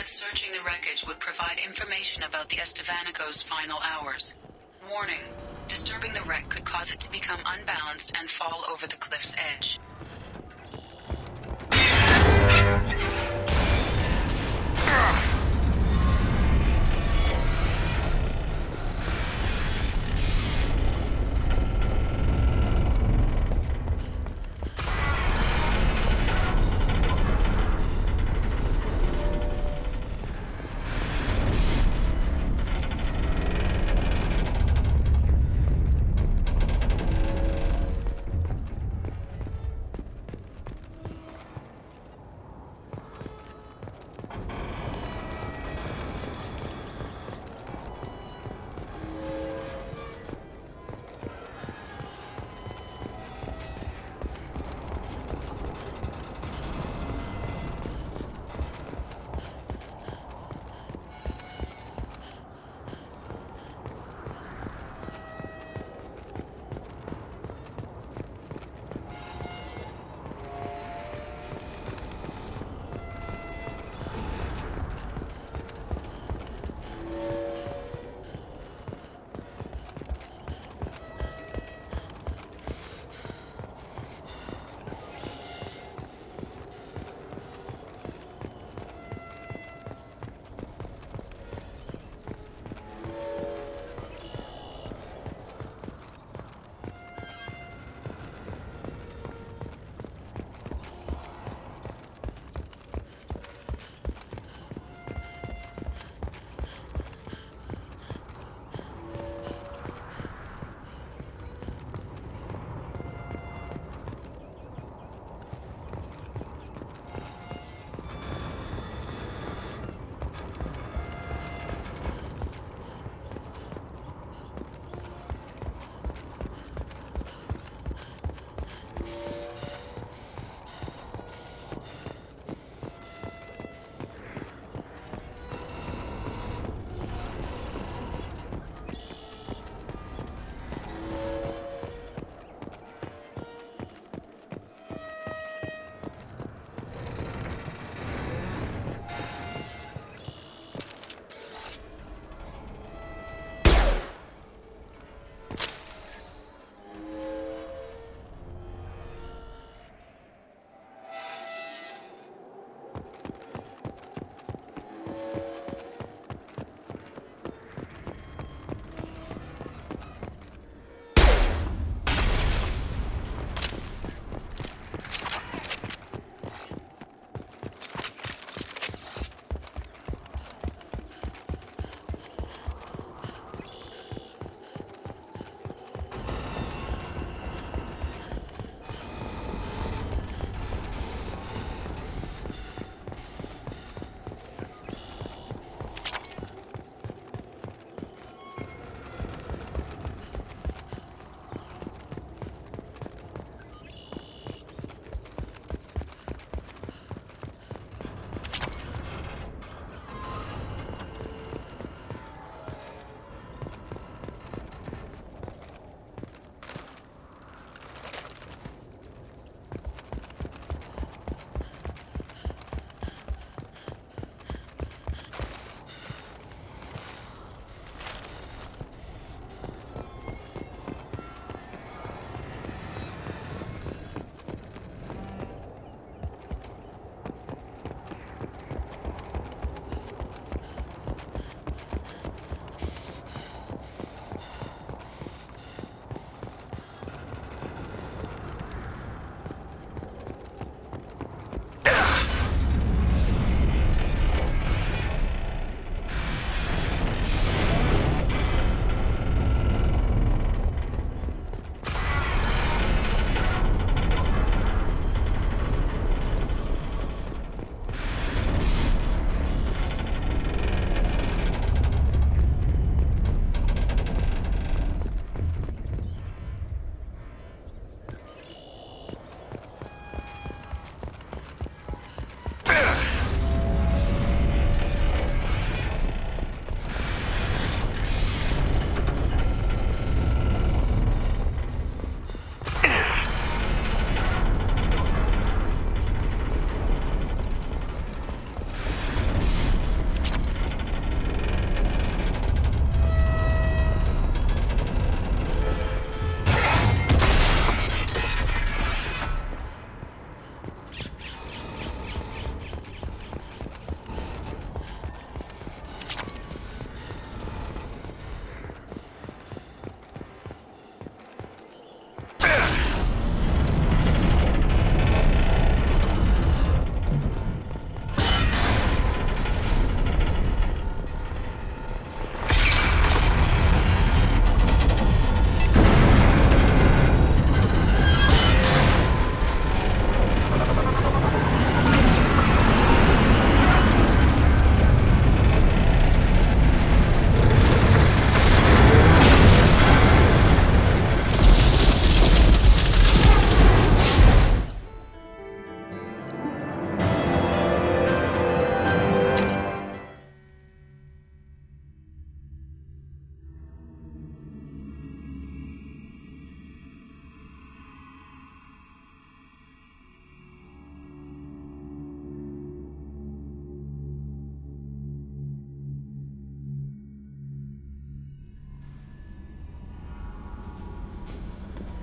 that searching the wreckage would provide information about the Estevanico's final hours. Warning, disturbing the wreck could cause it to become unbalanced and fall over the cliff's edge.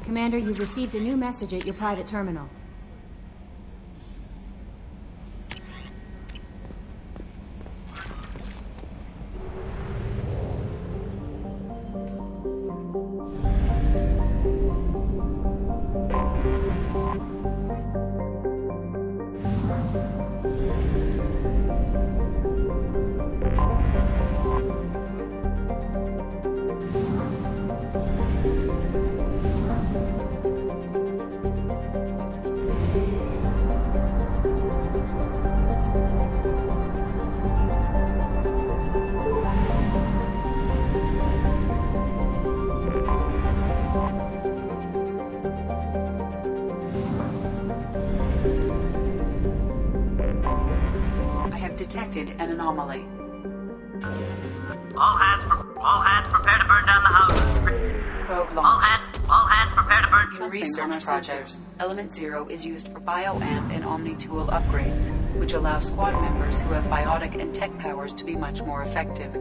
Commander, you've received a new message at your private terminal. Detected an anomaly. All hands prepare to burn down the house. Probe launched. All hands prepare to burn. In research projects, Element Zero is used for bioamp and omni-tool upgrades, which allow squad members who have biotic and tech powers to be much more effective.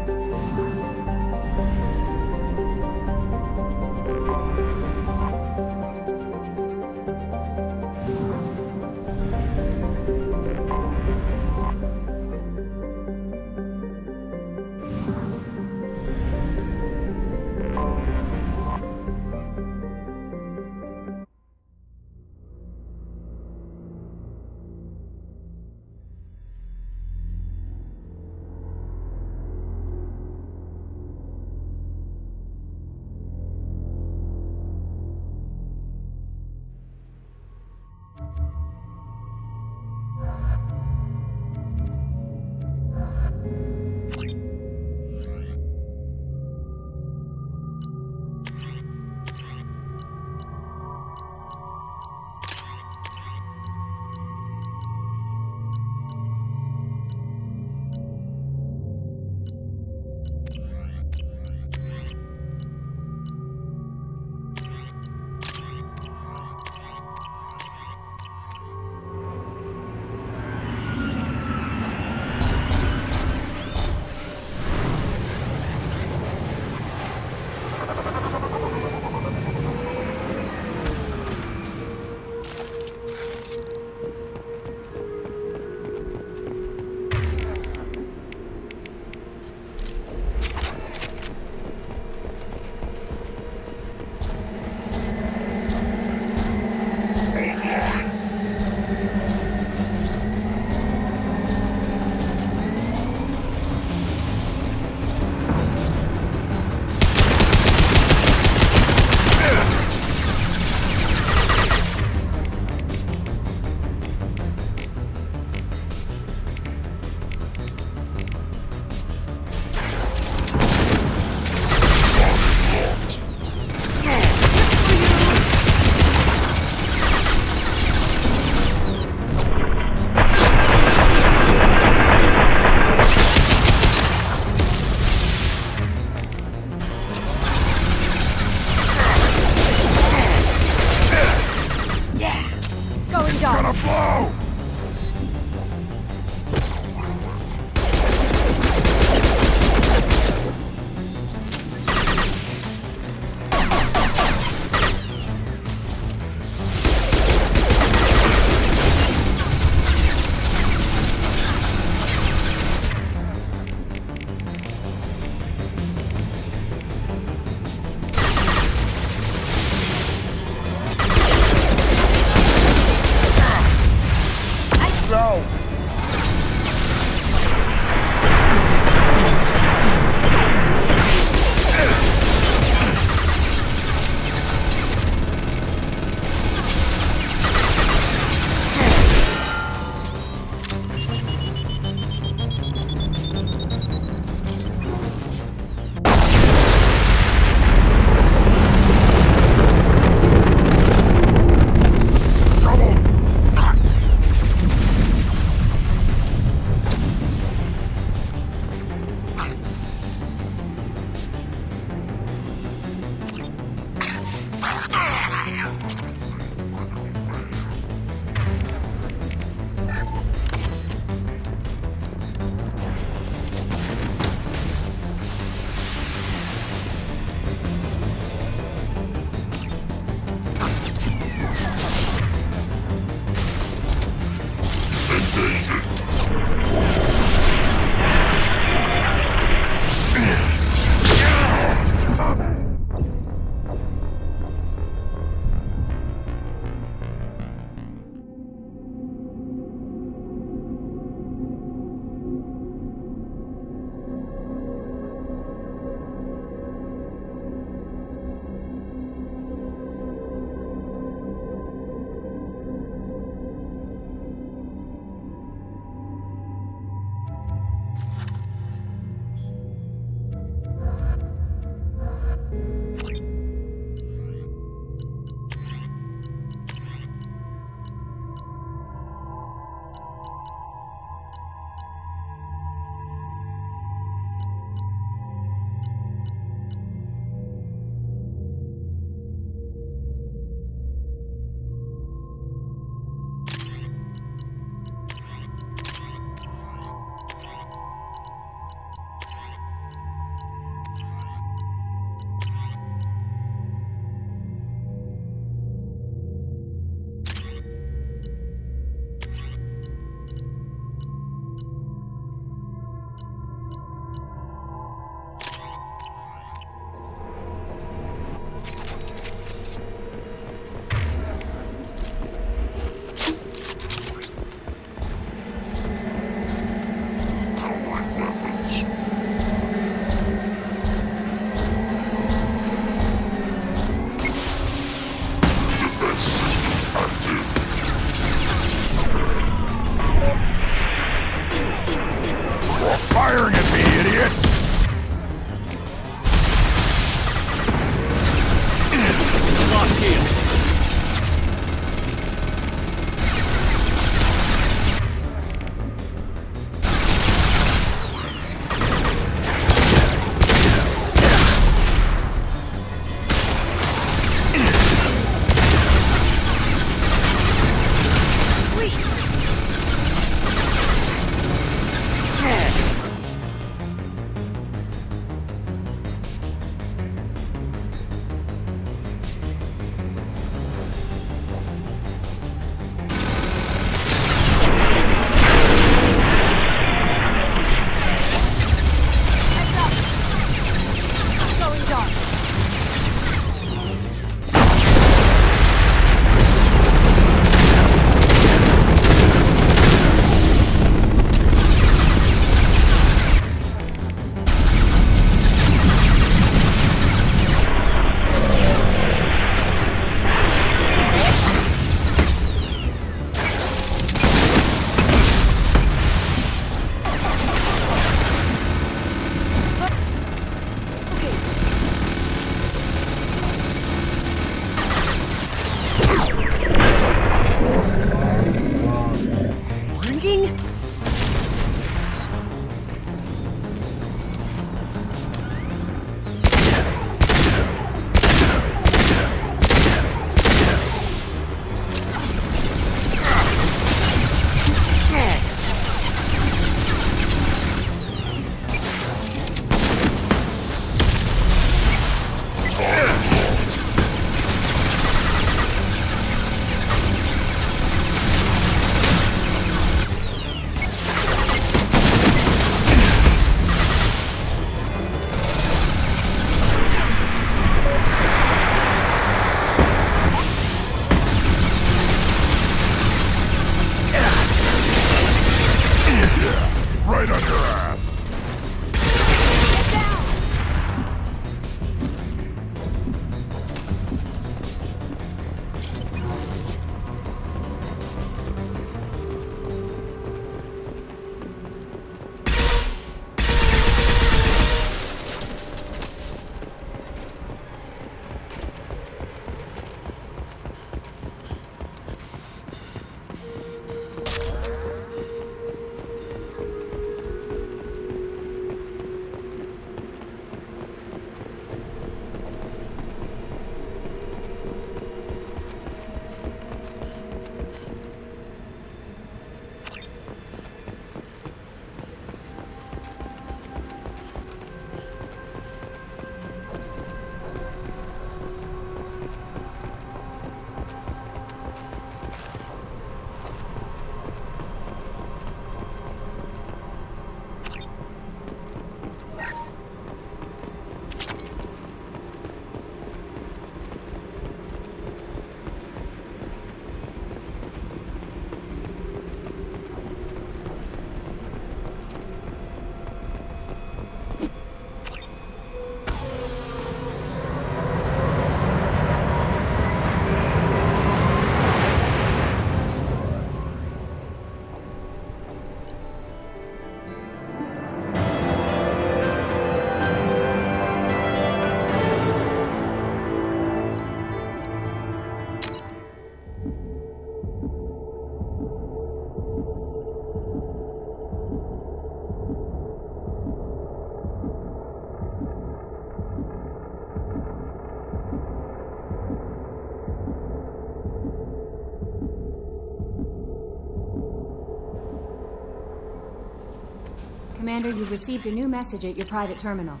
Commander, you've received a new message at your private terminal.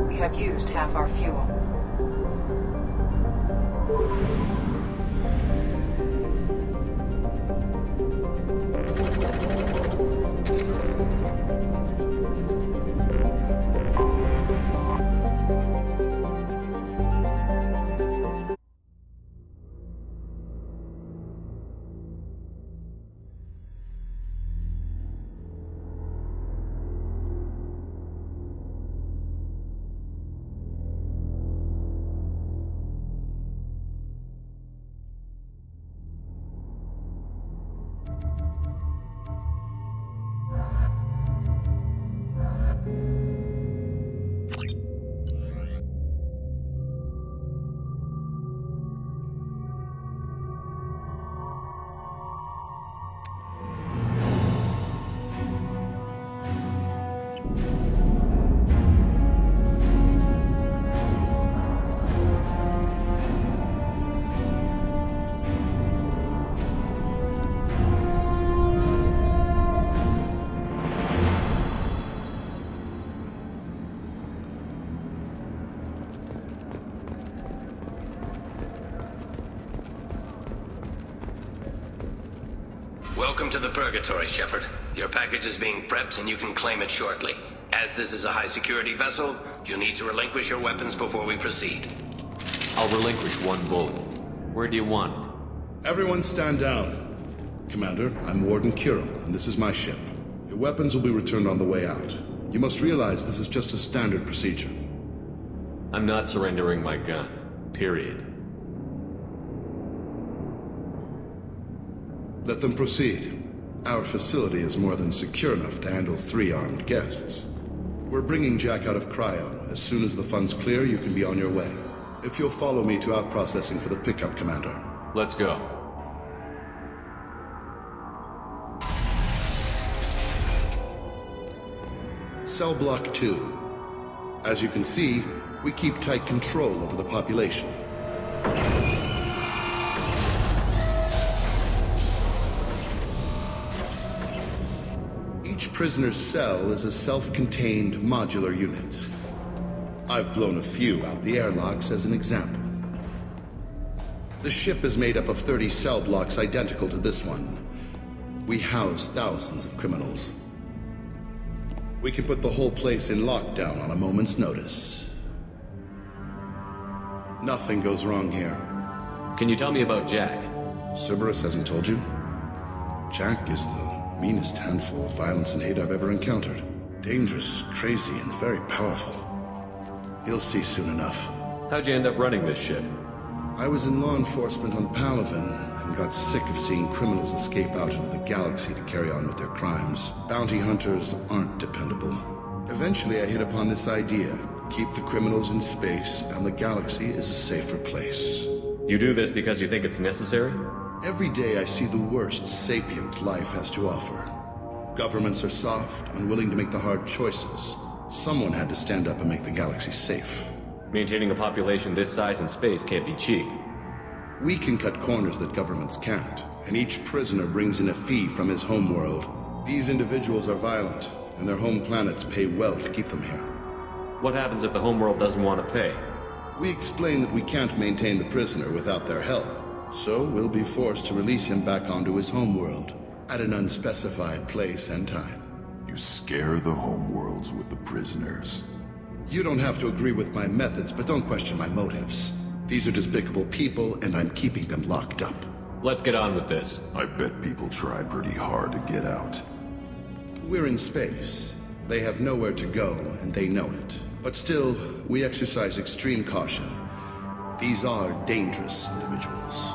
We have used half our fuel. Welcome to the Purgatory, Shepard. Your package is being prepped and you can claim it shortly. As this is a high-security vessel, you'll need to relinquish your weapons before we proceed. I'll relinquish one bullet. Where do you want it? Everyone stand down. Commander, I'm Warden Kirill, and this is my ship. Your weapons will be returned on the way out. You must realize this is just a standard procedure. I'm not surrendering my gun. Period. Let them proceed. Our facility is more than secure enough to handle 3 armed guests. We're bringing Jack out of cryo. As soon as the funds clear, you can be on your way. If you'll follow me to out-processing for the pickup, Commander. Let's go. Cell Block 2. As you can see, we keep tight control over the population. Each prisoner's cell is a self-contained modular unit. I've blown a few out the airlocks as an example. The ship is made up of 30 cell blocks identical to this one. We house thousands of criminals. We can put the whole place in lockdown on a moment's notice. Nothing goes wrong here. Can you tell me about Jack? Cerberus hasn't told you? Jack is the meanest handful of violence and hate I've ever encountered. Dangerous, crazy, and very powerful. You'll see soon enough. How'd you end up running this ship? I was in law enforcement on Palaven and got sick of seeing criminals escape out into the galaxy to carry on with their crimes. Bounty hunters aren't dependable. Eventually I hit upon this idea. Keep the criminals in space and the galaxy is a safer place. You do this because you think it's necessary? Every day I see the worst sapient life has to offer. Governments are soft, unwilling to make the hard choices. Someone had to stand up and make the galaxy safe. Maintaining a population this size in space can't be cheap. We can cut corners that governments can't, and each prisoner brings in a fee from his homeworld. These individuals are violent, and their home planets pay well to keep them here. What happens if the homeworld doesn't want to pay? We explain that we can't maintain the prisoner without their help, so we'll be forced to release him back onto his homeworld at an unspecified place and time. You scare the homeworlds with the prisoners. You don't have to agree with my methods, but don't question my motives. These are despicable people, and I'm keeping them locked up. Let's get on with this. I bet people try pretty hard to get out. We're in space. They have nowhere to go, and they know it. But still, we exercise extreme caution. These are dangerous individuals.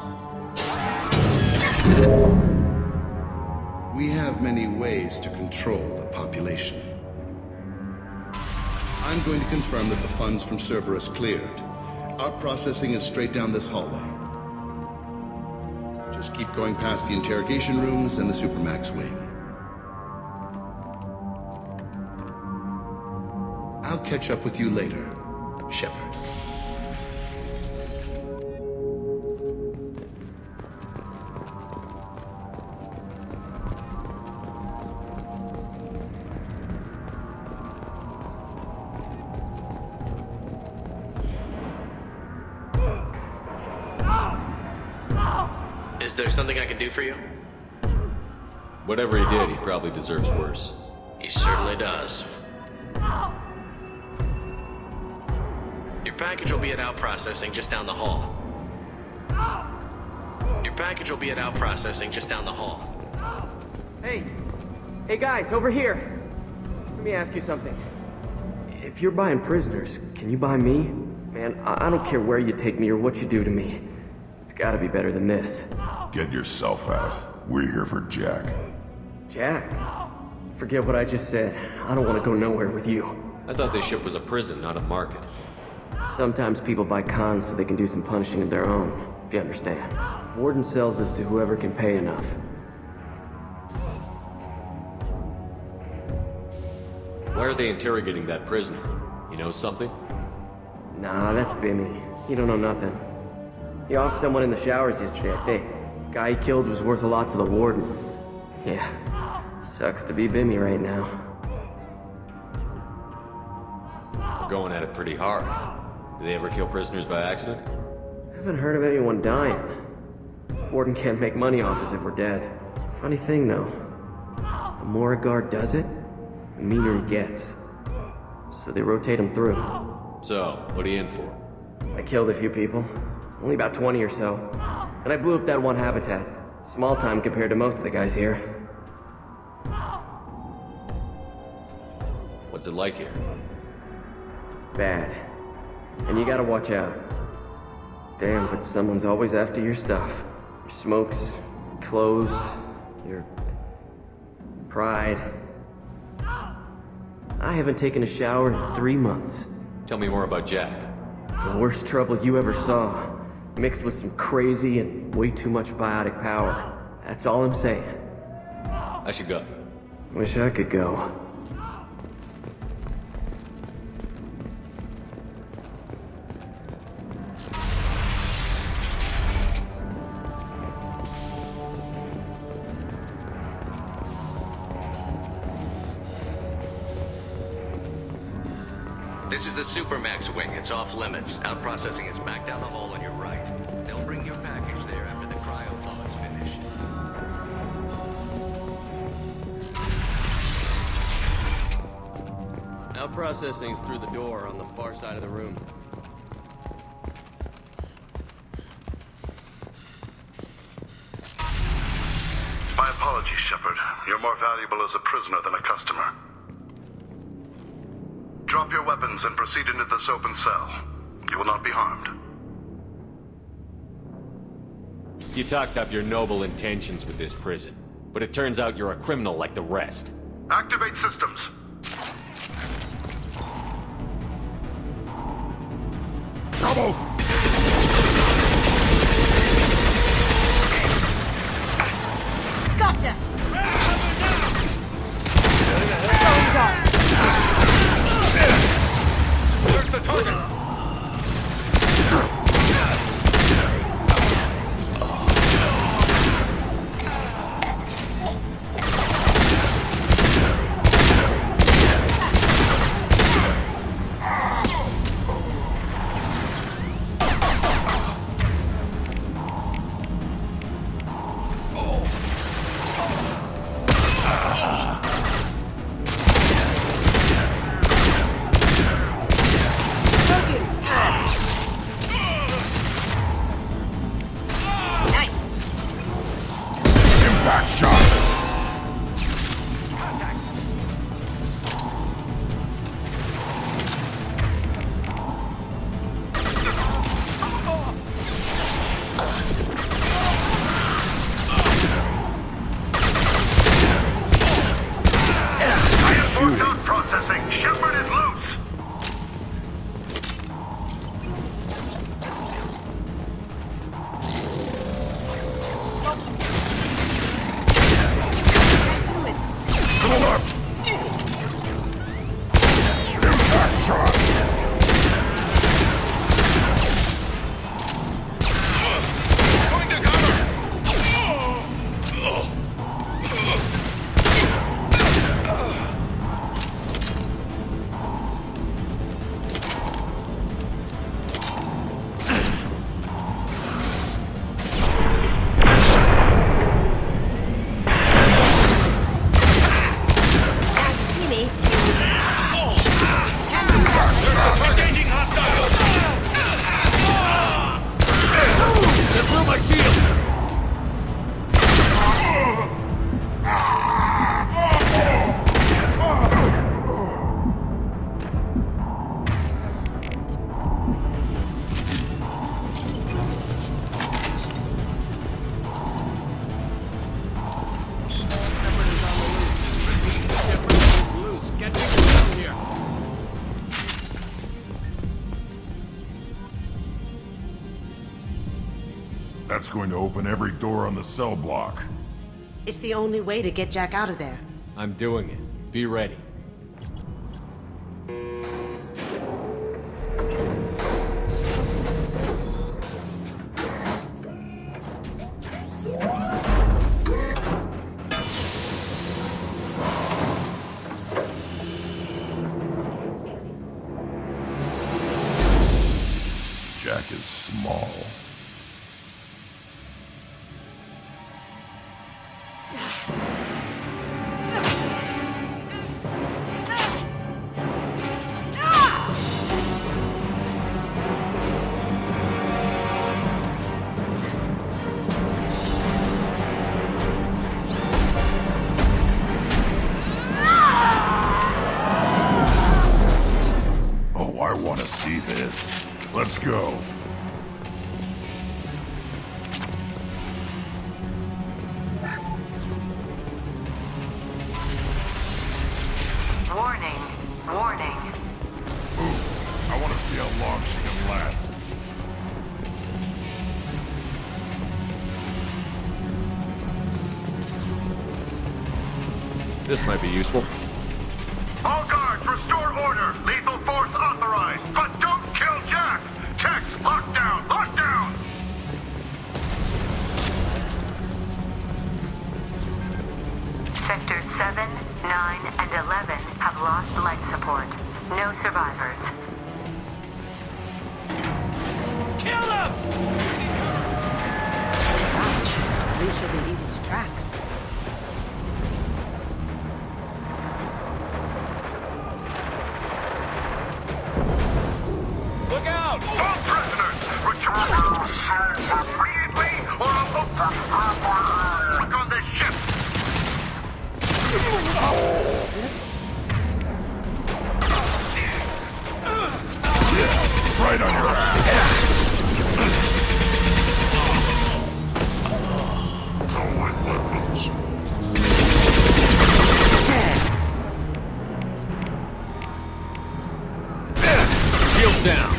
We have many ways to control the population. I'm going to confirm that the funds from Cerberus cleared. Out processing is straight down this hallway. Just keep going past the interrogation rooms and the Supermax wing. I'll catch up with you later, Shepard. Is there something I can do for you? Whatever he did, he probably deserves worse. He certainly does. Your package will be at out processing just down the hall. Your package will be at out processing just down the hall. Hey! Hey guys, over here! Let me ask you something. If you're buying prisoners, can you buy me? Man, I don't care where you take me or what you do to me. It's gotta be better than this. Get yourself out. We're here for Jack. Jack? Forget what I just said. I don't want to go nowhere with you. I thought this ship was a prison, not a market. Sometimes people buy cons so they can do some punishing of their own, if you understand. Warden sells this to whoever can pay enough. Why are they interrogating that prisoner? You know something? Nah, that's Bimmy. He don't know nothing. He offed someone in the showers yesterday, I think. Guy he killed was worth a lot to the warden. Yeah, sucks to be Bimmy right now. We're going at it pretty hard. Do they ever kill prisoners by accident? Haven't heard of anyone dying. Warden can't make money off us if we're dead. Funny thing, though. The more a guard does it, the meaner he gets. So they rotate him through. So, what are you in for? I killed a few people. Only about 20 or so. And I blew up that one habitat. Small time compared to most of the guys here. What's it like here? Bad. And you gotta watch out. Damn, but someone's always after your stuff. Your smokes, clothes, your pride. I haven't taken a shower in 3 months. Tell me more about Jack. The worst trouble you ever saw. Mixed with some crazy and way too much biotic power. That's all I'm saying. I should go. Wish I could go. This is the Supermax wing. It's off limits. Out processing is back down the hall on your right. They'll bring your package there after the cryo thaw is finished. Out processing's through the door on the far side of the room. My apologies, Shepard. You're more valuable as a prisoner than a customer. Drop your weapons and proceed into this open cell. You will not be harmed. You talked up your noble intentions with this prison, but it turns out you're a criminal like the rest. Activate systems. Trouble! Gotcha! Where's the target? my shield! That's going to open every door on the cell block. It's the only way to get Jack out of there. I'm doing it. Be ready. Jack is small. Oh, I want to see this. Let's go. Warning. Warning. Ooh, I want to see how long she can last. This might be useful. All guards, restore order. Lethal force authorized, but don't kill Jack. Text, lockdown, lockdown. Sectors 7, 9, and 11 have lost life support. No survivors. Kill him! These should be easy to track. Look out! All prisoners, return immediately or I'll put back on this ship. Right on your ass. Shields down.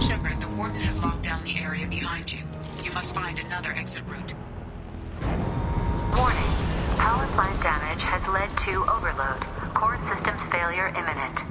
Shepard, the Warden has locked down the area behind you. You must find another exit route. Warning. Power plant damage has led to overload. Core systems failure imminent.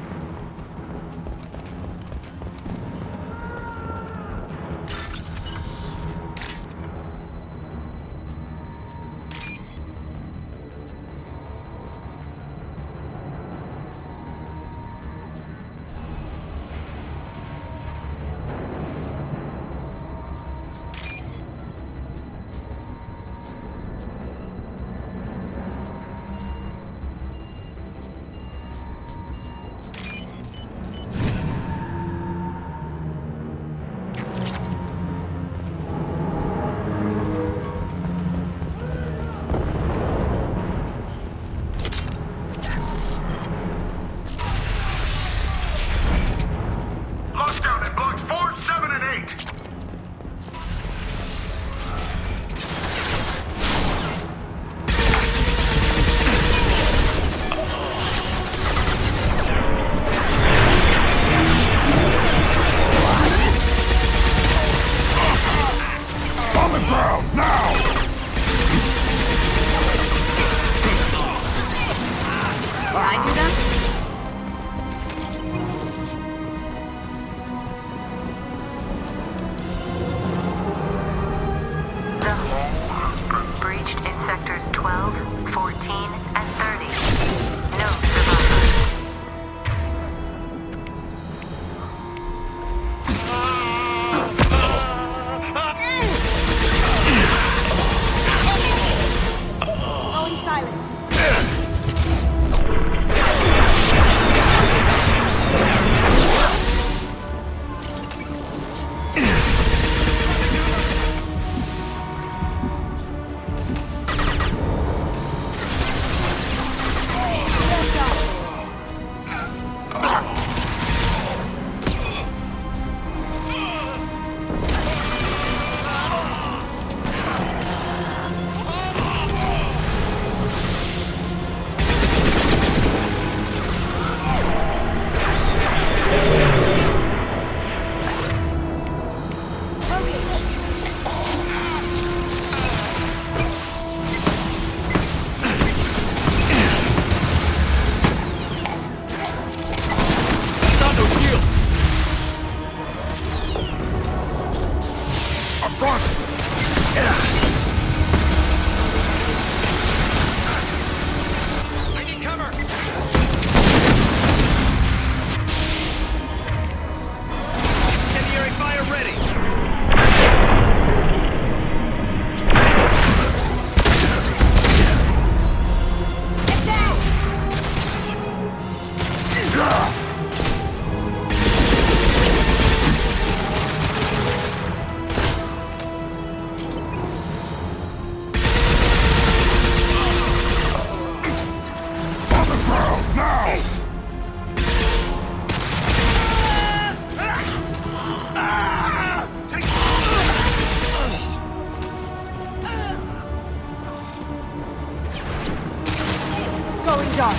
and 30. No survivors. Going silent. Going dark.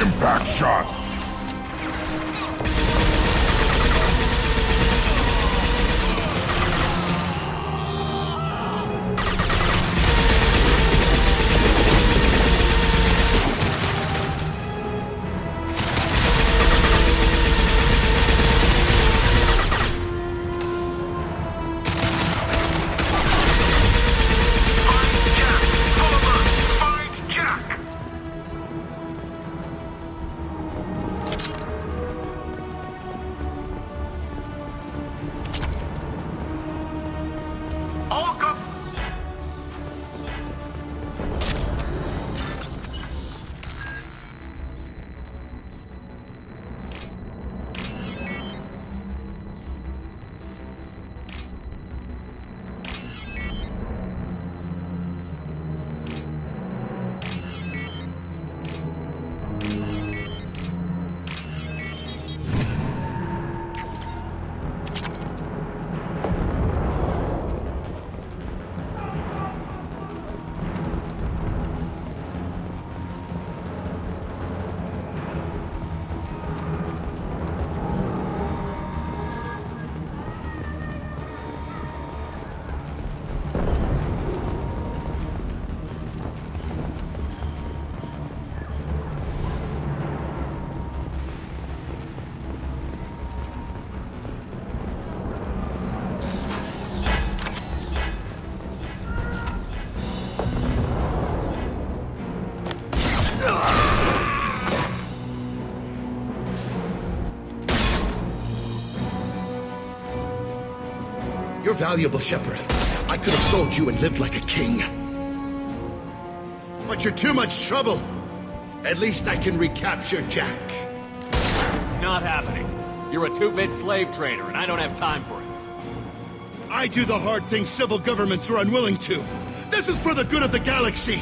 Impact shot! You're valuable, Shepard. I could have sold you and lived like a king. But you're too much trouble. At least I can recapture Jack. Not happening. You're a two-bit slave trader, and I don't have time for it. I do the hard things civil governments are unwilling to. This is for the good of the galaxy.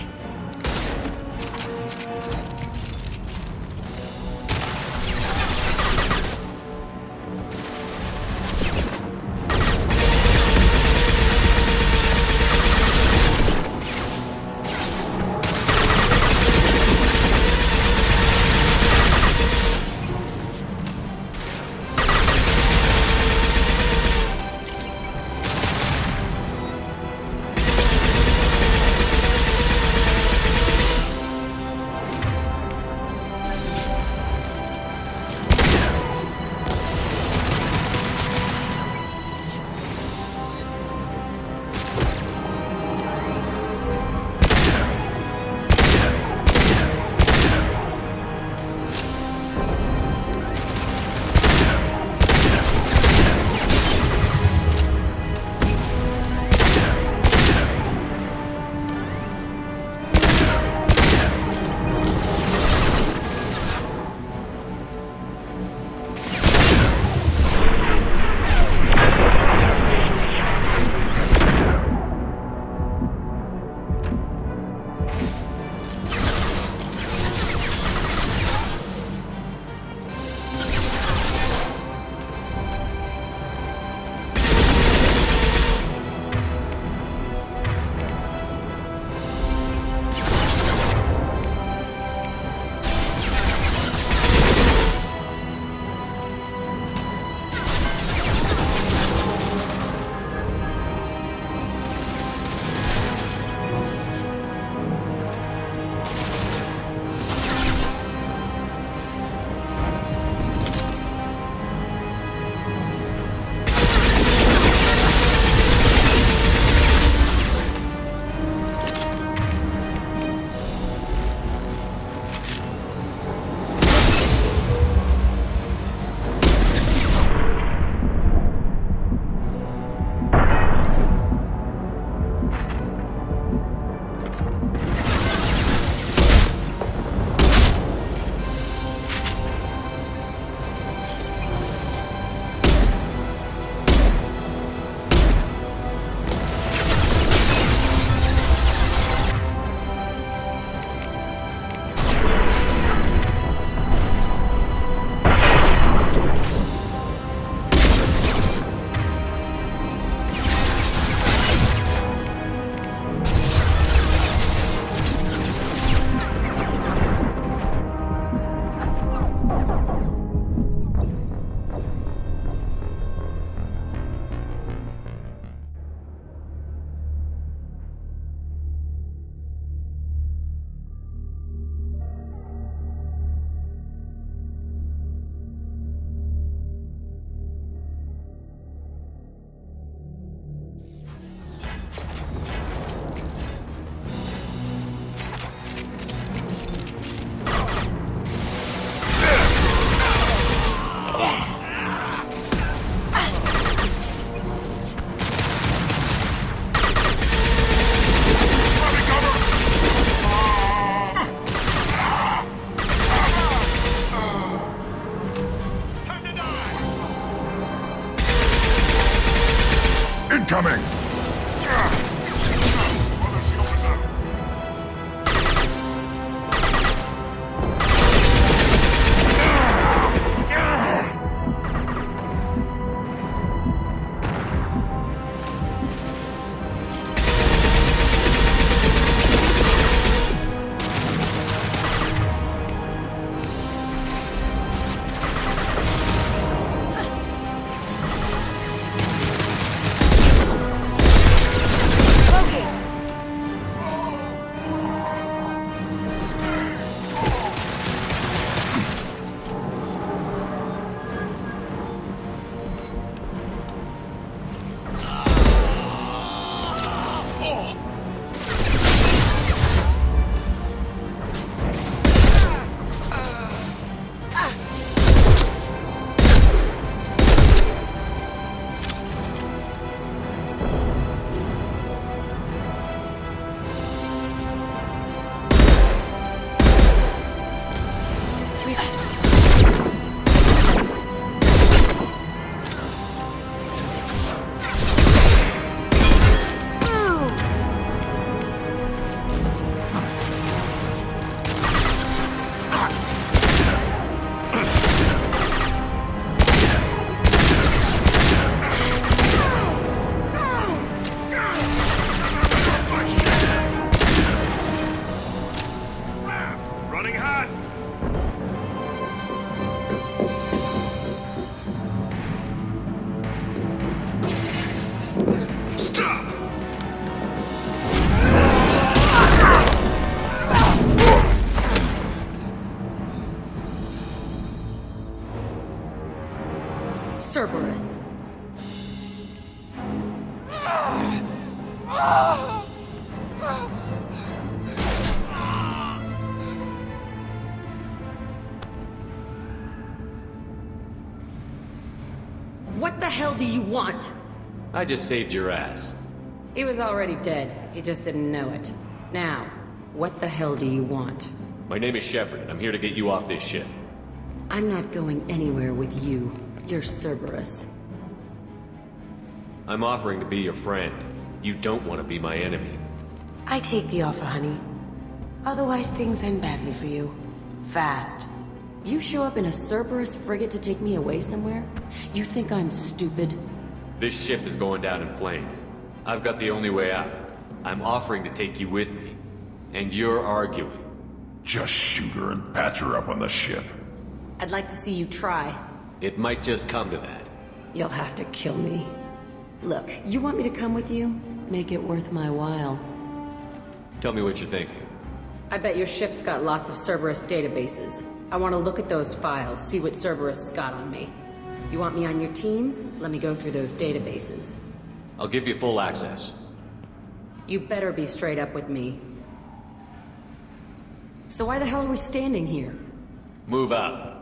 incoming! Cerberus. What the hell do you want? I just saved your ass. He was already dead. He just didn't know it. Now, what the hell do you want? My name is Shepard, and I'm here to get you off this ship. I'm not going anywhere with you. You're Cerberus. I'm offering to be your friend. You don't want to be my enemy. I take the offer, honey. Otherwise, things end badly for you. Fast. You show up in a Cerberus frigate to take me away somewhere? You think I'm stupid? This ship is going down in flames. I've got the only way out. I'm offering to take you with me. And you're arguing. Just shoot her and patch her up on the ship. I'd like to see you try. It might just come to that. You'll have to kill me. Look, you want me to come with you? Make it worth my while. Tell me what you're thinking. I bet your ship's got lots of Cerberus databases. I want to look at those files, see what Cerberus has got on me. You want me on your team? Let me go through those databases. I'll give you full access. You better be straight up with me. So why the hell are we standing here? Move out.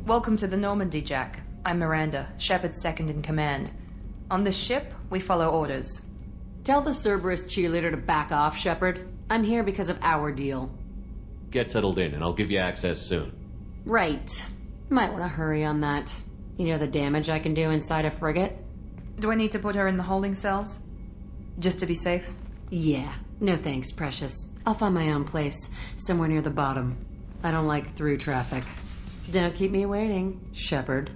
Welcome to the Normandy, Jack. I'm Miranda, Shepard's second in command. On this ship, we follow orders. Tell the Cerberus cheerleader to back off, Shepard. I'm here because of our deal. Get settled in, and I'll give you access soon. Right. Might want to hurry on that. You know the damage I can do inside a frigate? Do I need to put her in the holding cells? Just to be safe? Yeah. No thanks, precious. I'll find my own place, somewhere near the bottom. I don't like through traffic. Don't keep me waiting, Shepard.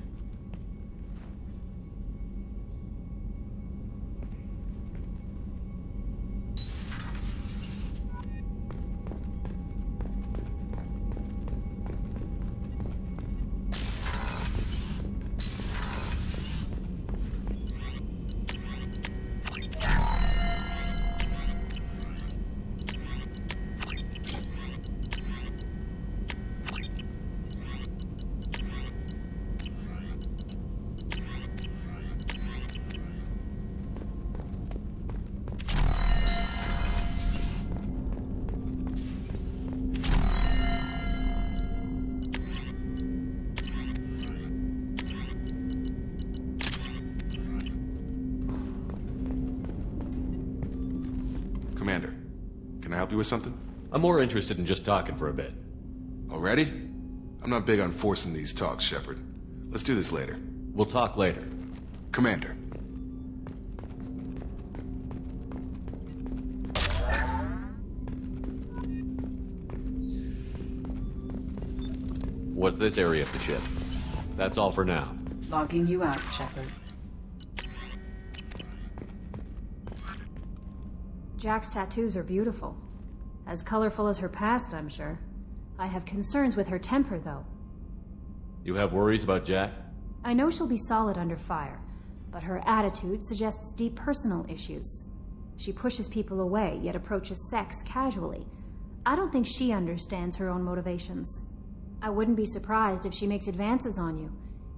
Commander, can I help you with something? I'm more interested in just talking for a bit. Already? I'm not big on forcing these talks, Shepard. Let's do this later. We'll talk later. Commander. What's this area of the ship? That's all for now. Logging you out, Shepard. Jack's tattoos are beautiful. As colorful as her past, I'm sure. I have concerns with her temper, though. You have worries about Jack? I know she'll be solid under fire, but her attitude suggests deep personal issues. She pushes people away, yet approaches sex casually. I don't think she understands her own motivations. I wouldn't be surprised if she makes advances on you.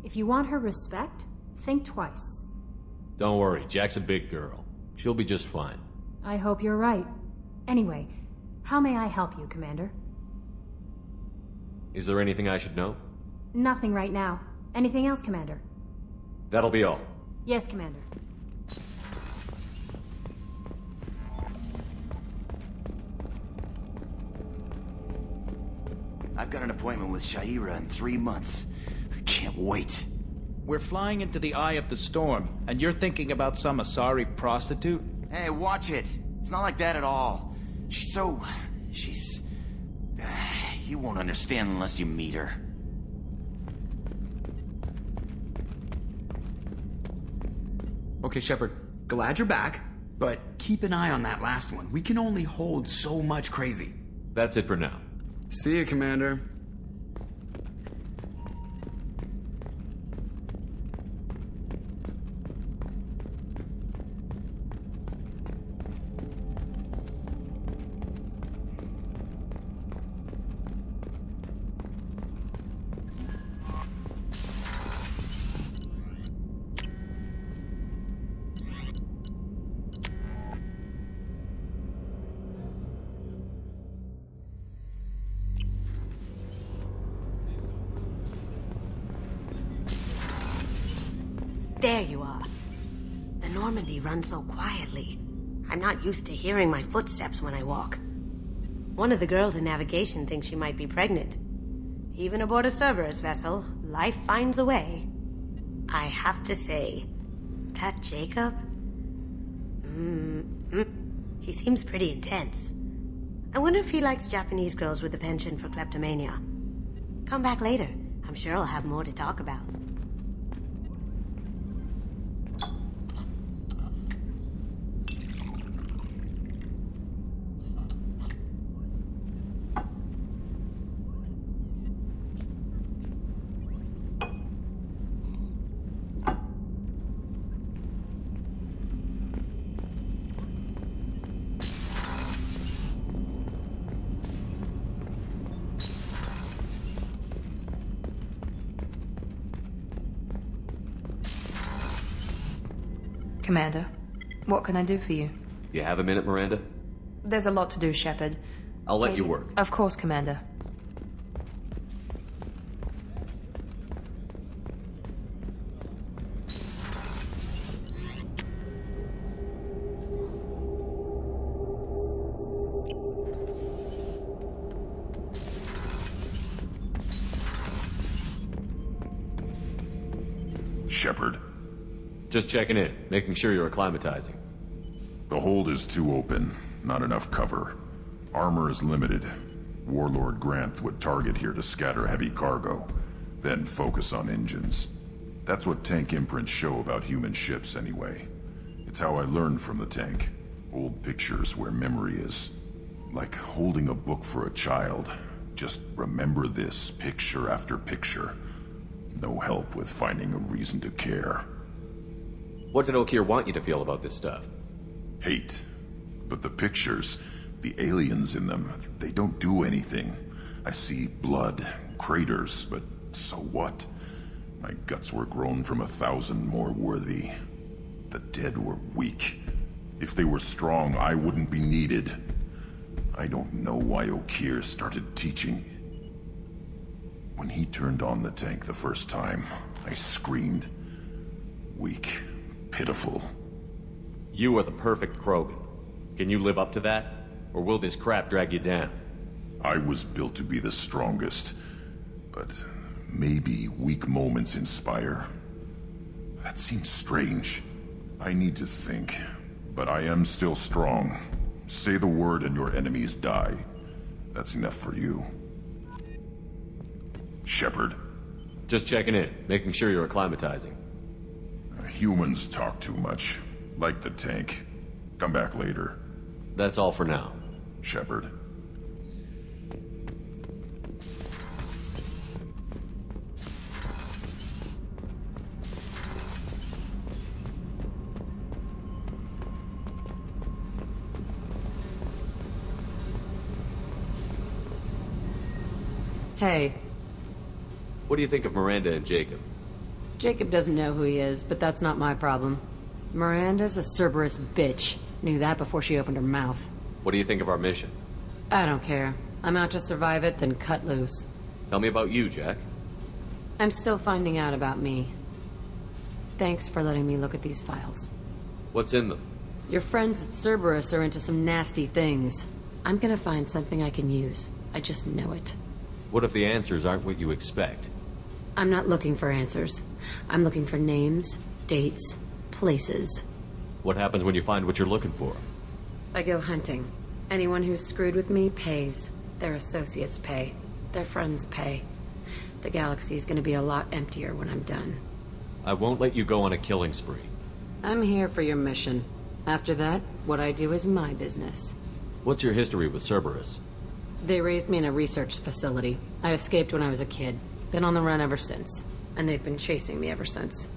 If you want her respect, think twice. Don't worry, Jack's a big girl. She'll be just fine. I hope you're right. Anyway, how may I help you, Commander? Is there anything I should know? Nothing right now. Anything else, Commander? That'll be all. Yes, Commander. I've got an appointment with Shaira in 3 months. I can't wait. We're flying into the eye of the storm, and you're thinking about some Asari prostitute? Hey, watch it. It's not like that at all. She's... You won't understand unless you meet her. Okay, Shepard, glad you're back, but keep an eye on that last one. We can only hold so much crazy. That's it for now. See you, Commander. There you are. The Normandy runs so quietly. I'm not used to hearing my footsteps when I walk. One of the girls in navigation thinks she might be pregnant. Even aboard a Cerberus vessel, life finds a way. I have to say, that Jacob? He seems pretty intense. I wonder if he likes Japanese girls with a penchant for kleptomania. Come back later. I'm sure I'll have more to talk about. Commander, what can I do for you? You have a minute, Miranda? There's a lot to do, Shepard. I'll let you work. Of course, Commander. Shepard. Just checking in, making sure you're acclimatizing. The hold is too open, not enough cover. Armor is limited. Warlord Granth would target here to scatter heavy cargo, then focus on engines. That's what tank imprints show about human ships anyway. It's how I learned from the tank. Old pictures where memory is. Like holding a book for a child. Just remember this, picture after picture. No help with finding a reason to care. What did Okir want you to feel about this stuff? Hate. But the pictures, the aliens in them, they don't do anything. I see blood, craters, but so what? My guts were grown from 1,000 more worthy. The dead were weak. If they were strong, I wouldn't be needed. I don't know why Okir started teaching. When he turned on the tank the first time, I screamed. Weak. Pitiful. You are the perfect Krogan. Can you live up to that? Or will this crap drag you down? I was built to be the strongest, but maybe weak moments inspire. That seems strange. I need to think, but I am still strong. Say the word and your enemies die. That's enough for you. Shepard. Just checking in, making sure you're acclimatizing. Humans talk too much. Like the tank. Come back later. That's all for now. Shepard. Hey. What do you think of Miranda and Jacob? Jacob doesn't know who he is, but that's not my problem. Miranda's a Cerberus bitch. Knew that before she opened her mouth. What do you think of our mission? I don't care. I'm out to survive it, then cut loose. Tell me about you, Jack. I'm still finding out about me. Thanks for letting me look at these files. What's in them? Your friends at Cerberus are into some nasty things. I'm gonna find something I can use. I just know it. What if the answers aren't what you expect? I'm not looking for answers. I'm looking for names, dates, places. What happens when you find what you're looking for? I go hunting. Anyone who's screwed with me pays. Their associates pay. Their friends pay. The galaxy's gonna be a lot emptier when I'm done. I won't let you go on a killing spree. I'm here for your mission. After that, what I do is my business. What's your history with Cerberus? They raised me in a research facility. I escaped when I was a kid. Been on the run ever since. And they've been chasing me ever since.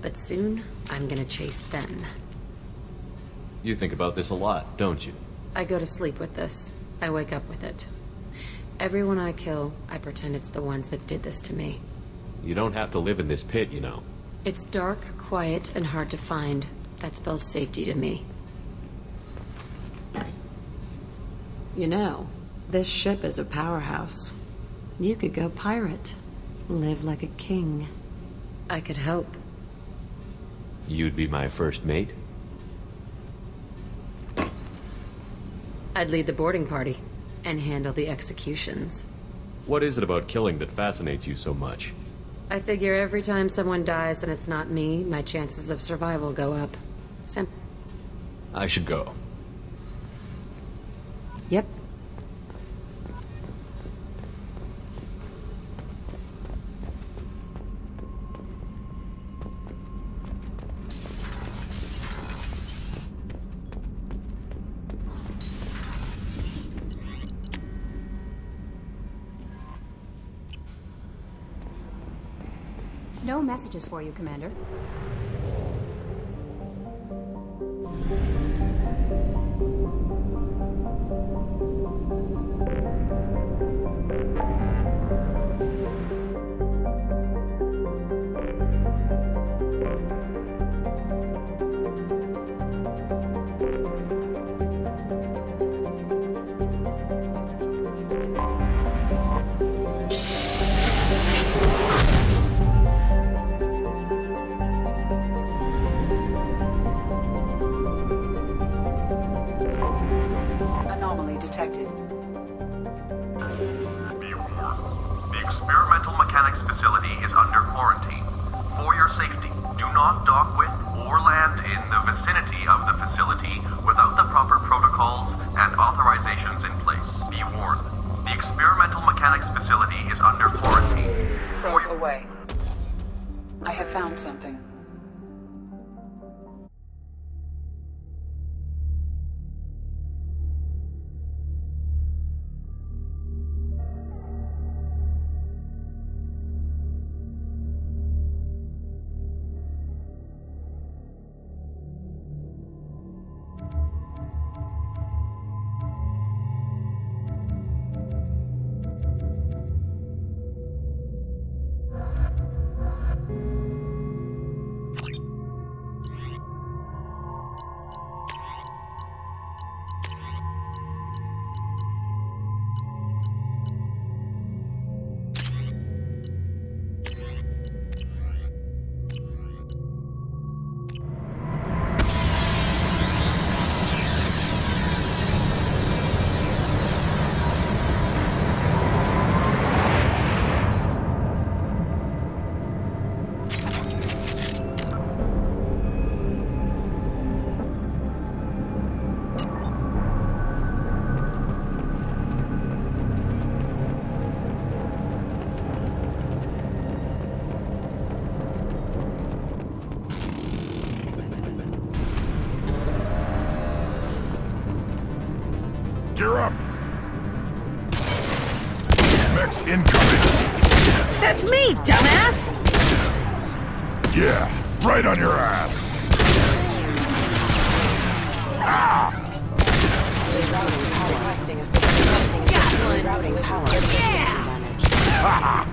But soon, I'm gonna chase them. You think about this a lot, don't you? I go to sleep with this. I wake up with it. Everyone I kill, I pretend it's the ones that did this to me. You don't have to live in this pit, you know. It's dark, quiet, and hard to find. That spells safety to me. You know, this ship is a powerhouse. You could go pirate. Live like a king. I could help. You'd be my first mate? I'd lead the boarding party and handle the executions. What is it about killing that fascinates you so much? I figure every time someone dies and it's not me, my chances of survival go up. I should go. Yep. No messages for you, Commander. Anomaly detected. Be warned. The experimental mechanics facility is under quarantine. For your safety, do not dock with or land in the vicinity of the facility without the proper protocols and authorizations in place. Be warned. The experimental mechanics facility is under quarantine. Probe away. I have found something. Gear up! Mech's incoming! That's me, dumbass! Yeah, right on your ass! Ah! Got one! Ha!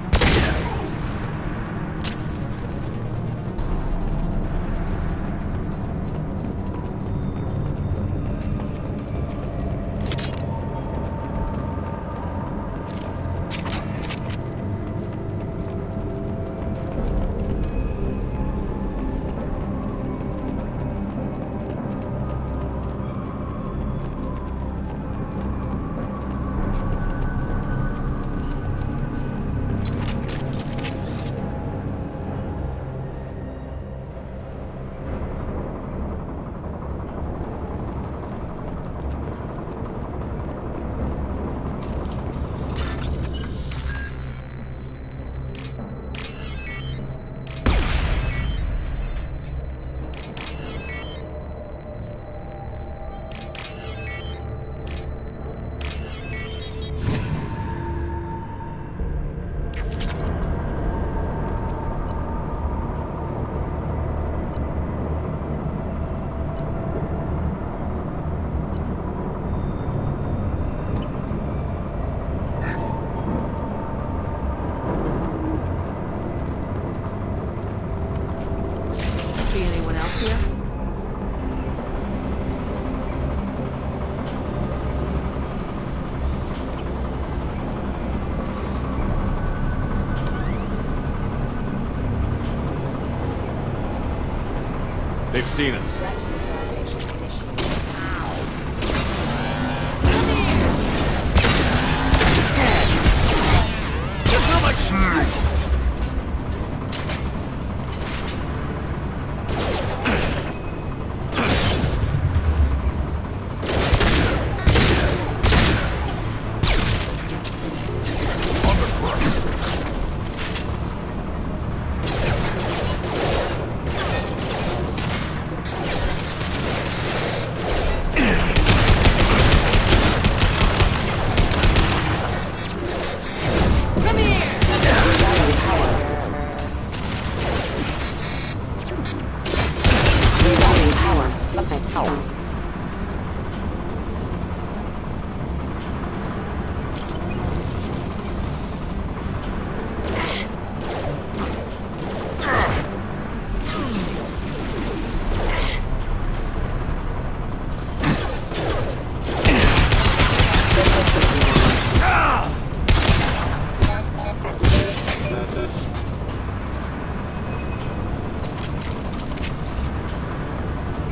See anyone else here? They've seen us.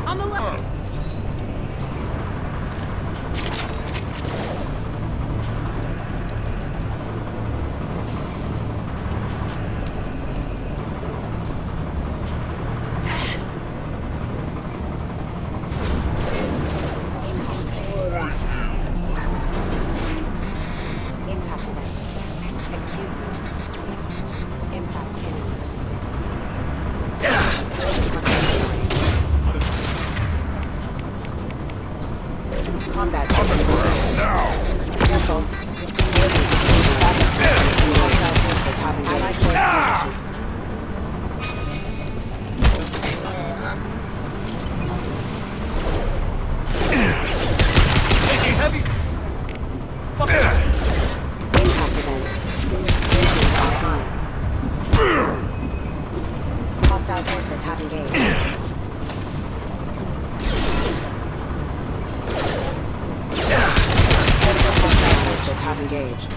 On the left! Combat. Now! Careful. Taking heavy. Impact event. Hostile forces have engaged. Have engaged.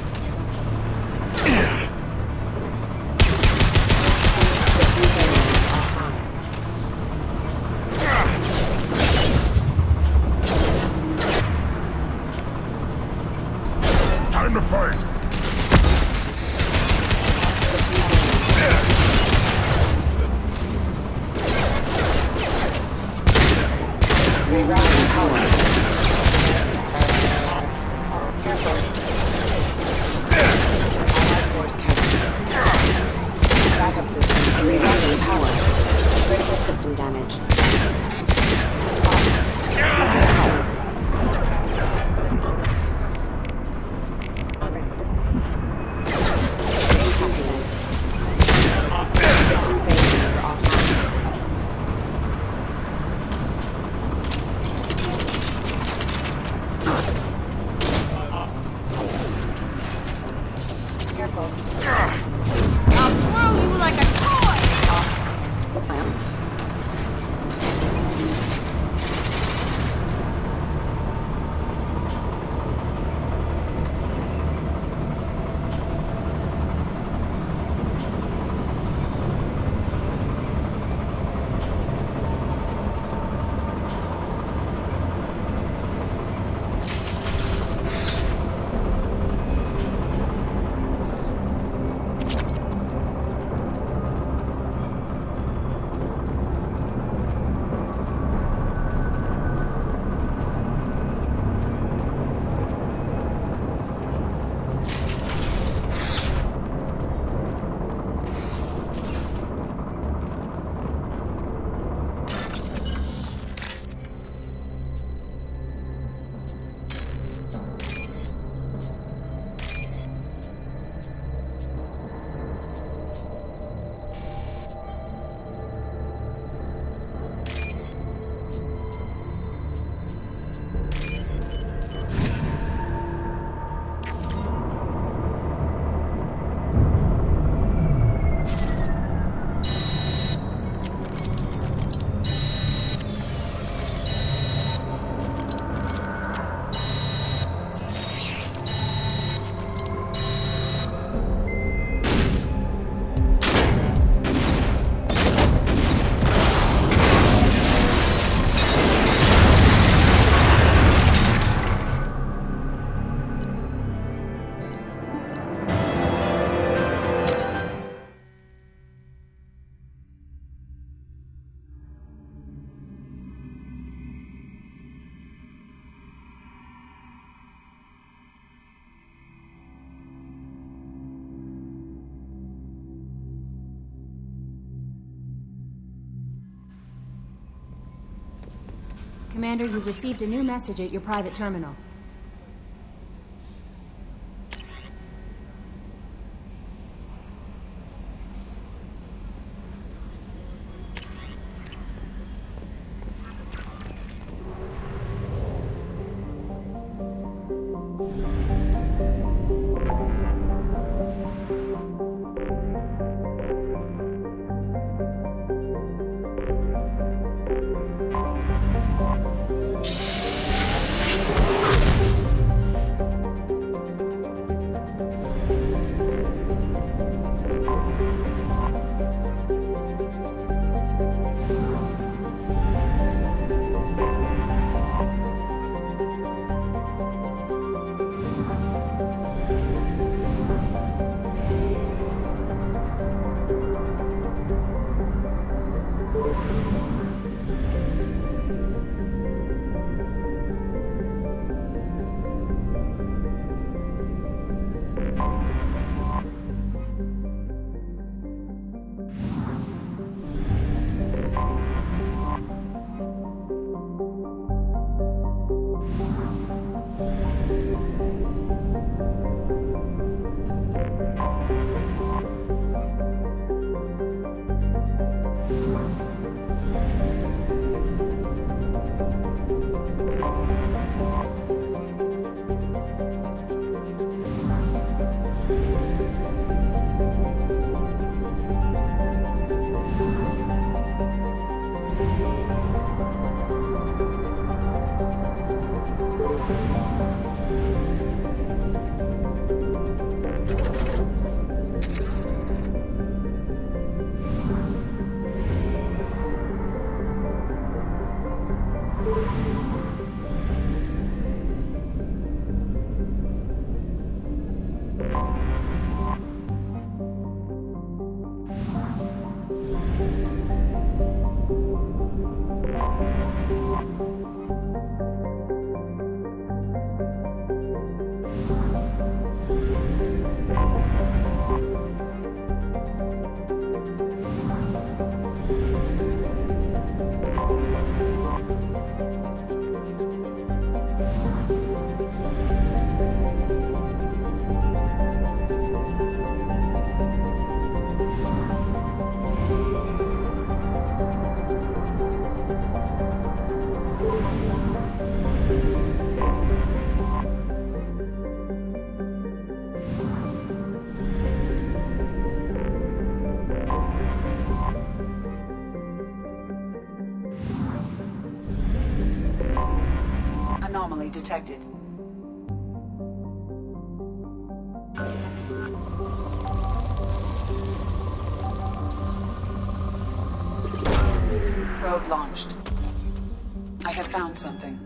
Time to fight! Rerouting power. Careful. Backup systems rerouting power. Critical system damage. Careful. I'll throw you like a toy! Commander, you've received a new message at your private terminal. detected. Probe launched. I have found something.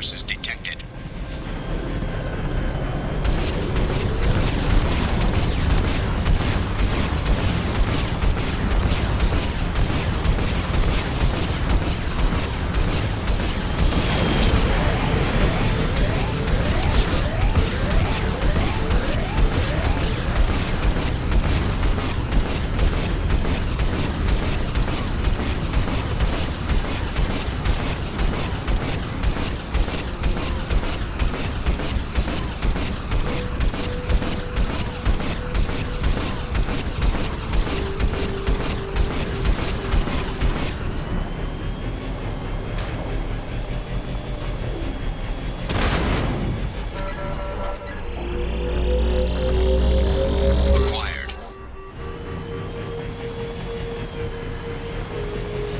sources detected.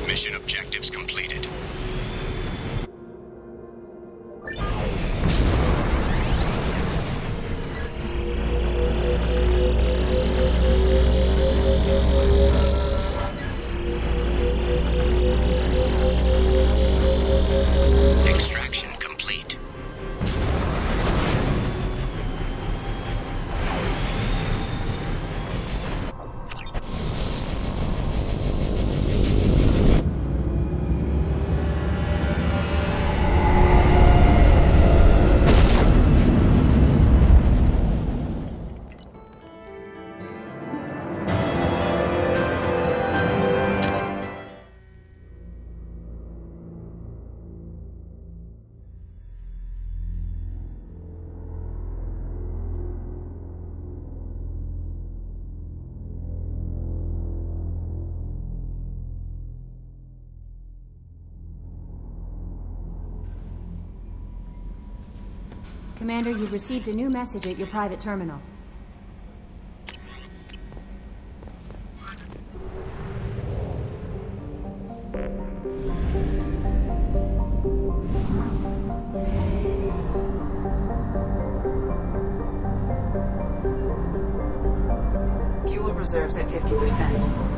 Mission objectives completed. Extraction complete. Commander, you've received a new message at your private terminal. Fuel reserves at 50%.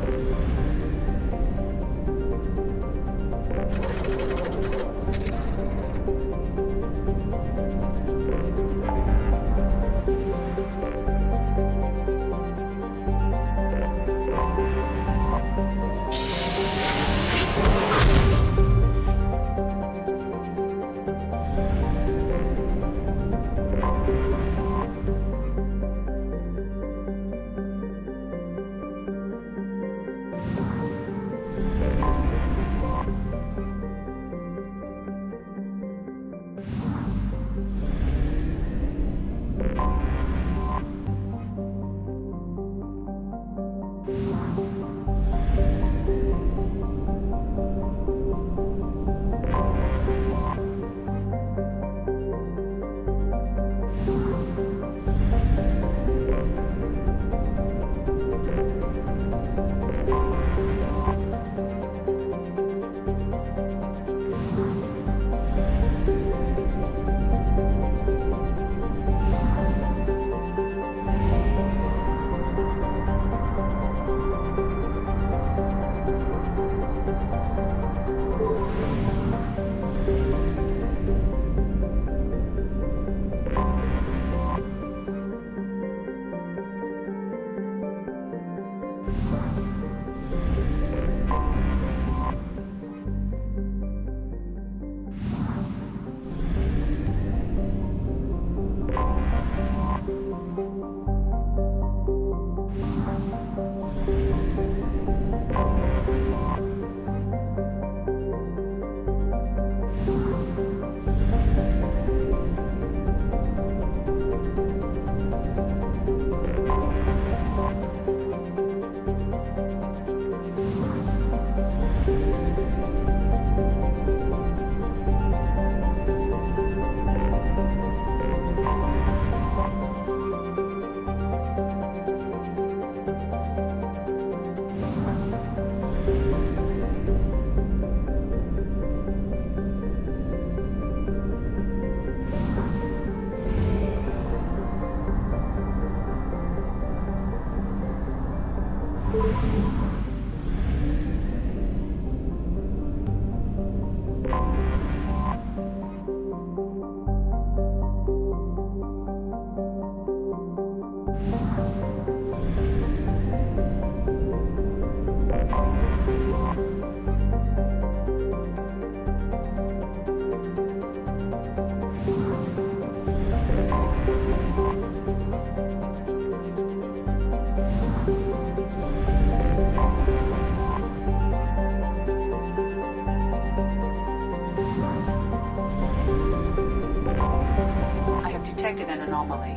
anomaly.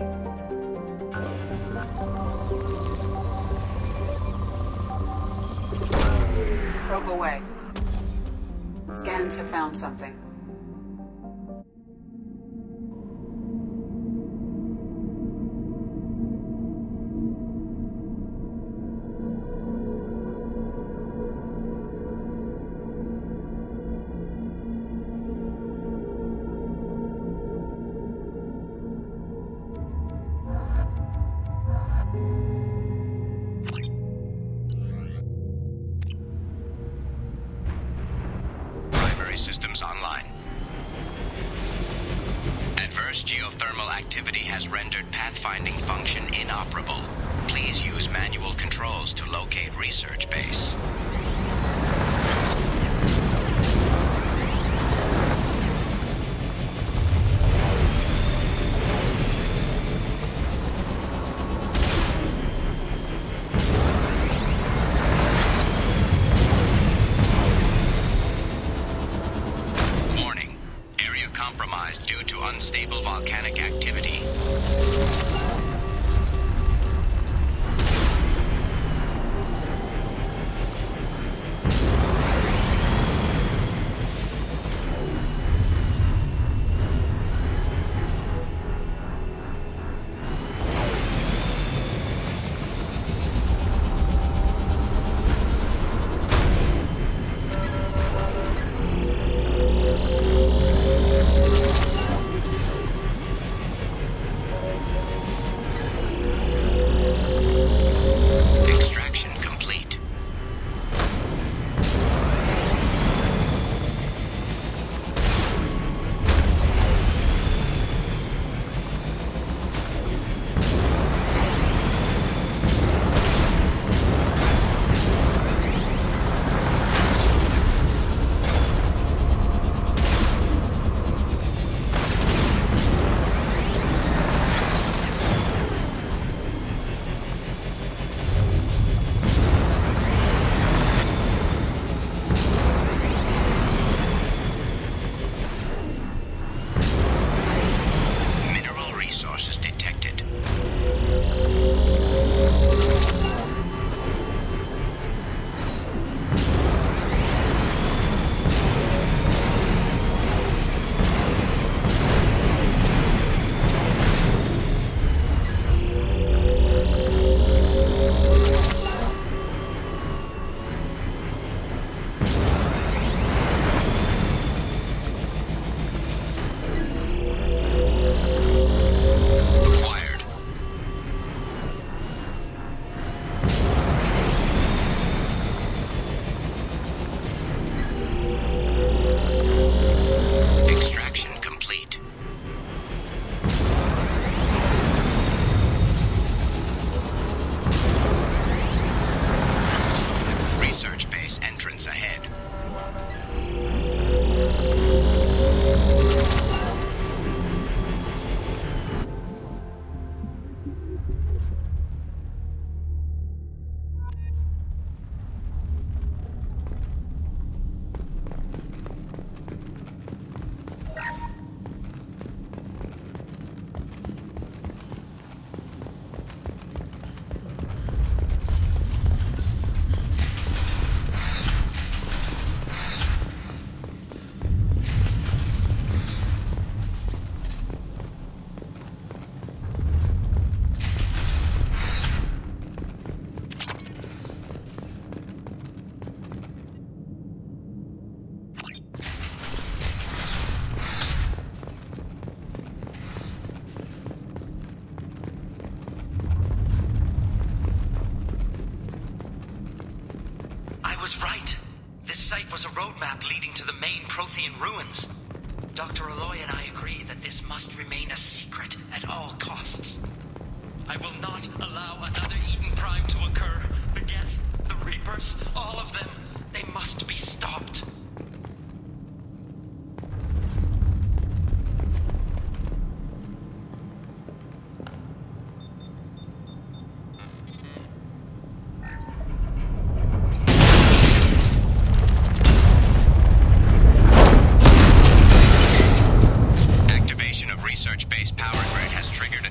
Probe away. Scans have found something. Systems online. Adverse geothermal activity has rendered pathfinding function inoperable. Please use manual controls to locate research base. Due to unstable volcanic activity. was right. This site was a roadmap leading to the main Prothean ruins. Dr. Aloy and I agree that this must remain a secret at all costs. I will not allow another Eden Prime to occur. The Geth, the Reapers, all of them, they must be stopped. Activation of research-based power grid has triggered a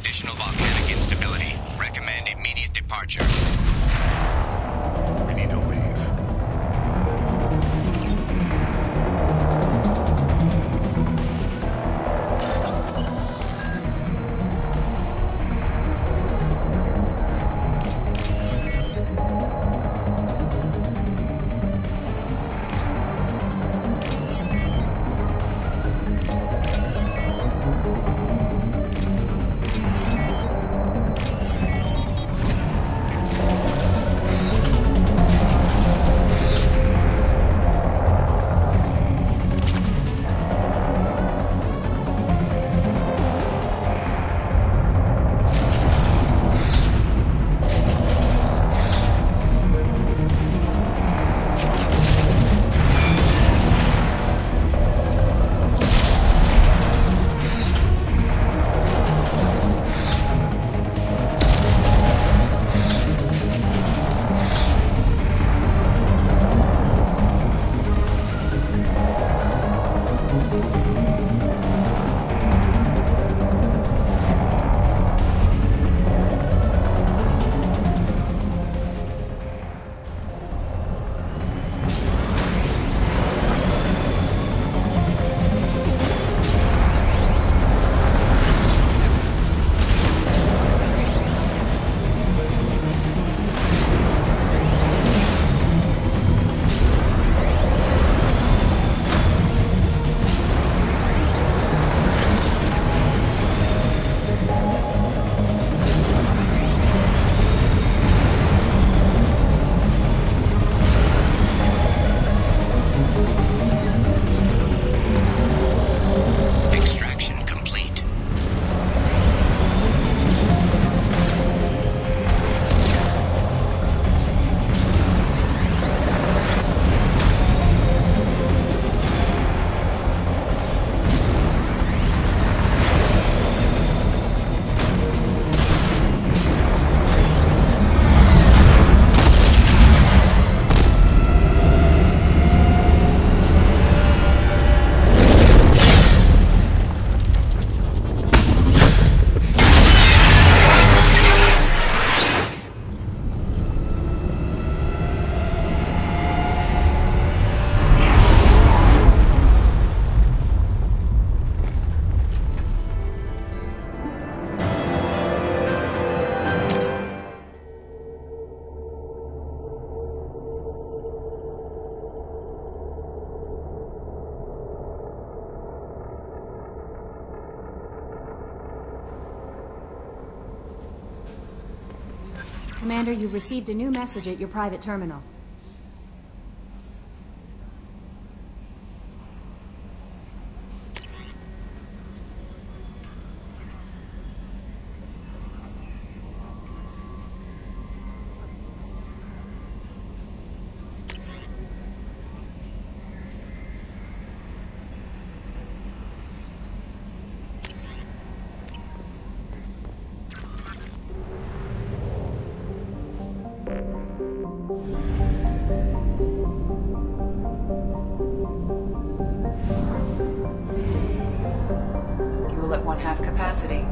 Commander, you've received a new message at your private terminal. Fuel at 1/2 capacity.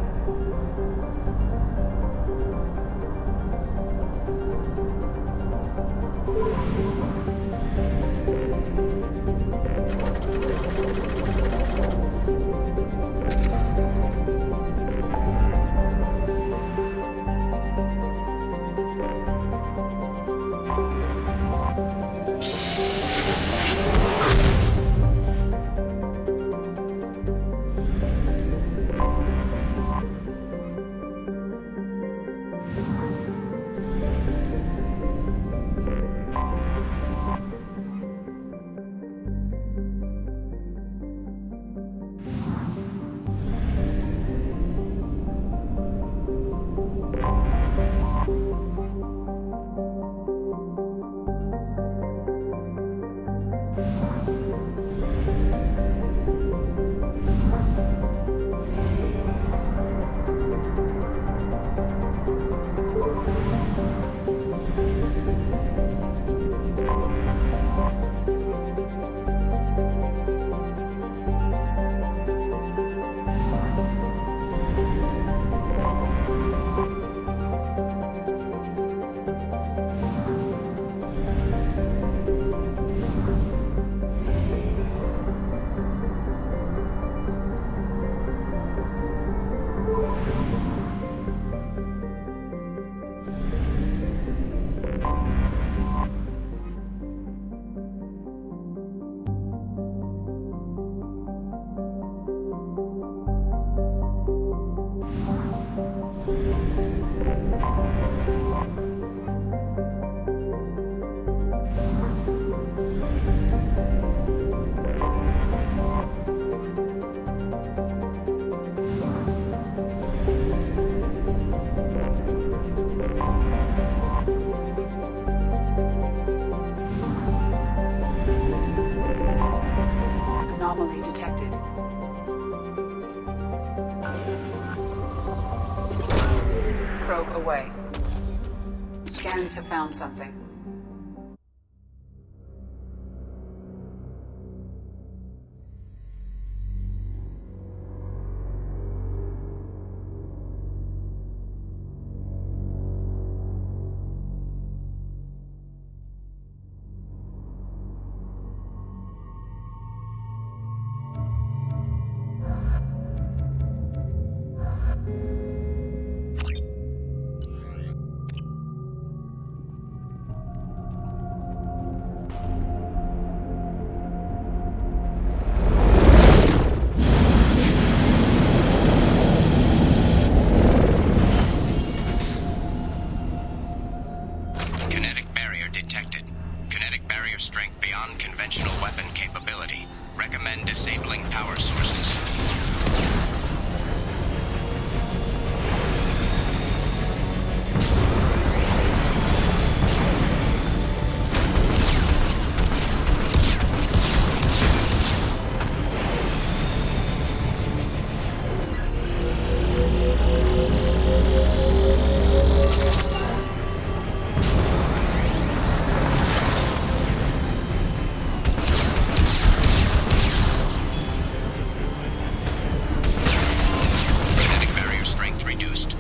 Anomaly detected. Probe away. Scans have found something. Kinetic barrier detected. Kinetic barrier strength beyond conventional weapon capability. Recommend disabling power sources. Kinetic barrier strength reduced.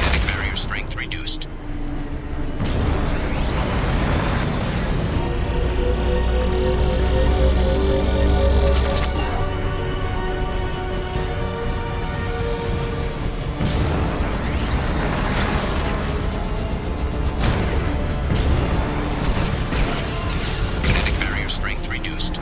Kinetic barrier strength reduced. Kinetic barrier strength reduced.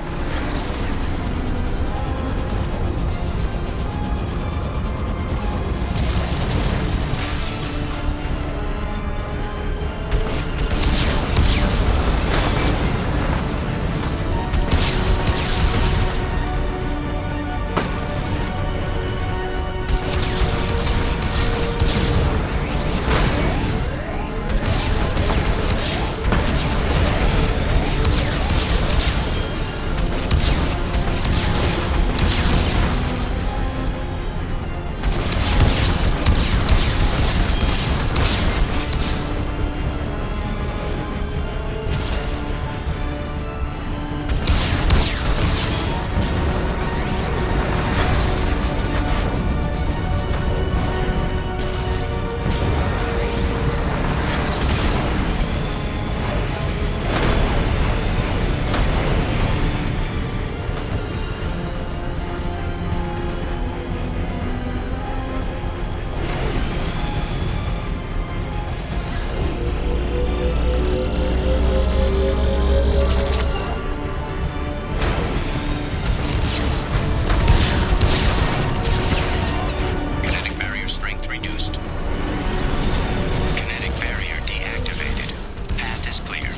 Kinetic barrier strength reduced. Kinetic barrier deactivated. Path is clear.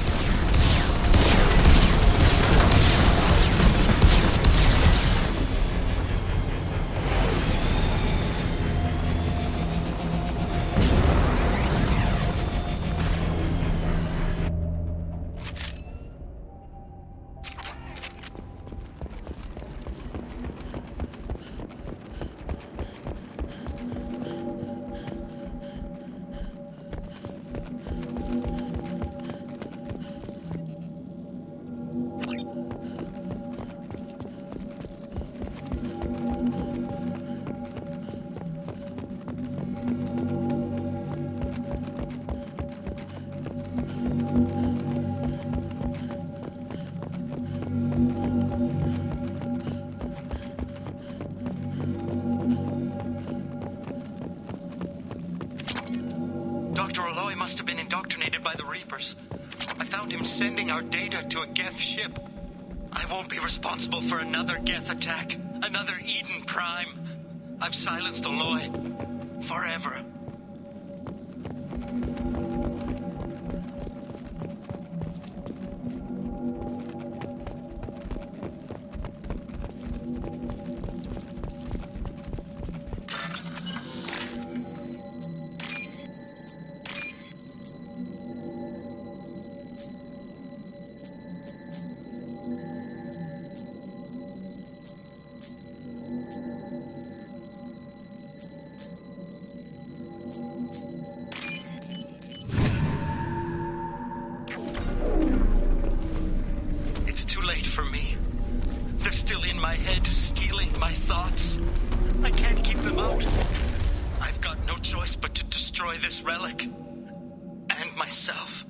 Dr. Aloy must have been indoctrinated by the Reapers. I found him sending our data to a Geth ship. I won't be responsible for another Geth attack. Another Eden Prime. I've silenced Aloy. Forever. us but to destroy this relic. And myself.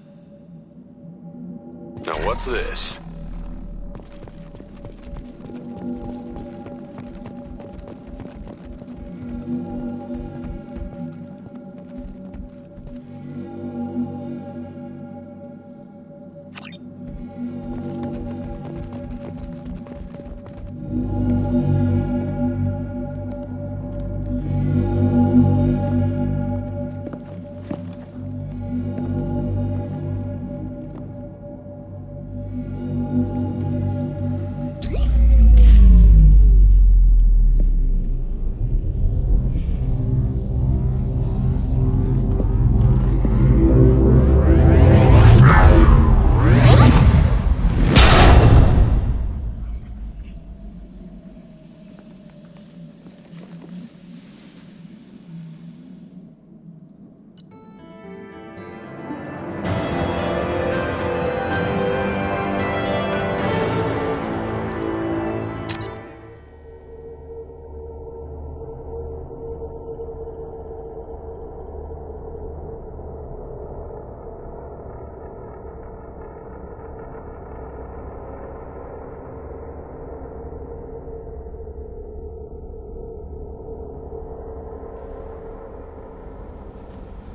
Now what's this?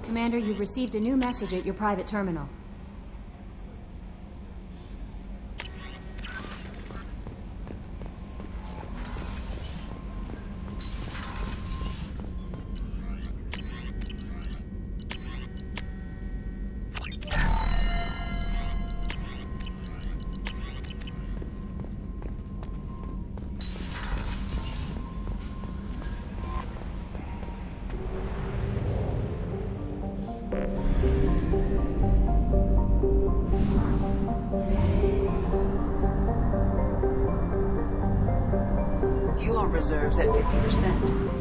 Commander, you've received a new message at your private terminal. Fuel reserves at 50%.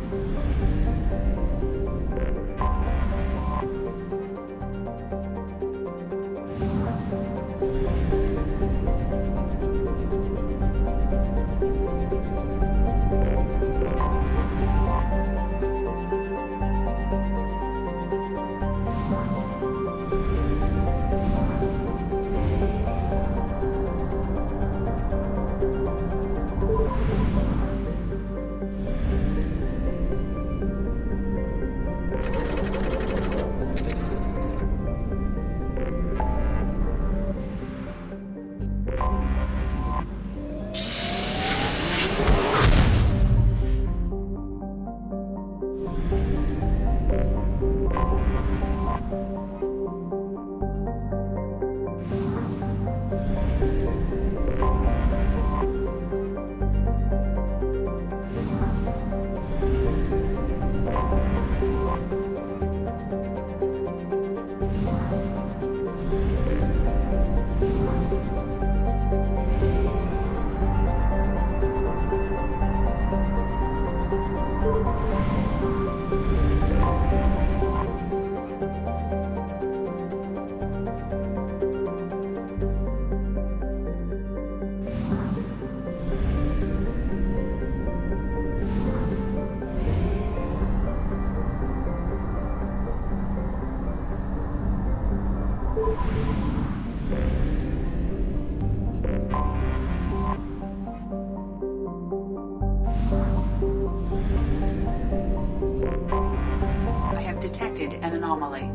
I have detected an anomaly.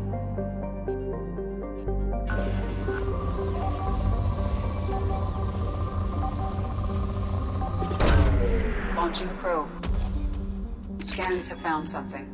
Launching probe. Scans have found something.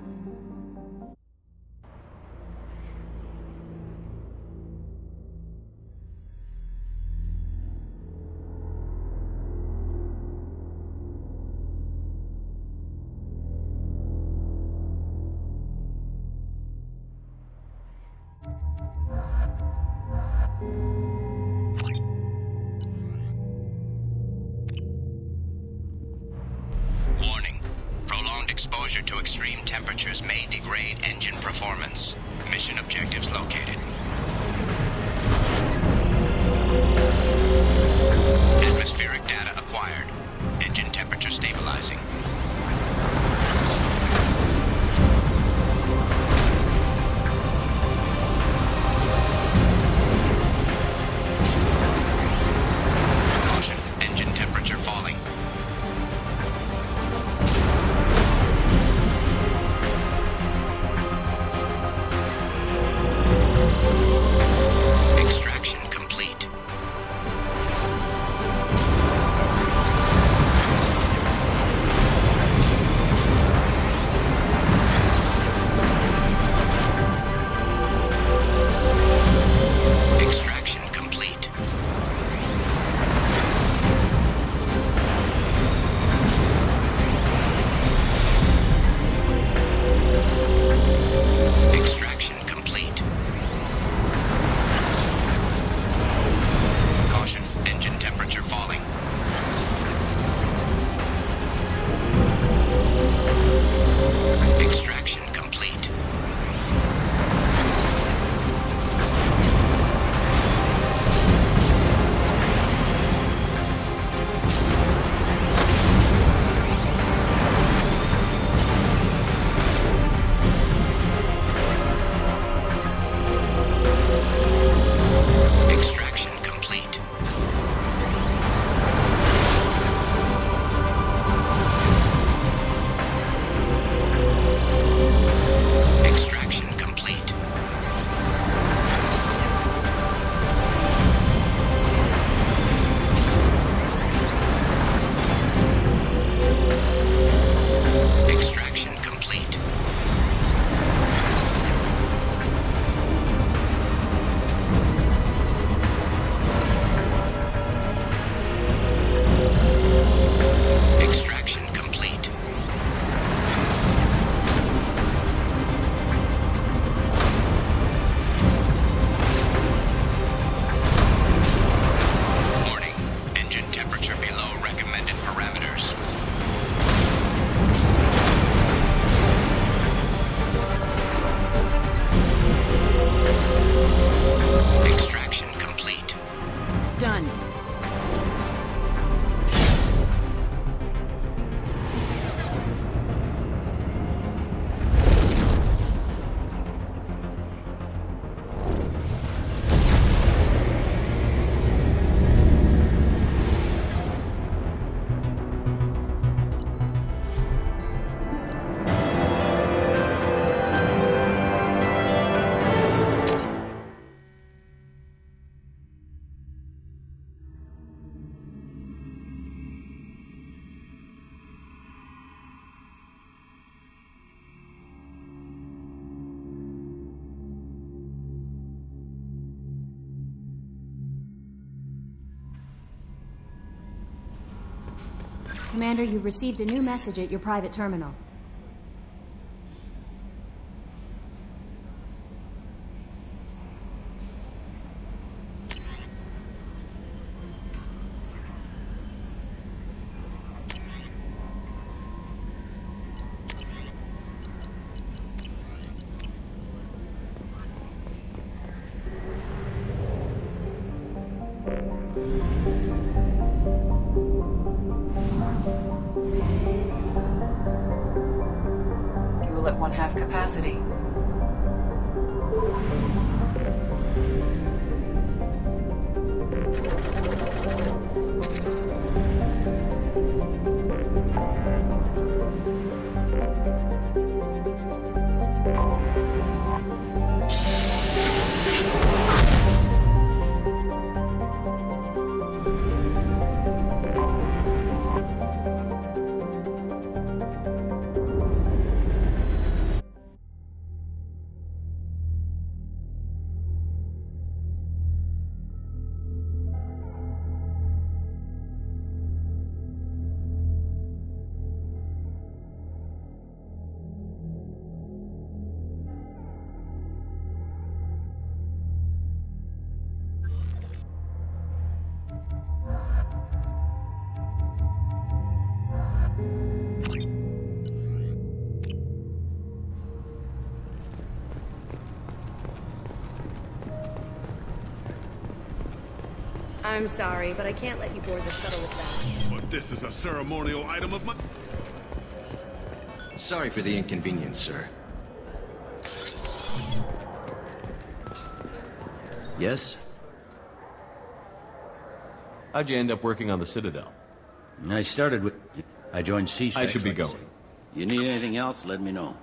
Warning. Prolonged exposure to extreme temperatures may degrade engine performance. Mission objectives located. Atmospheric data acquired. Engine temperature stabilizing. Commander, you've received a new message at your private terminal. Fuel at 1/2 capacity. I'm sorry, but I can't let you board the shuttle with that. But this is a ceremonial item of my... Sorry for the inconvenience, sir. Yes? How'd you end up working on the Citadel? I started with... I joined C-Sec. I should be like you going. say. You need anything else, let me know.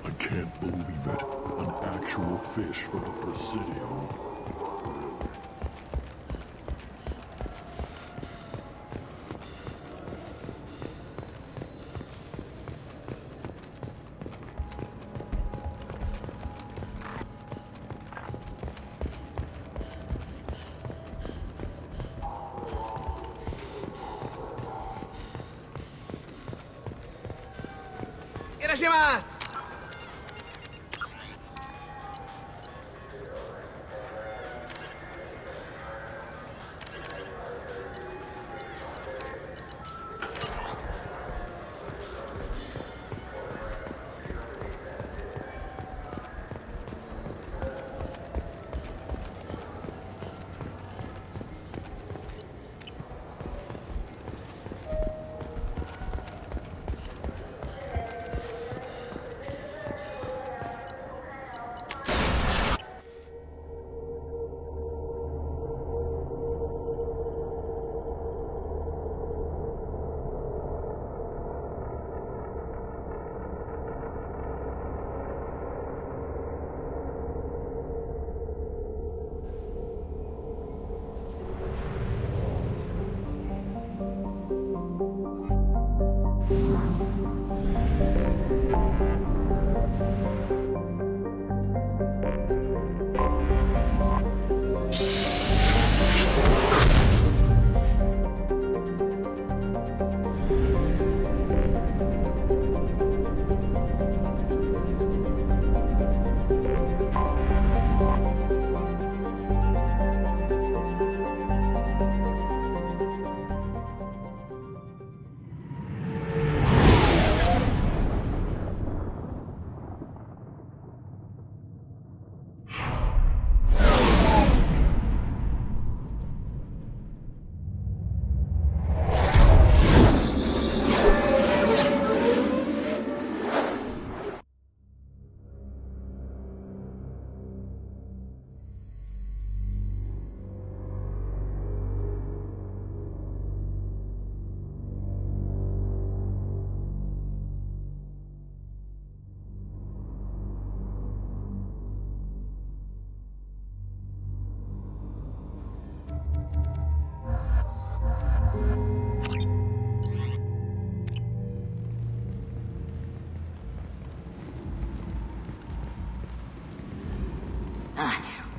I can't believe it. An actual fish from the Presidium. ¡Gracias!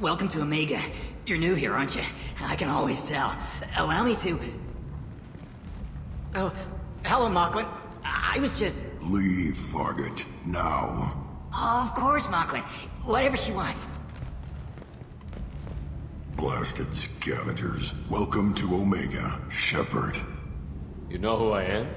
Welcome to Omega. You're new here, aren't you? I can always tell. Allow me to... Oh, hello, Mocklin. I was just... Leave, Fargate. Now. Oh, of course, Mocklin. Whatever she wants. Blasted scavengers. Welcome to Omega, Shepard. You know who I am?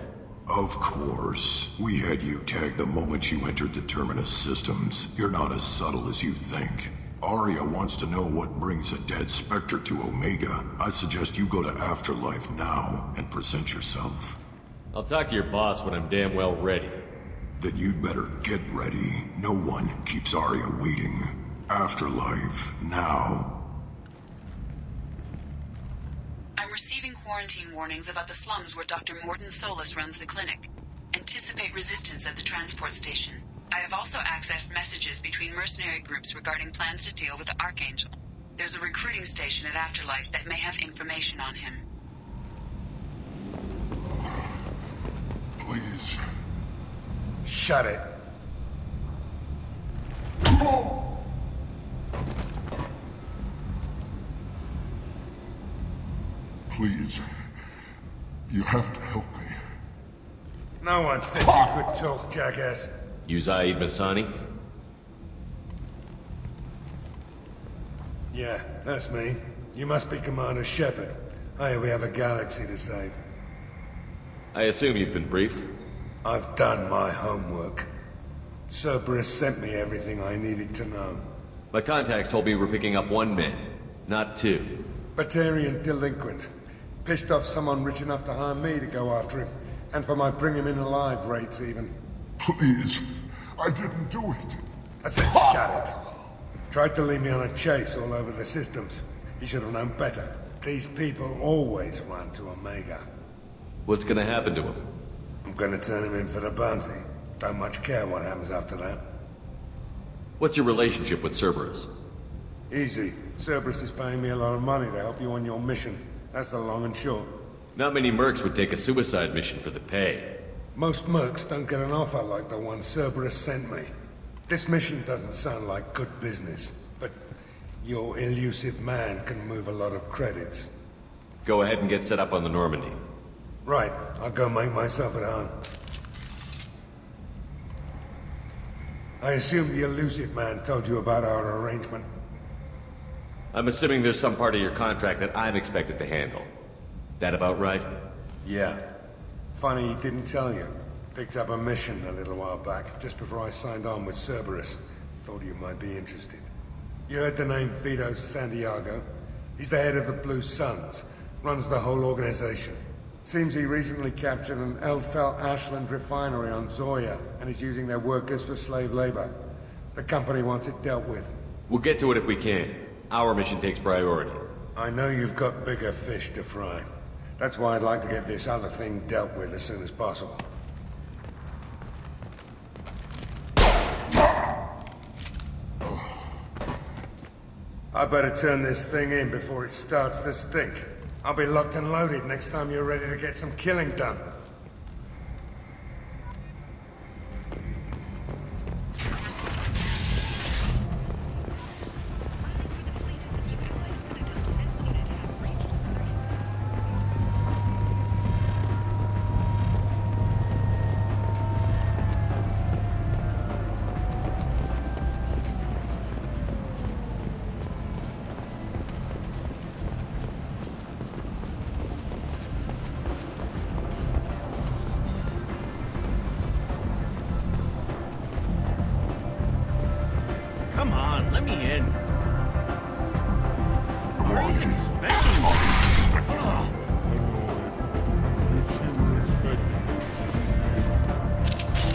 Of course. We had you tagged the moment you entered the Terminus systems. You're not as subtle as you think. Arya wants to know what brings a dead Spectre to Omega. I suggest you go to Afterlife now and present yourself. I'll talk to your boss when I'm damn well ready. Then you'd better get ready. No one keeps Arya waiting. Afterlife now. I'm receiving quarantine warnings about the slums where Dr. Morden Solus runs the clinic. Anticipate resistance at the transport station. I have also accessed messages between mercenary groups regarding plans to deal with the Archangel. There's a recruiting station at Afterlife that may have information on him. Please. Shut it. Please. You have to help me. No one said you could talk, jackass. You Zaid Masani? Yeah, that's me. You must be Commander Shepard. Hey, we have a galaxy to save. I assume you've been briefed? I've done my homework. Cerberus sent me everything I needed to know. My contacts told me we're picking up one man, not two. Batarian delinquent. Pissed off someone rich enough to hire me to go after him. And for my bring him in alive rates, even. Please. I didn't do it. I said shut it. Tried to lead me on a chase all over the systems. He should have known better. These people always run to Omega. What's gonna happen to him? I'm gonna turn him in for the bounty. Don't much care what happens after that. What's your relationship with Cerberus? Easy. Cerberus is paying me a lot of money to help you on your mission. That's the long and short. Not many mercs would take a suicide mission for the pay. Most mercs don't get an offer like the one Cerberus sent me. This mission doesn't sound like good business, but your elusive man can move a lot of credits. Go ahead and get set up on the Normandy. Right, I'll go make myself at home. I assume the elusive man told you about our arrangement. I'm assuming there's some part of your contract that I'm expected to handle. That about right? Yeah. Funny he didn't tell you. Picked up a mission a little while back, just before I signed on with Cerberus. Thought you might be interested. You heard the name Vito Santiago? He's the head of the Blue Suns. Runs the whole organization. Seems he recently captured an Eldfell Ashland refinery on Zoya, and is using their workers for slave labor. The company wants it dealt with. We'll get to it if we can. Our mission takes priority. I know you've got bigger fish to fry. That's why I'd like to get this other thing dealt with as soon as possible. I better turn this thing in before it starts to stink. I'll be locked and loaded next time you're ready to get some killing done. Come on, let me in. What are you expecting?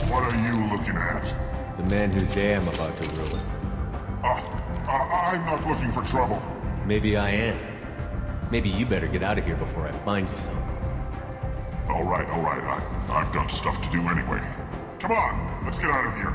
What are you looking at? The man whose day I'm about to ruin. I'm not looking for trouble. Maybe I am. Maybe you better get out of here before I find you some. All right. I've got stuff to do anyway. Come on, let's get out of here.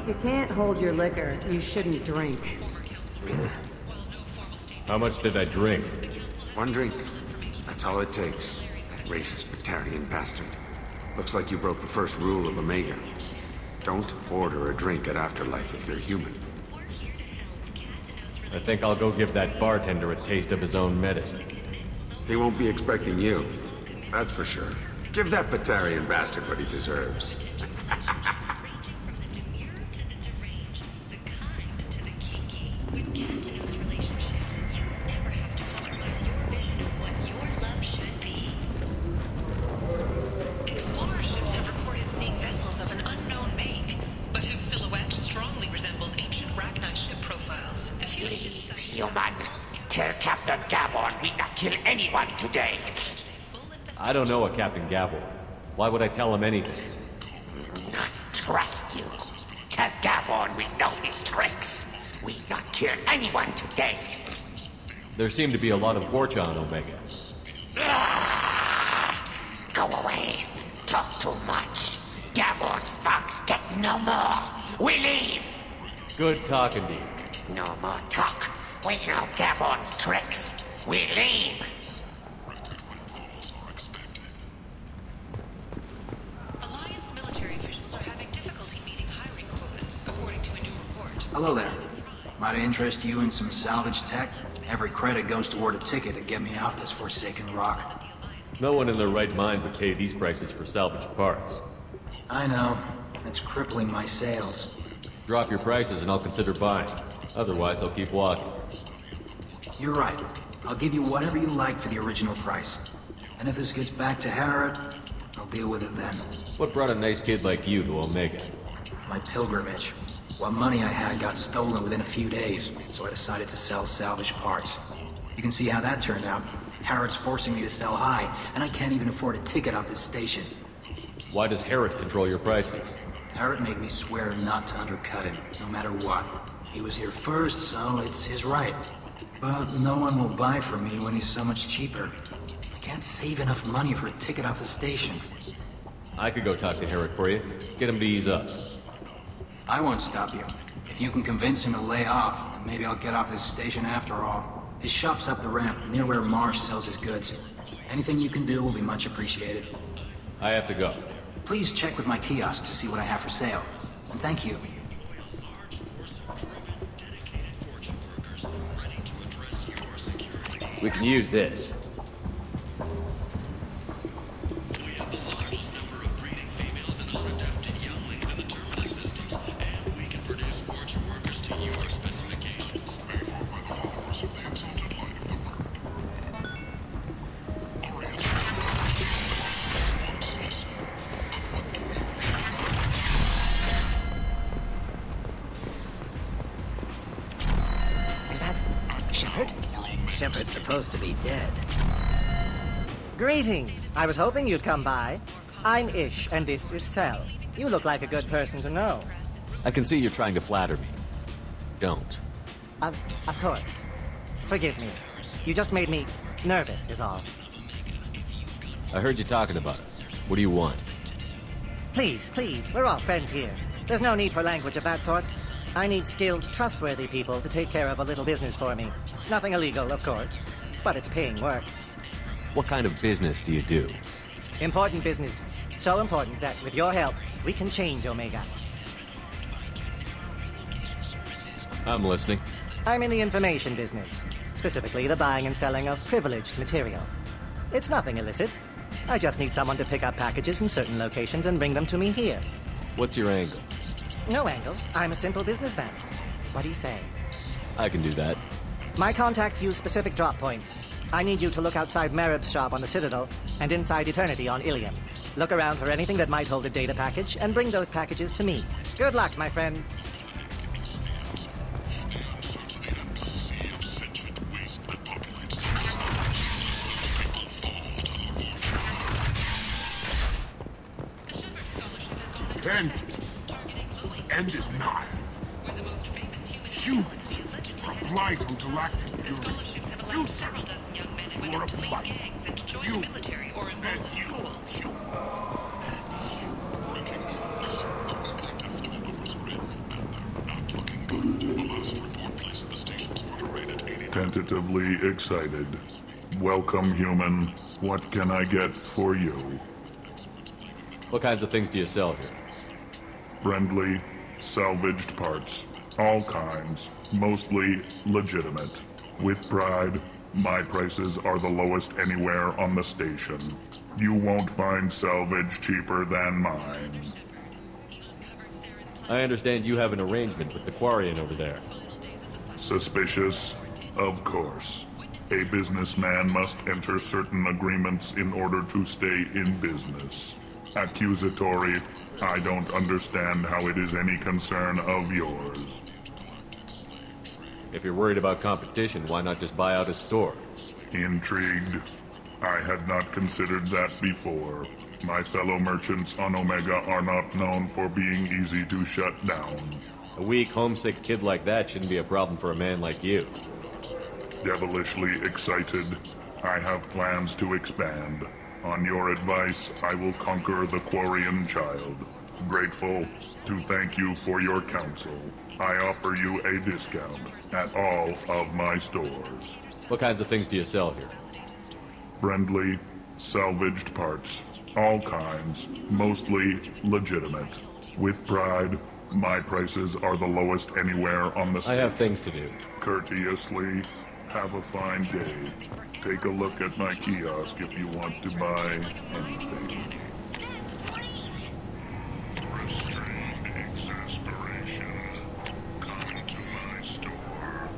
If you can't hold your liquor, you shouldn't drink. How much did I drink? 1 drink. That's all it takes. That racist Batarian bastard. Looks like you broke the first rule of Omega. Don't order a drink at Afterlife if you're human. I think I'll go give that bartender a taste of his own medicine. He won't be expecting you. That's for sure. Give that Batarian bastard what he deserves. Explorerships have reported seeing vessels of an unknown make, but whose silhouette strongly resembles ancient Ragnar ship profiles. The fugitives... Human, tell Captain Gavon we not kill anyone today. I don't know a Captain Gavel. Why would I tell him anything? Not trust you. Tell Gavon we know his tricks. We not kill anyone today. There seem to be a lot of Vorcha on Omega. Go away. Talk too much. Gavon's thugs get no more. We leave. Good talking to you. No more talk. We know Gavon's tricks. We leave. Alliance military officials are having difficulty meeting hiring quotas, according to a new report. Hello there. Might I interest you in some salvage tech? Every credit goes toward a ticket to get me off this forsaken rock. No one in their right mind would pay these prices for salvaged parts. I know. It's crippling my sales. Drop your prices and I'll consider buying. Otherwise, I'll keep walking. You're right. I'll give you whatever you like for the original price. And if this gets back to Harrod, I'll deal with it then. What brought a nice kid like you to Omega? My pilgrimage. What money I had got stolen within a few days, so I decided to sell salvaged parts. You can see how that turned out. Harrod's forcing me to sell high, and I can't even afford a ticket off this station. Why does Harrod control your prices? Harrod made me swear not to undercut him, no matter what. He was here first, so it's his right. But no one will buy from me when he's so much cheaper. I can't save enough money for a ticket off the station. I could go talk to Harrod for you. Get him to ease up. I won't stop you. If you can convince him to lay off, then maybe I'll get off this station after all. His shop's up the ramp, near where Marsh sells his goods. Anything you can do will be much appreciated. I have to go. Please check with my kiosk to see what I have for sale. And thank you. We can use this. Shepard's supposed to be dead. Greetings. I was hoping you'd come by. I'm Ish, and this is Sel. You look like a good person to know. I can see you're trying to flatter me. Don't. Of course. Forgive me. You just made me nervous, is all. I heard you talking about us. What do you want? Please, we're all friends here. There's no need for language of that sort. I need skilled, trustworthy people to take care of a little business for me. Nothing illegal, of course, but it's paying work. What kind of business do you do? Important business. So important that, with your help, we can change Omega. I'm listening. I'm in the information business. Specifically, the buying and selling of privileged material. It's nothing illicit. I just need someone to pick up packages in certain locations and bring them to me here. What's your angle? No angle. I'm a simple businessman. What do you say? I can do that. My contacts use specific drop points. I need you to look outside Marib's shop on the Citadel and inside Eternity on Ilium. Look around for anything that might hold a data package and bring those packages to me. Good luck, my friends. End is nigh. Humans are a blight on galactic purity. You, sir, you are a blight. You, Tentatively excited. Welcome, human. What can I get for you? What kinds of things do you sell here? Friendly, salvaged parts. All kinds. Mostly legitimate. With pride, my prices are the lowest anywhere on the station. You won't find salvage cheaper than mine. I understand you have an arrangement with the Quarian over there. Suspicious? Of course. A businessman must enter certain agreements in order to stay in business. Accusatory, I don't understand how it is any concern of yours. If you're worried about competition, why not just buy out his store? Intrigued? I had not considered that before. My fellow merchants on Omega are not known for being easy to shut down. A weak, homesick kid like that shouldn't be a problem for a man like you. Devilishly excited. I have plans to expand. On your advice, I will conquer the Quarian child. Grateful to thank you for your counsel. I offer you a discount at all of my stores. What kinds of things do you sell here? Friendly, salvaged parts. All kinds. Mostly legitimate. With pride, my prices are the lowest anywhere on the station. I have things to do. Courteously, have a fine day. Take a look at my kiosk if you want to buy anything. Restrained exasperation. Coming to my store.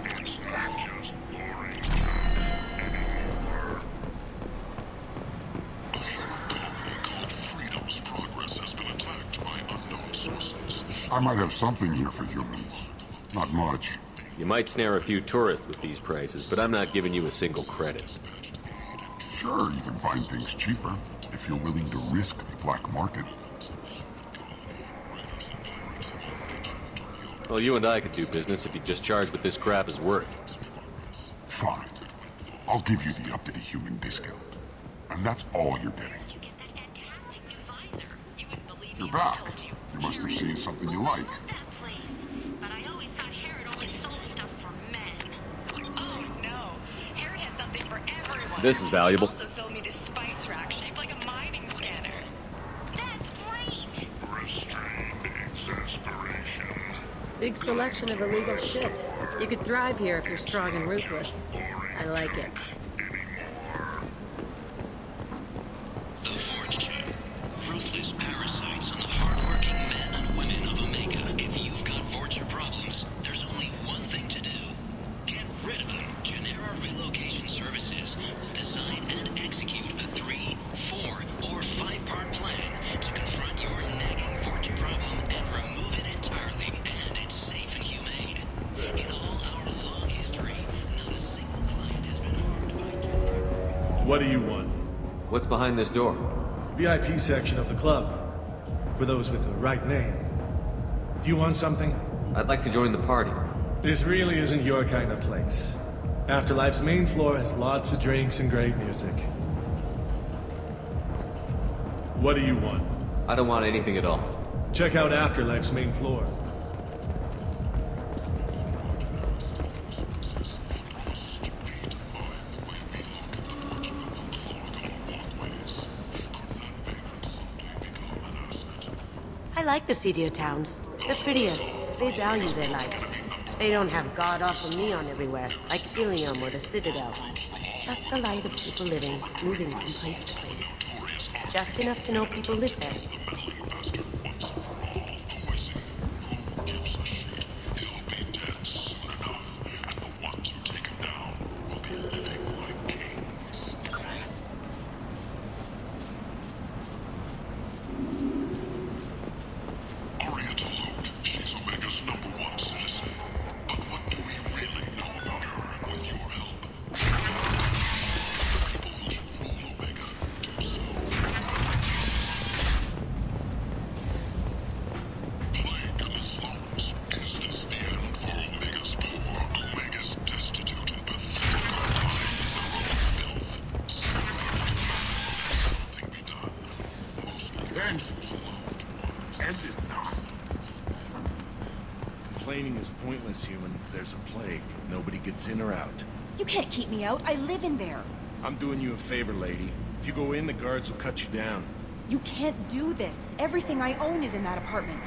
It's not just boring time anymore. Freedom's progress has been attacked by unknown sources. I might have something here for humans. Not much. You might snare a few tourists with these prices, but I'm not giving you a single credit. Sure, you can find things cheaper if you're willing to risk the black market. Well, you and I could do business if you just charge what this crap is worth. Fine. I'll give you the up-to-the-human discount. And that's all you're getting. You're back. You must have seen something you like. This is valuable. Also sold me this spice rack shaped like a mining scanner. That's great. Restrained exasperation. Big selection of illegal shit. You could thrive here if you're strong and ruthless. I like it. The Forge Chain. Ruthless parasites on the hardworking men and women of Omega. If you've got Forger problems, there's only one thing to do. Get rid of them. Genera Relocation Services will design and execute a 3, 4, or 5-part plan to confront your nagging Forger problem and remove it entirely, and it's safe and humane. In all our long history, not a single client has been harmed by... What do you want? What's behind this door? VIP section of the club. For those with the right name. Do you want something? I'd like to join the party. This really isn't your kind of place. Afterlife's main floor has lots of drinks and great music. What do you want? I don't want anything at all. Check out Afterlife's main floor. I like the seedier towns. They're prettier. They value their lives. They don't have god-awful neon everywhere, like Ilium or the Citadel. Just the light of people living, moving from place to place. Just enough to know people live there. Explaining is pointless, human. There's a plague. Nobody gets in or out. You can't keep me out. I live in there. I'm doing you a favor, lady. If you go in, the guards will cut you down. You can't do this. Everything I own is in that apartment.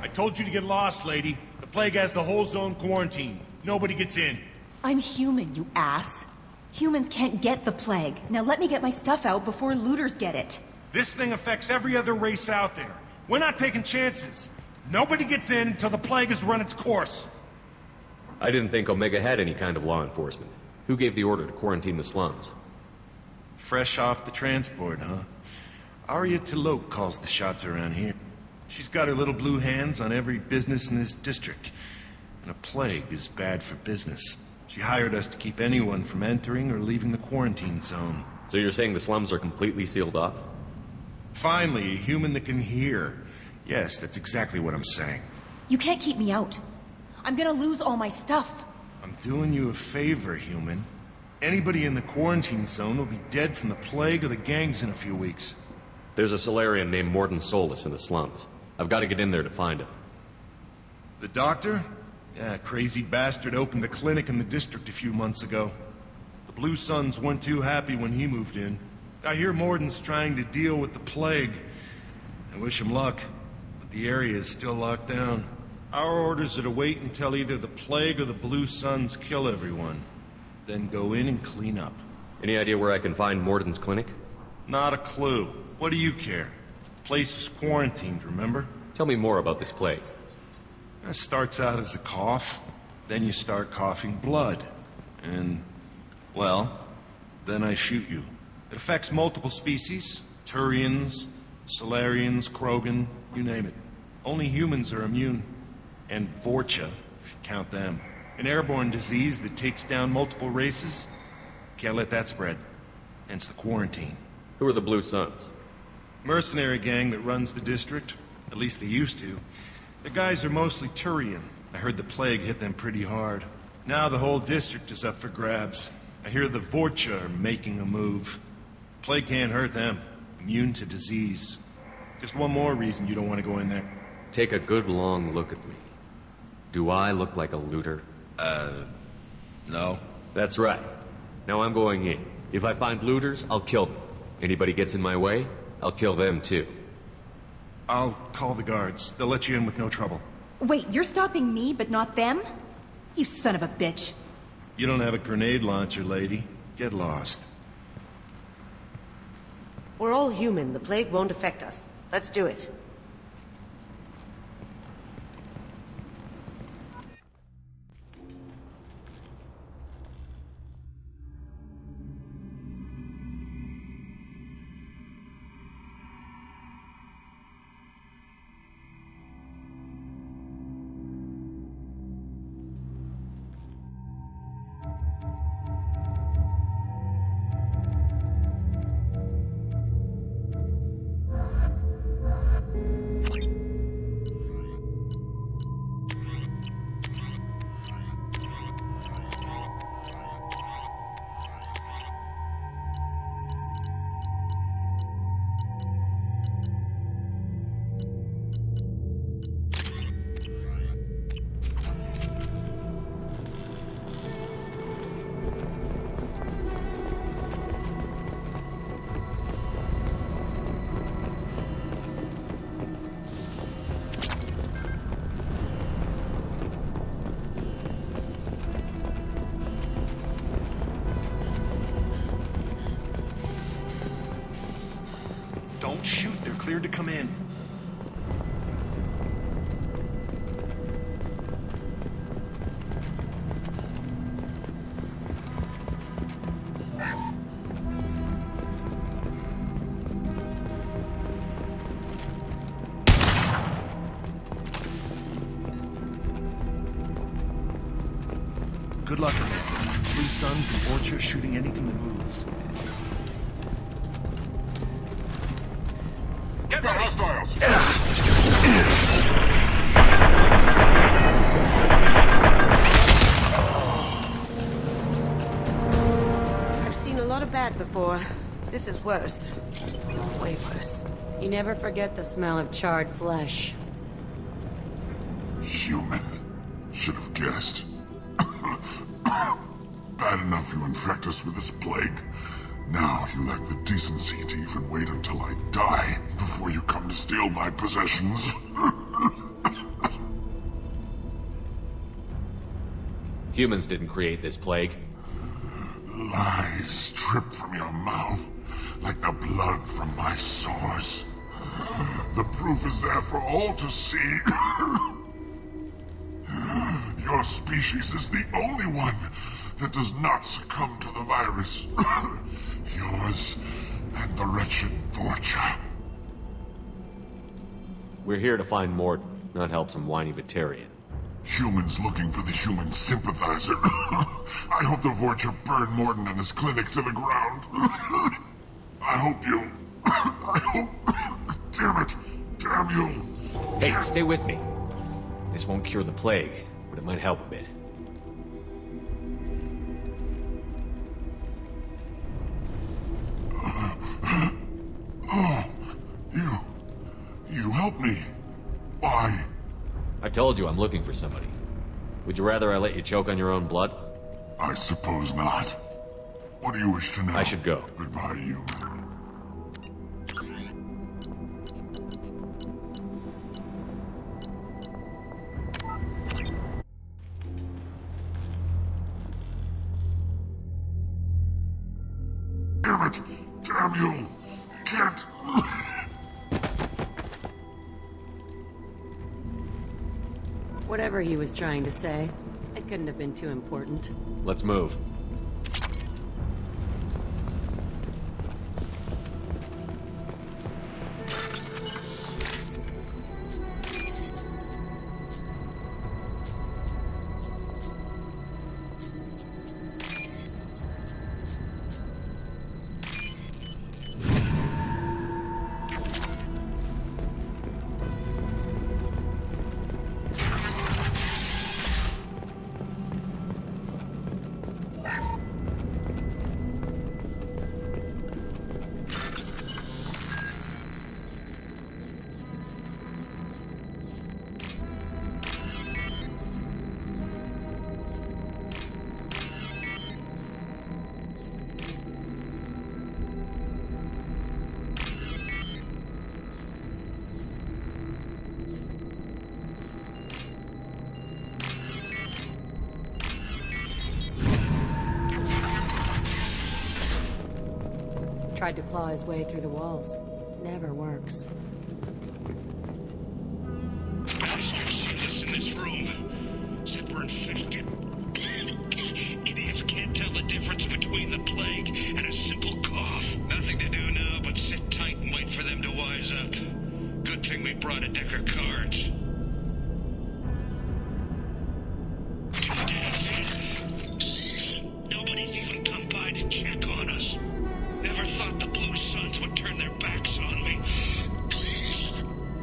I told you to get lost, lady. The plague has the whole zone quarantined. Nobody gets in. I'm human, you ass. Humans can't get the plague. Now let me get my stuff out before looters get it. This thing affects every other race out there. We're not taking chances. Nobody gets in until the plague has run its course. I didn't think Omega had any kind of law enforcement. Who gave the order to quarantine the slums? Fresh off the transport, huh? Arya Tilok calls the shots around here. She's got her little blue hands on every business in this district. And a plague is bad for business. She hired us to keep anyone from entering or leaving the quarantine zone. So you're saying the slums are completely sealed off? Finally, a human that can hear. Yes, that's exactly what I'm saying. You can't keep me out. I'm gonna lose all my stuff. I'm doing you a favor, human. Anybody in the quarantine zone will be dead from the plague or the gangs in a few weeks. There's a Solarian named Morden Solus in the slums. I've got to get in there to find him. The doctor? Yeah, crazy bastard opened a clinic in the district a few months ago. The Blue Suns weren't too happy when he moved in. I hear Morden's trying to deal with the plague. I wish him luck, but the area is still locked down. Our orders are to wait until either the plague or the Blue Suns kill everyone. Then go in and clean up. Any idea where I can find Morden's clinic? Not a clue. What do you care? Place is quarantined, remember? Tell me more about this plague. It starts out as a cough, then you start coughing blood. And, well, then I shoot you. It affects multiple species. Turians, Solarians, Krogan, you name it. Only humans are immune. And Vorcha, if you count them. An airborne disease that takes down multiple races. Can't let that spread. Hence the quarantine. Who are the Blue Suns? Mercenary gang that runs the district. At least they used to. The guys are mostly Turian. I heard the plague hit them pretty hard. Now the whole district is up for grabs. I hear the Vorcha are making a move. Plague can't hurt them. Immune to disease. Just one more reason you don't want to go in there. Take a good long look at me. Do I look like a looter? No. That's right. Now I'm going in. If I find looters, I'll kill them. Anybody gets in my way, I'll kill them too. I'll call the guards. They'll let you in with no trouble. Wait, you're stopping me, but not them? You son of a bitch. You don't have a grenade launcher, lady. Get lost. We're all human. The plague won't affect us. Let's do it. Don't shoot. They're cleared to come in. Good luck, Amanda. Blue Suns and Orchard shooting anything that moves. Get ready! Hostiles! I've seen a lot of bad before. This is worse. Way worse. You never forget the smell of charred flesh. Human. Should have guessed. Bad enough you infect us with this plague. Now you lack the decency to even wait until I die before you come to steal my possessions. Humans didn't create this plague. Lies drip from your mouth like the blood from my sores. The proof is there for all to see. Your species is the only one that does not succumb to the virus. Yours and the wretched Vorcha. We're here to find Morden, not help some whiny Batarian. Humans looking for the human sympathizer. I hope the Vorcha burned Morden and his clinic to the ground. I hope you... I hope... Damn it! Damn you! Hey, stay with me. This won't cure the plague, but it might help a bit. Oh, you helped me. Why? I told you I'm looking for somebody. Would you rather I let you choke on your own blood? I suppose not. What do you wish to know? I should go. Goodbye, human. Damn it! Damn you! Can't... Whatever he was trying to say, it couldn't have been too important. Let's move. Tried to claw his way through the walls. Never works. This in this room. Said we're infected. Idiots can't tell the difference between the plague and a simple cough. Nothing to do now but sit tight and wait for them to wise up. Good thing we brought a deck of cards. 2 days. Nobody's even come by to check on us. Never thought the Blue Suns would turn their backs on me.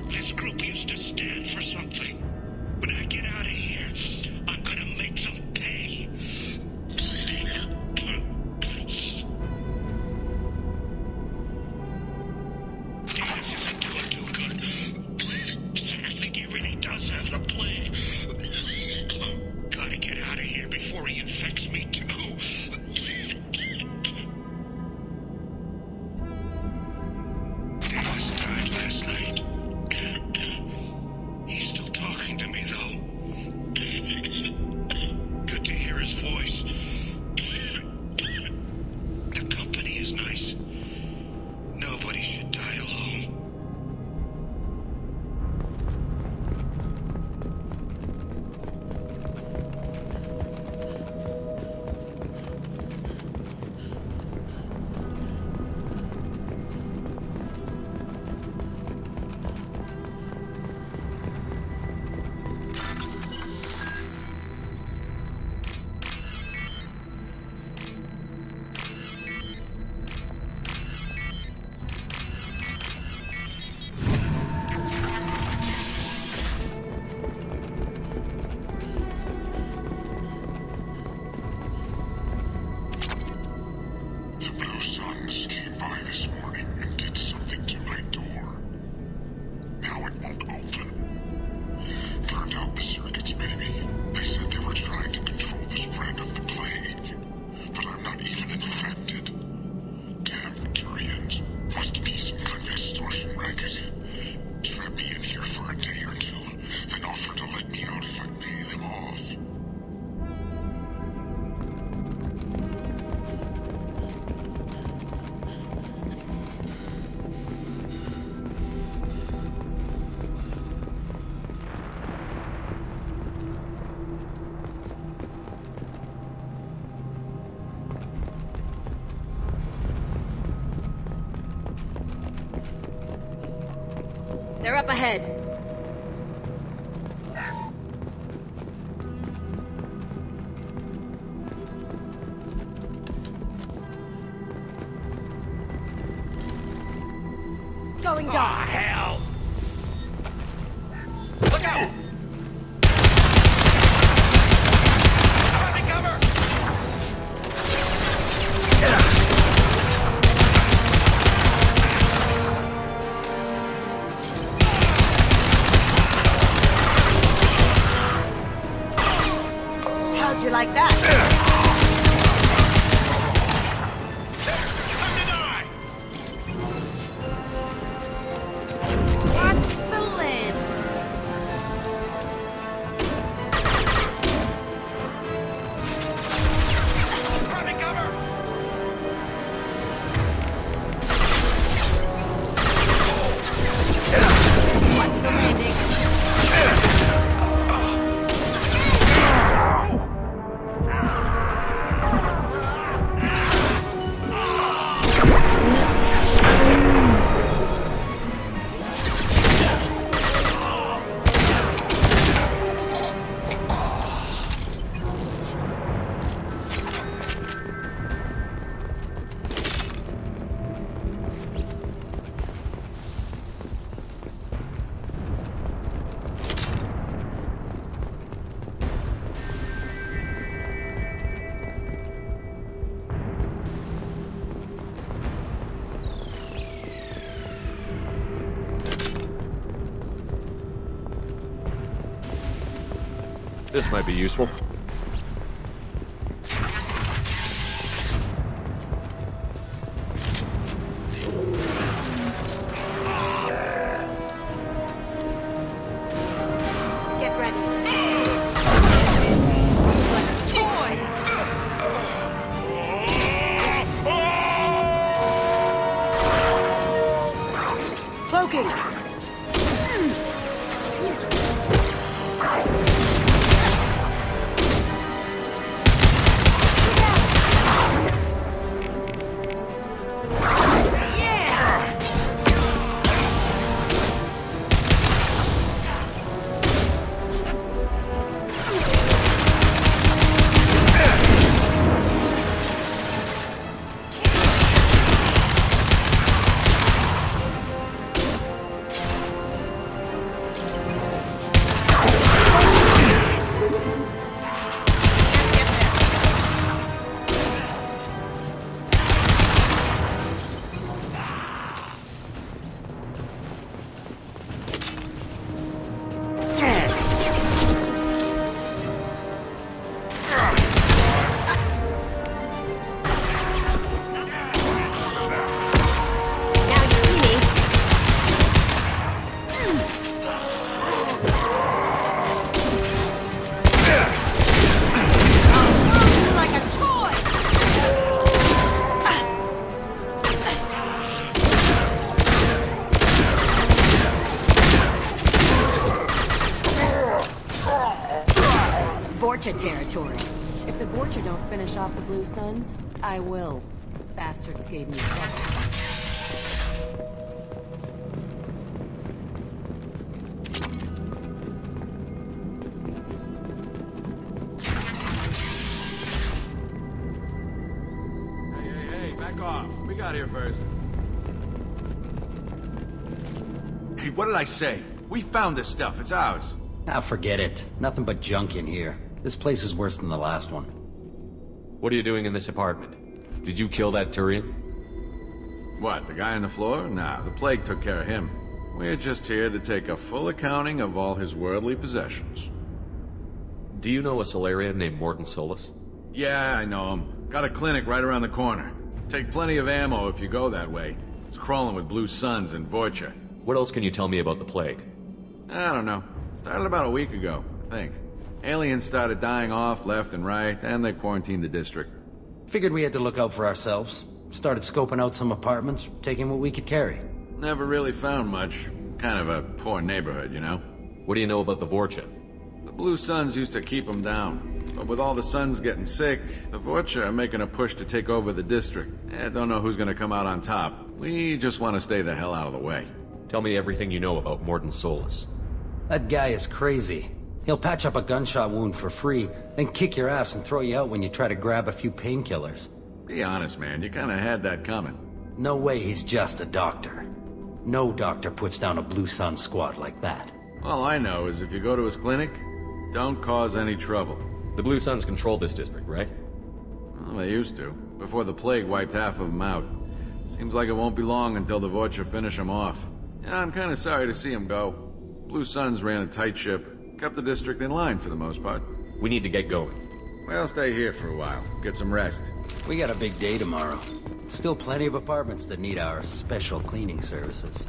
This group used to stand for something. When I get out of here, I'm gonna make them pay. Davis isn't doing too good. I think he really does have the plague. Gotta get out of here before he infects me too. up ahead. Going dark. Ah, hell! Look out! Cover me, cover! How'd you like that? Watch the lid. Cover me, cover! Watch the landing. This might be useful. Get ready. Cloaking. Vorcha territory. If the Vorcha don't finish off the Blue Suns, I will. Bastards gave me trouble. Hey, back off. We got here first. Hey, what did I say? We found this stuff. It's ours. Now forget it. Nothing but junk in here. This place is worse than the last one. What are you doing in this apartment? Did you kill that Turian? What, the guy on the floor? Nah, the plague took care of him. We're just here to take a full accounting of all his worldly possessions. Do you know a Solarian named Morton Solus? Yeah, I know him. Got a clinic right around the corner. Take plenty of ammo if you go that way. It's crawling with Blue Suns and Vorcha. What else can you tell me about the plague? I don't know. Started about a week ago, I think. Aliens started dying off left and right, and they quarantined the district. Figured we had to look out for ourselves. Started scoping out some apartments, taking what we could carry. Never really found much. Kind of a poor neighborhood, you know? What do you know about the Vorcha? The Blue Suns used to keep them down. But with all the Suns getting sick, the Vorcha are making a push to take over the district. Don't know who's gonna come out on top. We just want to stay the hell out of the way. Tell me everything you know about Morden Solus. That guy is crazy. He'll patch up a gunshot wound for free, then kick your ass and throw you out when you try to grab a few painkillers. Be honest, man. You kinda had that coming. No way he's just a doctor. No doctor puts down a Blue Sun squad like that. All I know is if you go to his clinic, don't cause any trouble. The Blue Suns control this district, right? Well, they used to, before the plague wiped half of them out. Seems like it won't be long until the Vorcha finish them off. Yeah, I'm kinda sorry to see him go. Blue Suns ran a tight ship, kept the district in line for the most part. We need to get going. Well, stay here for a while, get some rest. We got a big day tomorrow. Still plenty of apartments that need our special cleaning services.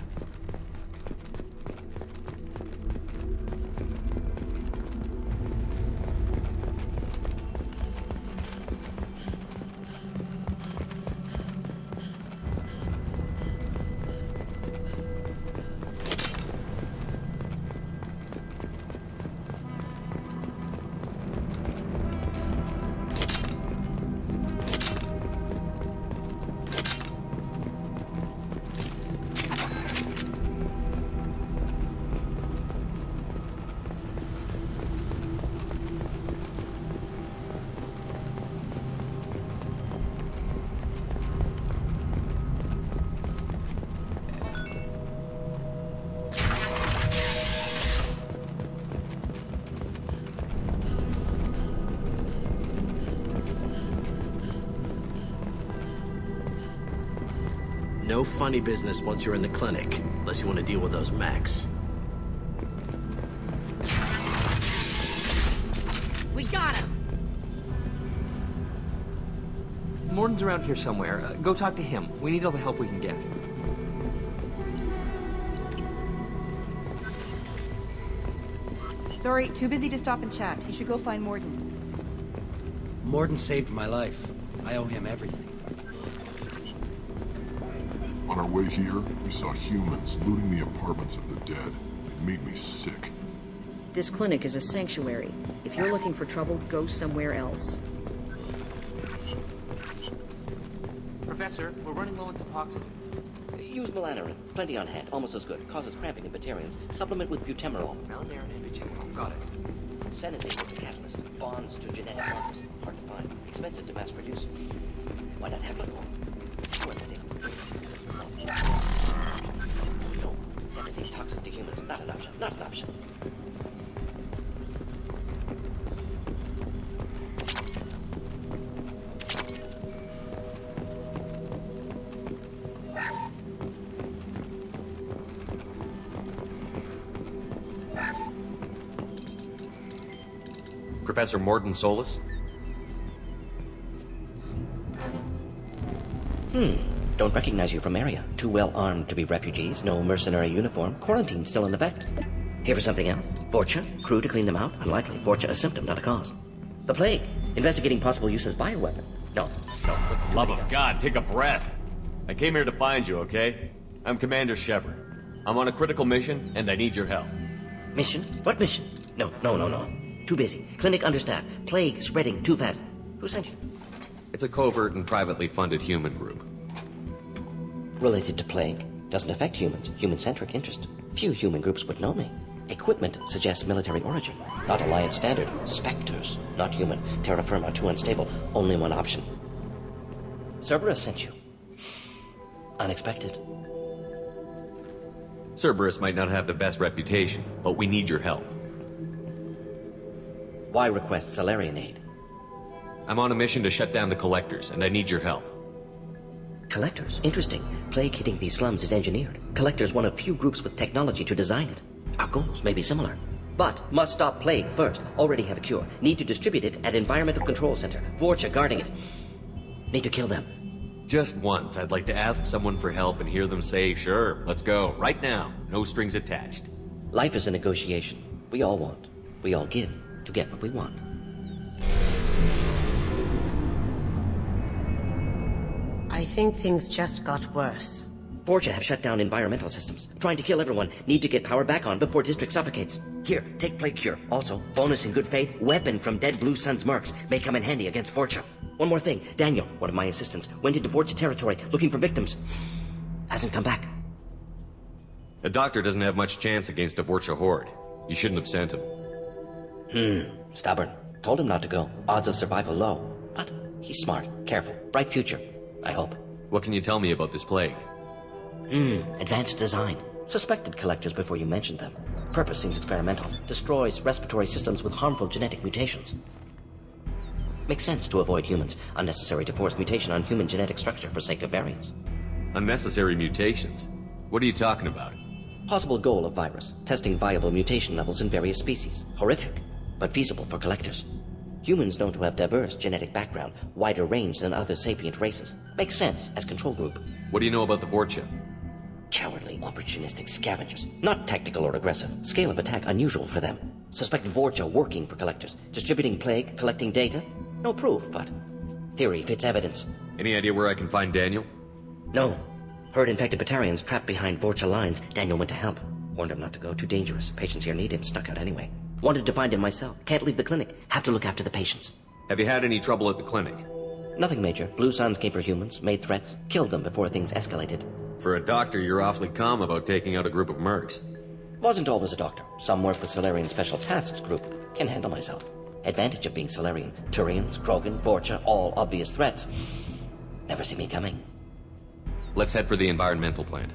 No funny business once you're in the clinic, unless you want to deal with those mechs. We got him! Morden's around here somewhere. Go talk to him. We need all the help we can get. Sorry, too busy to stop and chat. You should go find Morden. Morden saved my life. I owe him everything. On our way here, we saw humans looting the apartments of the dead. It made me sick. This clinic is a sanctuary. If you're looking for trouble, go somewhere else. Professor, we're running low on Suboxone. Use melanorin. Plenty on hand. Almost as good. Causes cramping in Batarians. Supplement with butemerol. Melanorin and butemerol. Got it. Senescence is a catalyst. Bonds to genetic markers. Hard to find. Expensive to mass produce. Why not heplicol? Wednesday. No. Senescence toxic to humans. Not an option. Not an option. Professor Morden Solus? Don't recognize you from area. Too well armed to be refugees. No mercenary uniform. Quarantine still in effect. Here for something else. Vorcha? Crew to clean them out? Unlikely. Vorcha a symptom, not a cause. The plague. Investigating possible use as bioweapon. No. Love of God, take a breath. I came here to find you, okay? I'm Commander Shepard. I'm on a critical mission, and I need your help. Mission? What mission? No. Too busy. Clinic understaffed. Plague spreading too fast. Who sent you? It's a covert and privately funded human group. Related to plague. Doesn't affect humans. Human-centric interest. Few human groups would know me. Equipment suggests military origin. Not Alliance standard. Spectres. Not human. Terra firma too unstable. Only one option. Cerberus sent you. Unexpected. Cerberus might not have the best reputation, but we need your help. Why request Salarian aid? I'm on a mission to shut down the Collectors, and I need your help. Collectors? Interesting. Plague hitting these slums is engineered. Collectors one of few groups with technology to design it. Our goals may be similar. But must stop plague first. Already have a cure. Need to distribute it at Environmental Control Center. Vorcha guarding it. Need to kill them. Just once, I'd like to ask someone for help and hear them say, sure, let's go, right now. No strings attached. Life is a negotiation. We all want. We all give to get what we want. I think things just got worse. Vorcha have shut down environmental systems. Trying to kill everyone. Need to get power back on before district suffocates. Here, take plague cure. Also, bonus in good faith, weapon from dead Blue Sun's mercs. May come in handy against Vorcha. One more thing. Daniel, one of my assistants, went into Vorcha territory looking for victims. Hasn't come back. A doctor doesn't have much chance against a Vorcha horde. You shouldn't have sent him. Stubborn. Told him not to go. Odds of survival low. But he's smart, careful, bright future. I hope. What can you tell me about this plague? Advanced design. Suspected collectors before you mentioned them. Purpose seems experimental. Destroys respiratory systems with harmful genetic mutations. Makes sense to avoid humans. Unnecessary to force mutation on human genetic structure for sake of variants. Unnecessary mutations? What are you talking about? Possible goal of virus. Testing viable mutation levels in various species. Horrific, but feasible for collectors. Humans known to have diverse genetic background, wider range than other sapient races. Makes sense as control group. What do you know about the Vorcha? Cowardly, opportunistic scavengers. Not tactical or aggressive. Scale of attack unusual for them. Suspect Vorcha working for collectors. Distributing plague, collecting data. No proof, but theory fits evidence. Any idea where I can find Daniel? No. Heard infected Batarians trapped behind Vorcha lines. Daniel went to help. Warned him not to go, too dangerous. Patients here need him, snuck out anyway. Wanted to find him myself. Can't leave the clinic. Have to look after the patients. Have you had any trouble at the clinic? Nothing major. Blue Suns came for humans, made threats, killed them before things escalated. For a doctor, you're awfully calm about taking out a group of mercs. Wasn't always a doctor. Some work with Solarian Special Tasks Group. Can handle myself. Advantage of being Solarian. Turians, Krogan, Vorcha, all obvious threats. Never see me coming. Let's head for the environmental plant.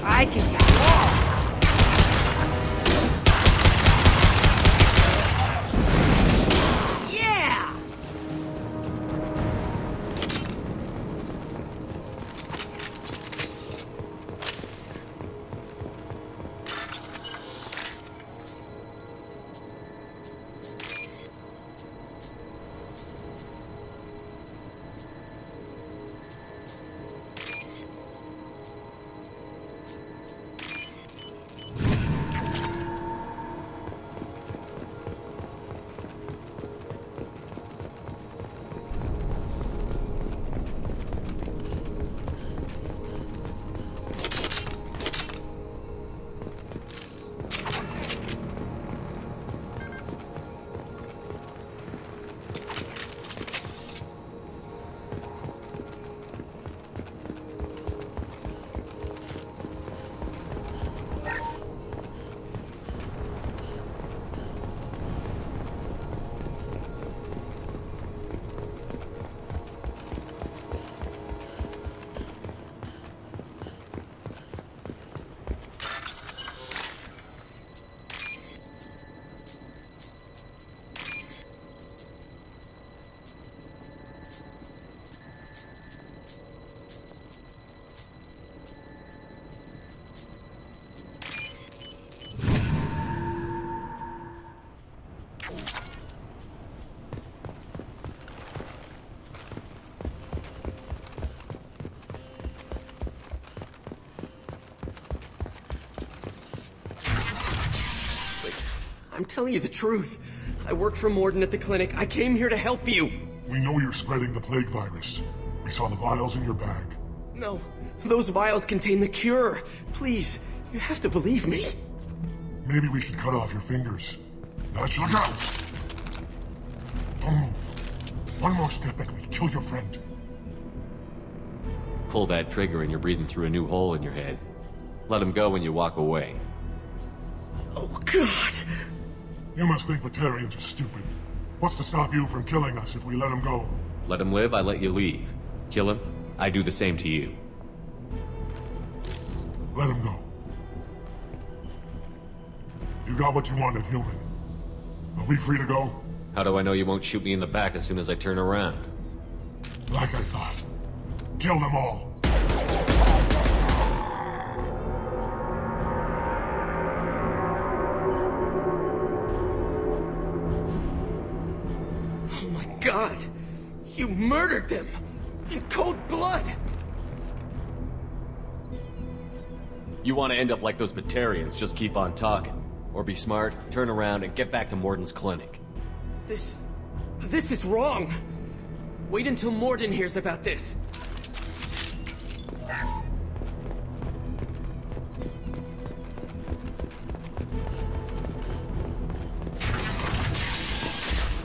I can do it. telling you the truth. I work for Morden at the clinic. I came here to help you. We know you're spreading the plague virus. We saw the vials in your bag. No, those vials contain the cure. Please, you have to believe me. Maybe we should cut off your fingers. Nudge, look out! Don't move. One more step and we kill your friend. Pull that trigger and you're breathing through a new hole in your head. Let him go when you walk away. Oh, God! You must think Batarians are stupid. What's to stop you from killing us if we let him go? Let him live, I let you leave. Kill him, I do the same to you. Let him go. You got what you wanted, human. Are we free to go? How do I know you won't shoot me in the back as soon as I turn around? Like I thought. Kill them all. Oh my God! You murdered them! In cold blood! You want to end up like those Batarians, just keep on talking. Or be smart, turn around, and get back to Morden's clinic. This is wrong! Wait until Morden hears about this.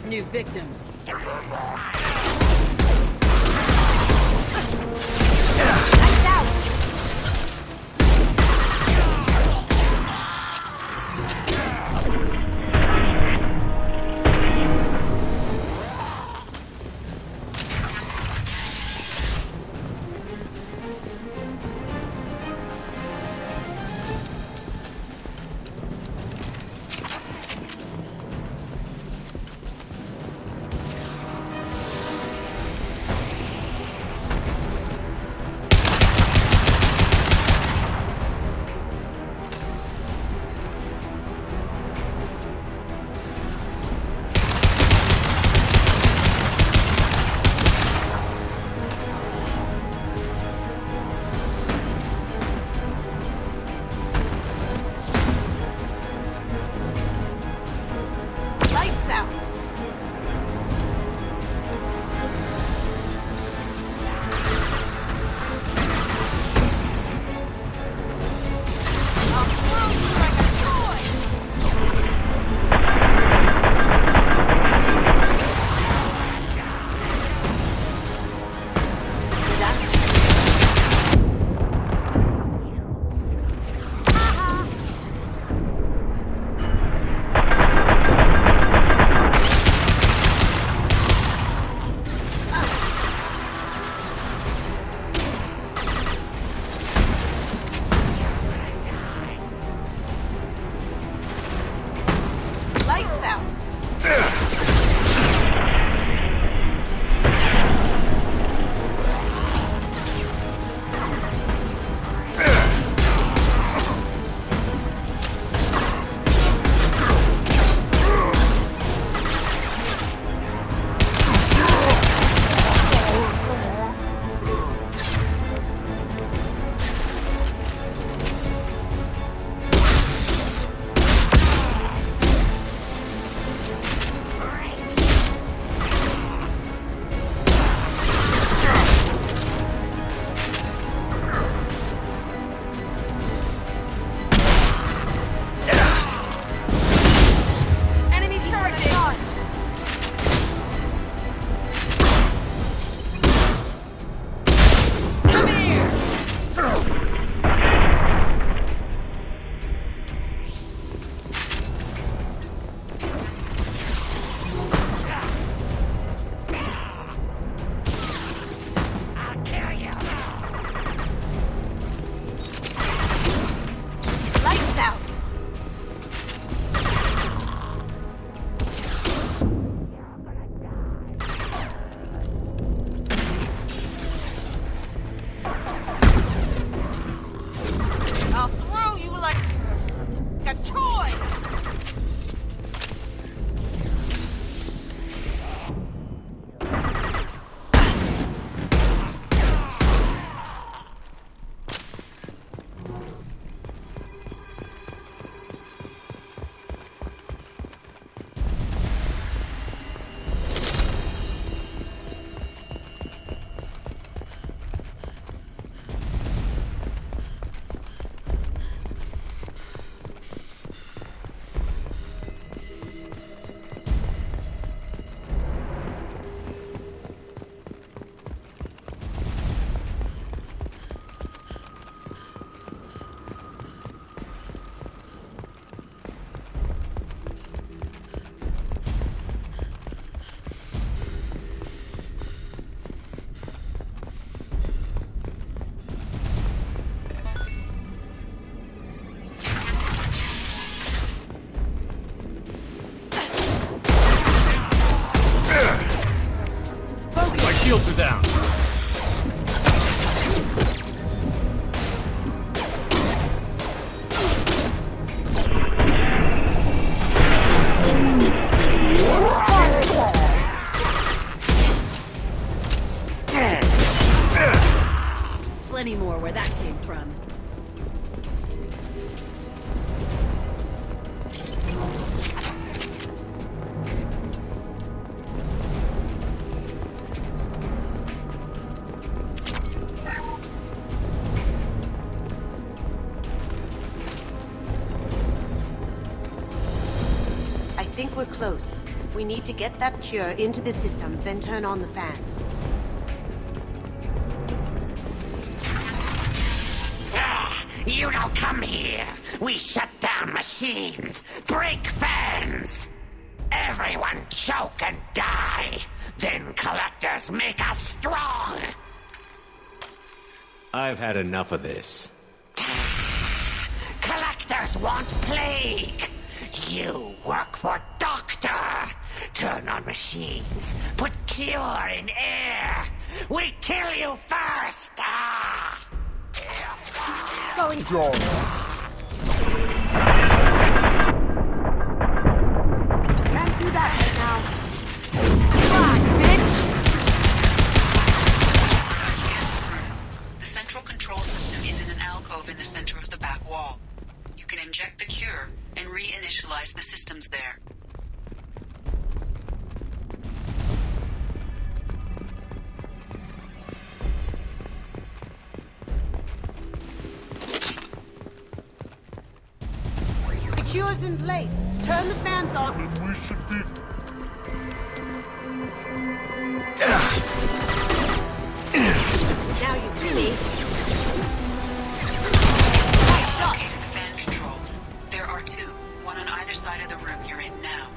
New victims. shields are down. Plenty more where that came from. I think we're close. We need to get that cure into the system, then turn on the fans. You don't come here. We shut down machines, break fans. Everyone choke and die. Then collectors make us strong. I've had enough of this. Collectors want plague. You work for Doctor. Turn on machines. Put cure in air. We kill you first. Going. John. Can't do that right now. Fuck, bitch! The central control system is in an alcove in the center of the back wall. You can inject the cure and reinitialize the systems there. The cure's in place. Turn the fans on. We should be... Now you see me. Located the fan controls. There are two, one on either side of the room you're in now.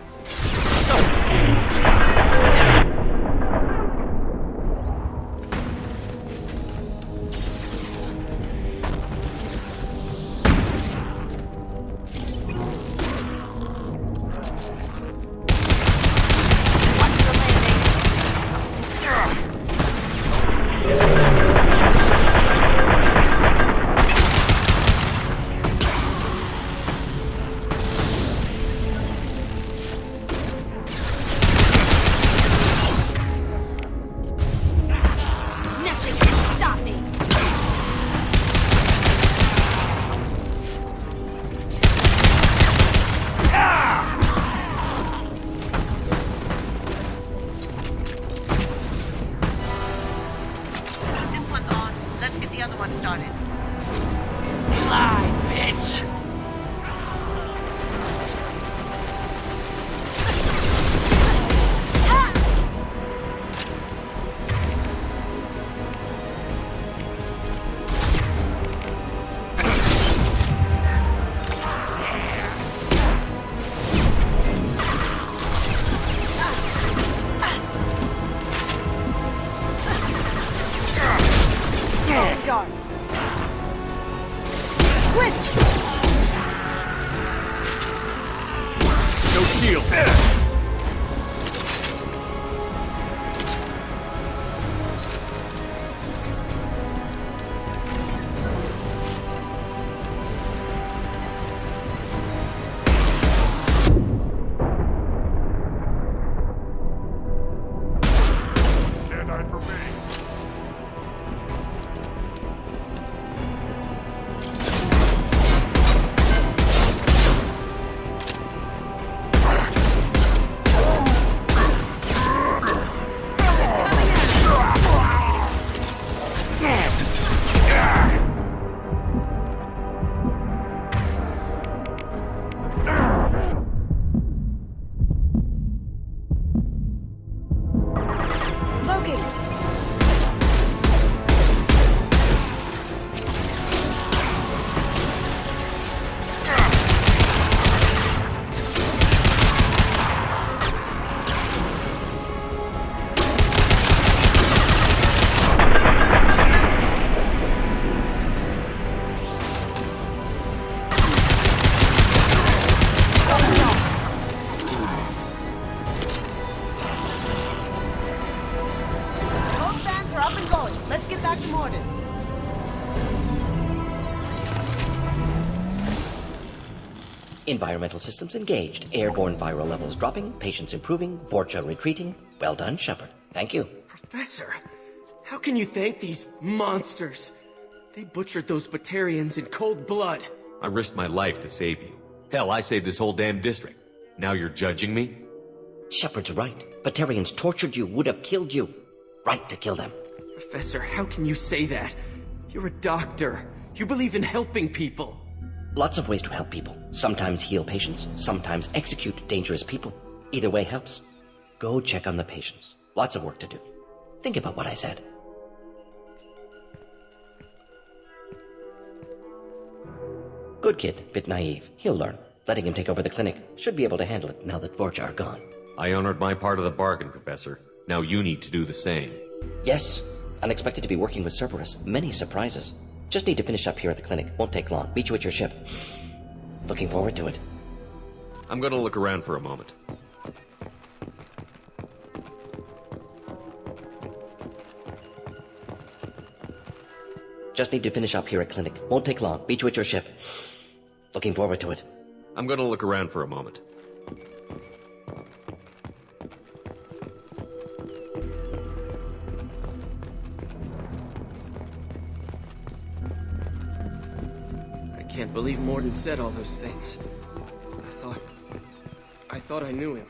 Morden. Environmental systems engaged. Airborne viral levels dropping. Patients improving. Vorcha retreating. Well done, Shepard. Thank you. Professor, how can you thank these monsters? They butchered those Batarians in cold blood. I risked my life to save you. Hell, I saved this whole damn district. Now you're judging me? Shepard's right. Batarians tortured you, would have killed you. Right to kill them. Professor, how can you say that? You're a doctor. You believe in helping people. Lots of ways to help people. Sometimes heal patients, sometimes execute dangerous people. Either way helps. Go check on the patients. Lots of work to do. Think about what I said. Good kid, bit naive. He'll learn. Letting him take over the clinic. Should be able to handle it now that Vorcha are gone. I honored my part of the bargain, Professor. Now you need to do the same. Yes. Unexpected to be working with Cerberus. Many surprises. Just need to finish up here at the clinic. Won't take long. Meet you at your ship. Looking forward to it. I'm gonna look around for a moment. Just need to finish up here at clinic. Won't take long. Meet you at your ship. Looking forward to it. I'm gonna look around for a moment. I can't believe Morden said all those things. I thought I knew him.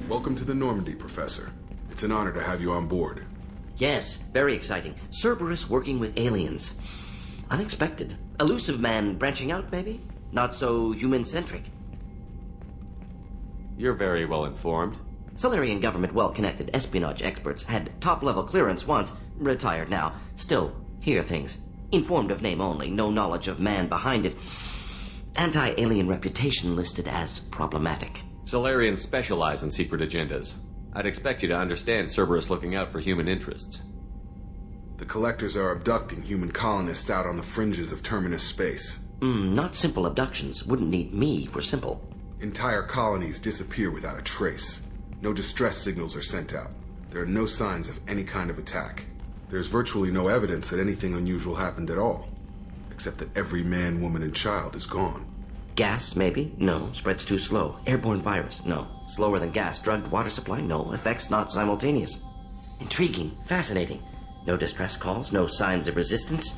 Welcome to the Normandy, Professor. It's an honor to have you on board. Yes, very exciting. Cerberus working with aliens. Unexpected. Elusive man branching out, maybe? Not so human-centric. You're very well informed. Solarian government well-connected espionage experts had top-level clearance once, retired now. Still, hear things. Informed of name only, no knowledge of man behind it. Anti-alien reputation listed as problematic. Solarians specialize in secret agendas. I'd expect you to understand Cerberus looking out for human interests. The Collectors are abducting human colonists out on the fringes of Terminus space. Not simple abductions. Wouldn't need me for simple. Entire colonies disappear without a trace. No distress signals are sent out. There are no signs of any kind of attack. There's virtually no evidence that anything unusual happened at all. Except that every man, woman, and child is gone. Gas, maybe? No. Spreads too slow. Airborne virus? No. Slower than gas. Drugged water supply? No. Effects not simultaneous. Intriguing. Fascinating. No distress calls. No signs of resistance.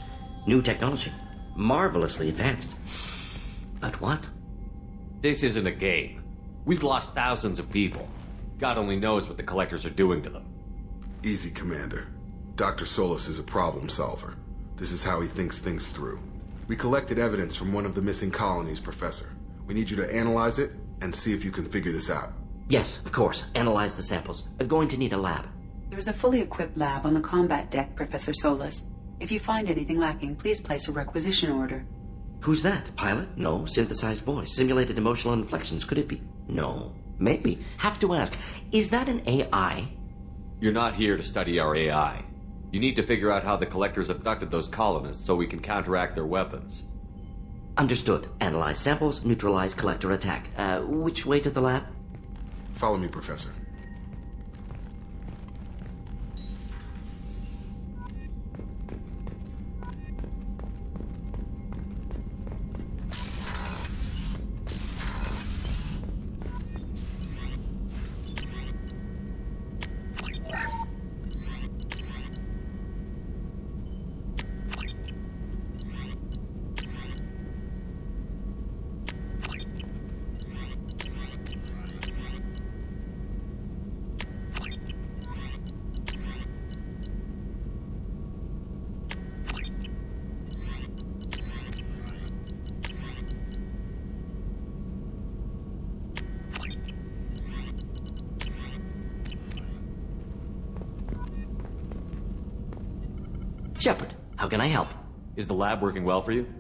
New technology. Marvelously advanced. But what? This isn't a game. We've lost thousands of people. God only knows what the Collectors are doing to them. Easy, Commander. Dr. Solus is a problem solver. This is how he thinks things through. We collected evidence from one of the missing colonies, Professor. We need you to analyze it and see if you can figure this out. Yes, of course. Analyze the samples. Going to need a lab. There's a fully equipped lab on the combat deck, Professor Solus. If you find anything lacking, please place a requisition order. Who's that? Pilot? No. Synthesized voice. Simulated emotional inflections. Could it be? No. Maybe. Have to ask. Is that an AI? You're not here to study our AI. You need to figure out how the Collectors abducted those colonists so we can counteract their weapons. Understood. Analyze samples, neutralize Collector attack. Which way to the lab? Follow me, Professor. Shepard, how can I help? Is the lab working well for you?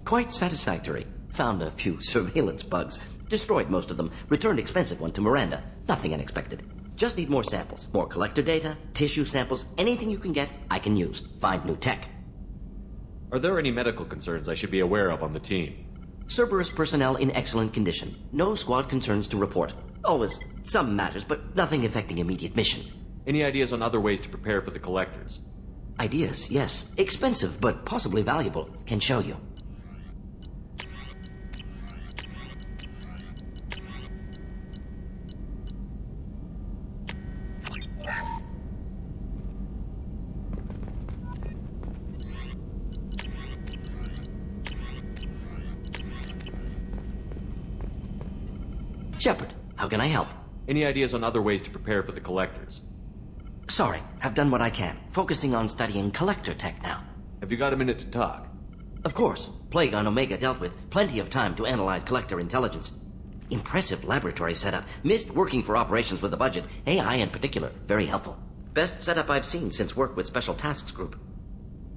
Quite satisfactory. Found a few surveillance bugs. Destroyed most of them. Returned expensive one to Miranda. Nothing unexpected. Just need more samples. More collector data, tissue samples, anything you can get, I can use. Find new tech. Are there any medical concerns I should be aware of on the team? Cerberus personnel in excellent condition. No squad concerns to report. Always some matters, but nothing affecting immediate mission. Any ideas on other ways to prepare for the collectors? Ideas, yes. Expensive, but possibly valuable. Can show you. Shepard, how can I help? Any ideas on other ways to prepare for the collectors? Sorry, have done what I can. Focusing on studying collector tech now. Have you got a minute to talk? Of course. Plague on Omega dealt with. Plenty of time to analyze collector intelligence. Impressive laboratory setup. Missed working for operations with a budget. AI in particular. Very helpful. Best setup I've seen since work with Special Tasks Group.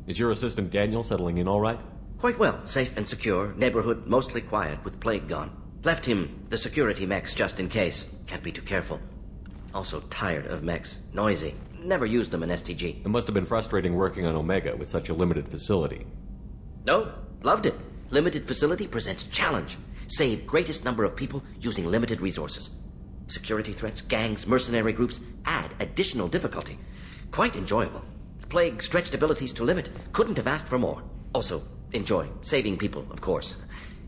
Is your assistant Daniel settling in all right? Quite well. Safe and secure. Neighborhood mostly quiet with Plague gone. Left him the security mechs just in case. Can't be too careful. Also tired of mechs. Noisy. Never used them in STG. It must have been frustrating working on Omega with such a limited facility. No, loved it. Limited facility presents challenge. Save greatest number of people using limited resources. Security threats, gangs, mercenary groups add additional difficulty. Quite enjoyable. Plague stretched abilities to limit. Couldn't have asked for more. Also, enjoy. Saving people, of course.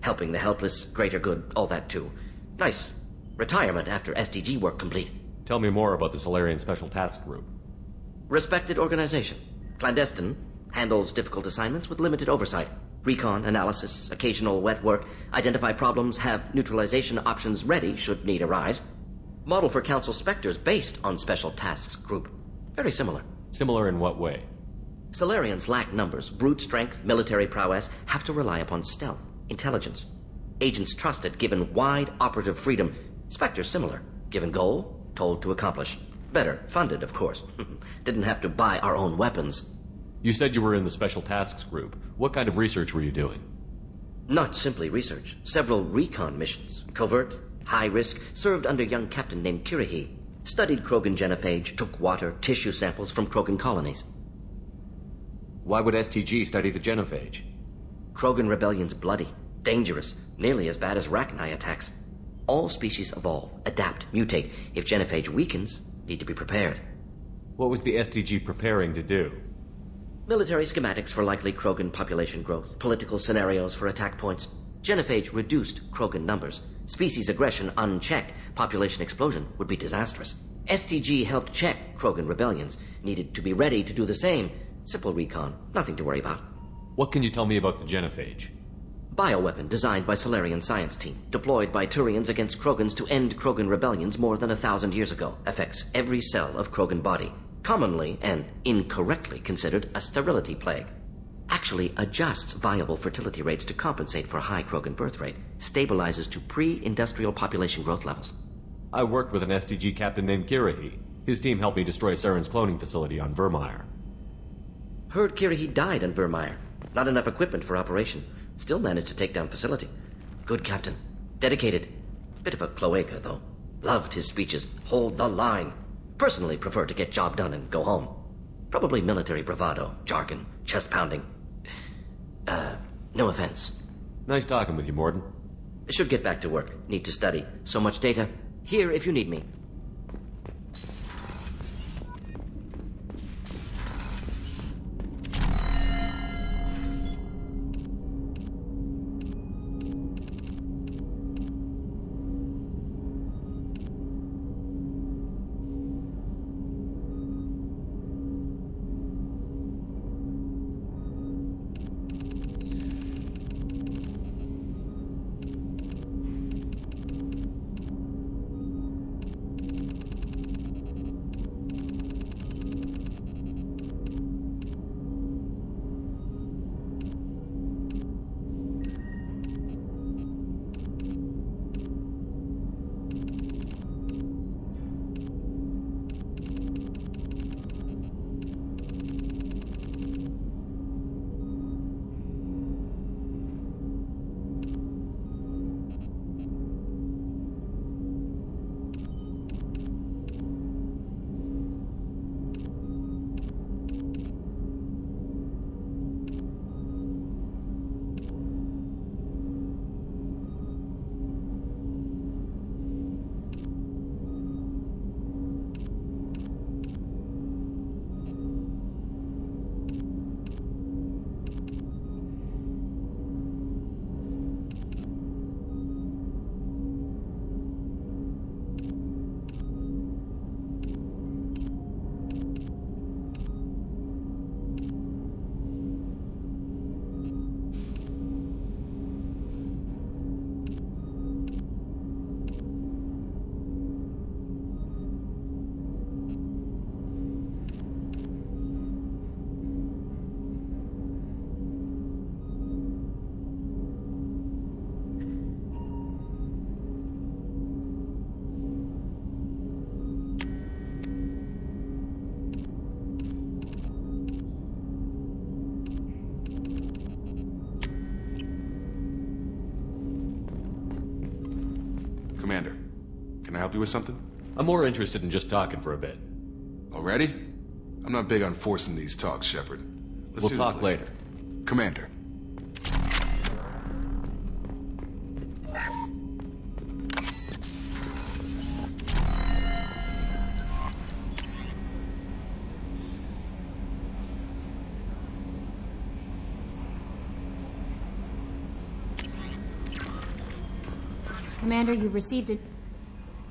Helping the helpless, greater good, all that too. Nice. Retirement after SDG work complete. Tell me more about the Solarian Special Task Group. Respected organization. Clandestine. Handles difficult assignments with limited oversight. Recon, analysis, occasional wet work. Identify problems, have neutralization options ready should need arise. Model for Council Spectres based on Special Tasks Group. Very similar. Similar in what way? Solarians lack numbers, brute strength, military prowess, have to rely upon stealth, intelligence. Agents trusted, given wide operative freedom. Spectres similar, given goal, told to accomplish. Better, funded, of course. Didn't have to buy our own weapons. You said you were in the Special Tasks Group. What kind of research were you doing? Not simply research. Several recon missions. Covert, high risk, served under young captain named Kirihi. Studied Krogan genophage, took water, tissue samples from Krogan colonies. Why would STG study the genophage? Krogan rebellion's bloody, dangerous, nearly as bad as Rachni attacks. All species evolve, adapt, mutate. If genophage weakens, need to be prepared. What was the STG preparing to do? Military schematics for likely Krogan population growth, political scenarios for attack points. Genophage reduced Krogan numbers. Species aggression unchecked, population explosion would be disastrous. STG helped check Krogan rebellions, needed to be ready to do the same. Simple recon, nothing to worry about. What can you tell me about the genophage? Bioweapon designed by Solarian science team, deployed by Turians against Krogans to end Krogan rebellions more than 1,000 years ago. Affects every cell of Krogan body. Commonly and incorrectly considered a sterility plague. Actually adjusts viable fertility rates to compensate for a high Krogan birth rate. Stabilizes to pre-industrial population growth levels. I worked with an STG captain named Kirihi. His team helped me destroy Saren's cloning facility on Vermeer. Heard Kirihi died on Vermeer. Not enough equipment for operation. Still managed to take down facility. Good captain. Dedicated. Bit of a cloaca, though. Loved his speeches. Hold the line. Personally prefer to get job done and go home. Probably military bravado, jargon, chest pounding. No offense. Nice talking with you, Morden. Should get back to work. Need to study. So much data. Here if you need me. Commander, can I help you with something? I'm more interested in just talking for a bit. Already? I'm not big on forcing these talks, Shepard. We'll talk later. Commander. Commander, you've received a...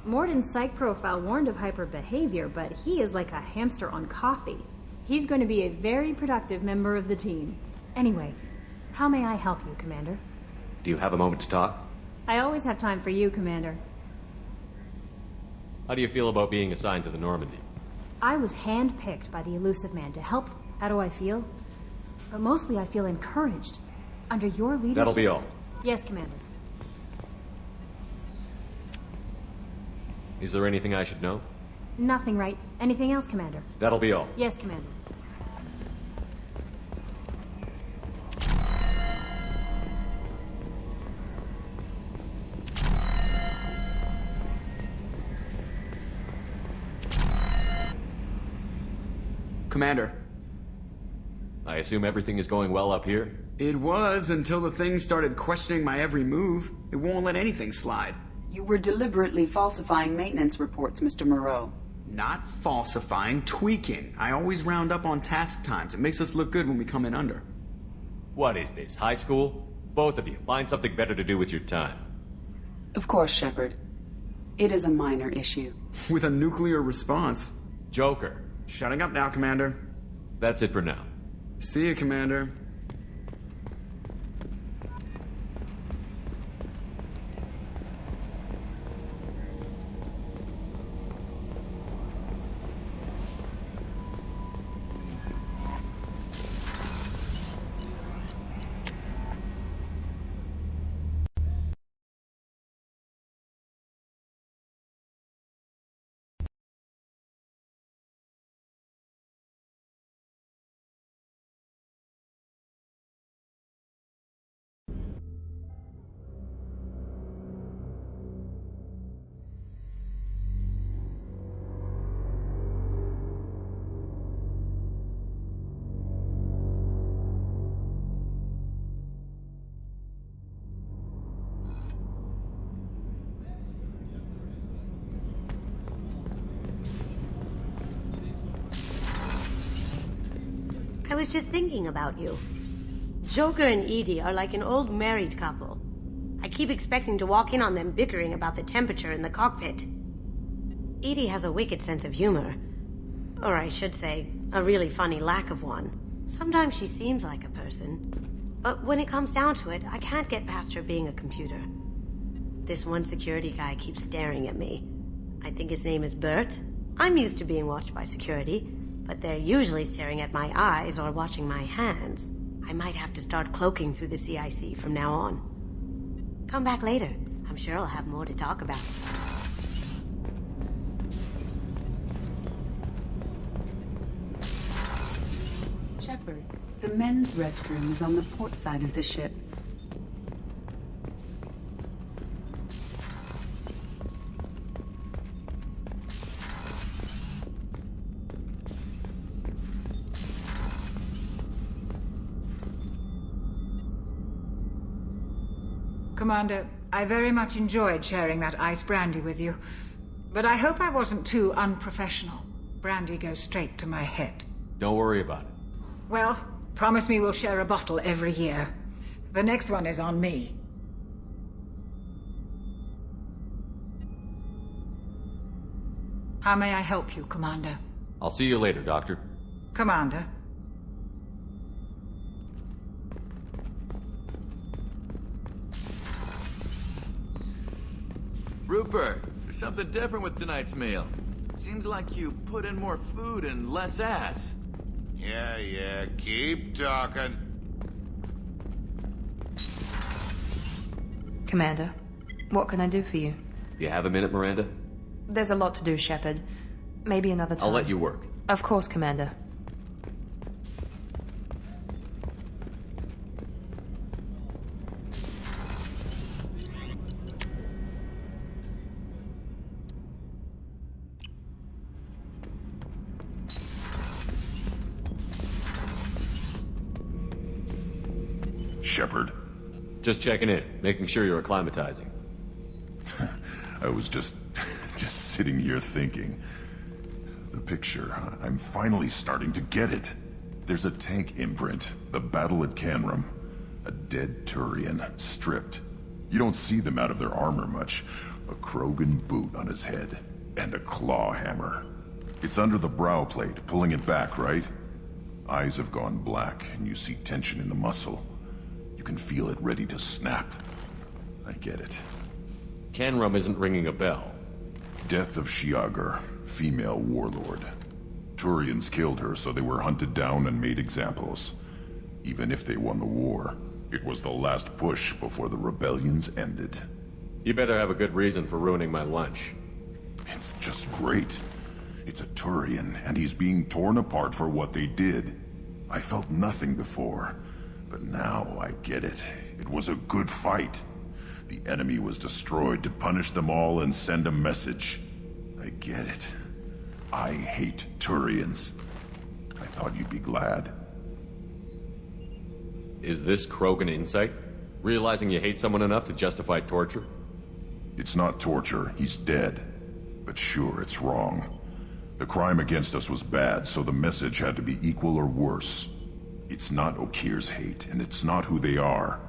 Morden's psych profile warned of hyper behavior, but he is like a hamster on coffee. He's going to be a very productive member of the team. Anyway, how may I help you, Commander? Do you have a moment to talk? I always have time for you, Commander. How do you feel about being assigned to the Normandy? I was handpicked by the Elusive Man to help. How do I feel? But mostly I feel encouraged. Under your leadership... That'll be all. Yes, Commander. Is there anything I should know? Nothing, right? Anything else, Commander? That'll be all. Yes, Commander. Commander. I assume everything is going well up here? It was until the thing started questioning my every move. It won't let anything slide. You were deliberately falsifying maintenance reports, Mr. Moreau. Not falsifying, tweaking. I always round up on task times. It makes us look good when we come in under. What is this, high school? Both of you, find something better to do with your time. Of course, Shepard. It is a minor issue. With a nuclear response. Joker. Shutting up now, Commander. That's it for now. See you, Commander. I was just thinking about you. Joker and Edie are like an old married couple. I keep expecting to walk in on them bickering about the temperature in the cockpit. Edie has a wicked sense of humor. Or I should say, a really funny lack of one. Sometimes she seems like a person. But when it comes down to it, I can't get past her being a computer. This one security guy keeps staring at me. I think his name is Bert. I'm used to being watched by security, but they're usually staring at my eyes or watching my hands. I might have to start cloaking through the CIC from now on. Come back later. I'm sure I'll have more to talk about. Shepard, the men's restroom is on the port side of the ship. Commander, I very much enjoyed sharing that ice brandy with you. But I hope I wasn't too unprofessional. Brandy goes straight to my head. Don't worry about it. Well, promise me we'll share a bottle every year. The next one is on me. How may I help you, Commander? I'll see you later, Doctor. Commander? Rupert, there's something different with tonight's meal. Seems like you put in more food and less ass. Yeah, keep talking. Commander, what can I do for you? Do you have a minute, Miranda? There's a lot to do, Shepard. Maybe another time. I'll let you work. Of course, Commander. Shepard? Just checking in, making sure you're acclimatizing. I was just sitting here thinking. The picture, I'm finally starting to get it. There's a tank imprint, the battle at Canrum. A dead Turian, stripped. You don't see them out of their armor much. A Krogan boot on his head, and a claw hammer. It's under the brow plate, pulling it back, right? Eyes have gone black, and you see tension in the muscle. You can feel it ready to snap. I get it. Canrum isn't ringing a bell. Death of Shiagar, female warlord. Turians killed her, so they were hunted down and made examples. Even if they won the war, it was the last push before the rebellions ended. You better have a good reason for ruining my lunch. It's just great. It's a Turian, and he's being torn apart for what they did. I felt nothing before, but now I get it. It was a good fight. The enemy was destroyed to punish them all and send a message. I get it. I hate Turians. I thought you'd be glad. Is this Krogan insight? Realizing you hate someone enough to justify torture? It's not torture. He's dead. But sure, it's wrong. The crime against us was bad, so the message had to be equal or worse. It's not Okir's hate, and it's not who they are.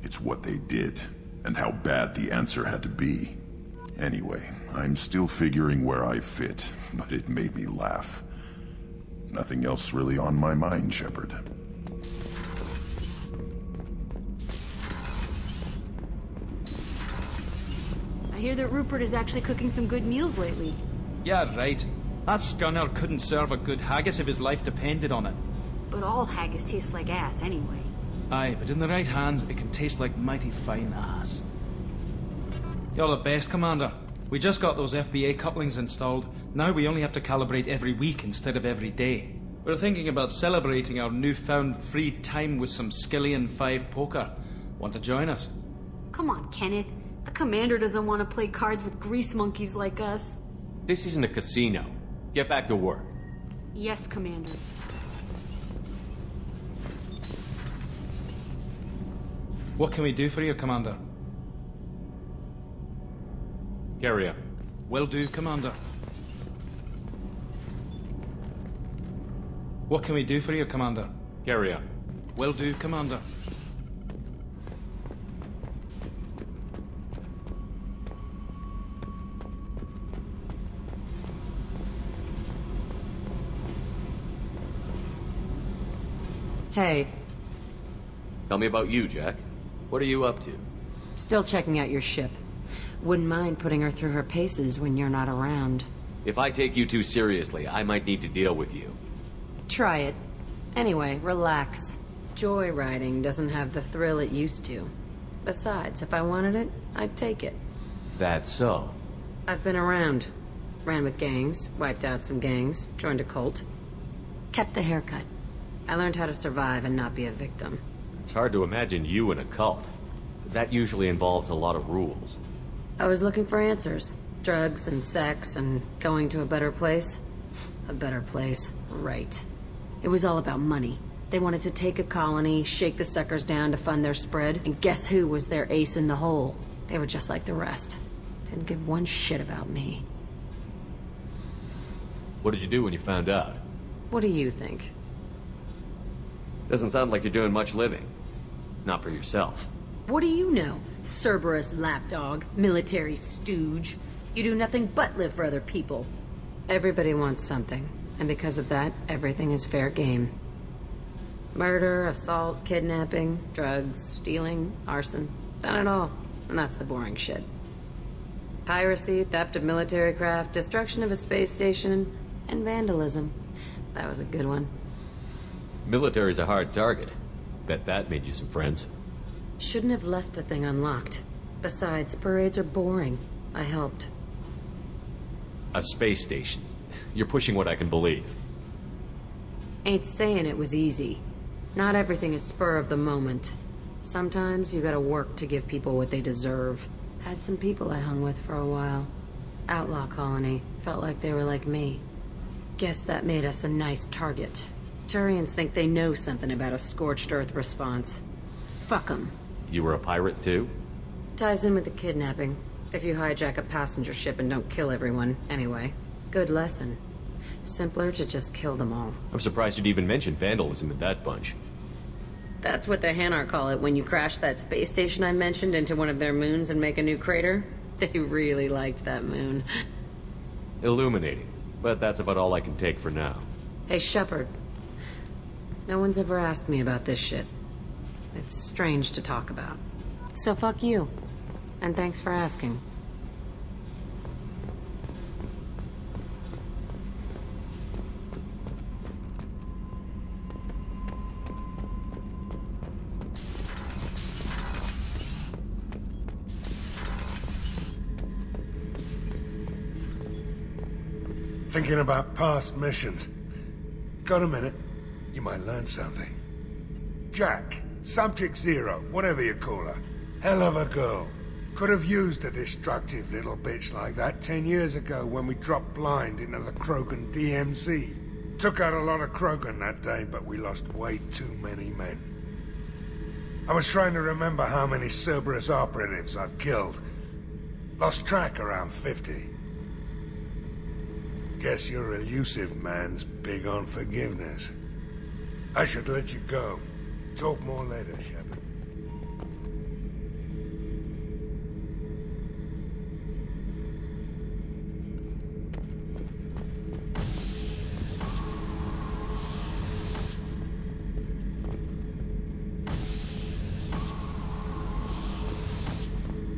It's what they did, and how bad the answer had to be. Anyway, I'm still figuring where I fit, but it made me laugh. Nothing else really on my mind, Shepard. I hear that Rupert is actually cooking some good meals lately. Yeah, right. That scunner couldn't serve a good haggis if his life depended on it. But all haggis tastes like ass anyway. Aye, but in the right hands, it can taste like mighty fine ass. You're the best, Commander. We just got those FBA couplings installed. Now we only have to calibrate every week instead of every day. We're thinking about celebrating our newfound free time with some Skillian 5 poker. Want to join us? Come on, Kenneth. The Commander doesn't want to play cards with grease monkeys like us. This isn't a casino. Get back to work. Yes, Commander. What can we do for you, Commander? Carry on. Will do, Commander. What can we do for you, Commander? Carry on. Will do, Commander. Hey. Tell me about you, Jack. What are you up to? Still checking out your ship. Wouldn't mind putting her through her paces when you're not around. If I take you too seriously, I might need to deal with you. Try it. Anyway, relax. Joyriding doesn't have the thrill it used to. Besides, if I wanted it, I'd take it. That's so. I've been around. Ran with gangs, wiped out some gangs, joined a cult. Kept the haircut. I learned how to survive and not be a victim. It's hard to imagine you in a cult. That usually involves a lot of rules. I was looking for answers. Drugs and sex and going to a better place. A better place, right. It was all about money. They wanted to take a colony, shake the suckers down to fund their spread, and guess who was their ace in the hole? They were just like the rest. Didn't give one shit about me. What did you do when you found out? What do you think? Doesn't sound like you're doing much living. Not for yourself. What do you know? Cerberus lapdog, military stooge. You do nothing but live for other people. Everybody wants something, and because of that, everything is fair game. Murder, assault, kidnapping, drugs, stealing, arson. Done it all. And that's the boring shit. Piracy, theft of military craft, destruction of a space station, and vandalism. That was a good one. Military's a hard target. Bet that made you some friends. Shouldn't have left the thing unlocked. Besides, parades are boring. I helped. A space station. You're pushing what I can believe. Ain't saying it was easy. Not everything is spur of the moment. Sometimes you gotta work to give people what they deserve. Had some people I hung with for a while. Outlaw colony. Felt like they were like me. Guess that made us a nice target. Turians think they know something about a scorched earth response. Fuck 'em. You were a pirate too? Ties in with the kidnapping. If you hijack a passenger ship and don't kill everyone, anyway. Good lesson. Simpler to just kill them all. I'm surprised you'd even mention vandalism in that bunch. That's what the Hanar call it when you crash that space station I mentioned into one of their moons and make a new crater. They really liked that moon. Illuminating. But that's about all I can take for now. Hey, Shepard. No one's ever asked me about this shit. It's strange to talk about. So fuck you. And thanks for asking. Thinking about past missions. Got a minute? You might learn something. Jack, Subject Zero, whatever you call her. Hell of a girl. Could have used a destructive little bitch like that 10 years ago when we dropped blind into the Krogan DMZ. Took out a lot of Krogan that day, but we lost way too many men. I was trying to remember how many Cerberus operatives I've killed. Lost track around 50. Guess your elusive man's big on forgiveness. I should let you go. Talk more later, Shepard.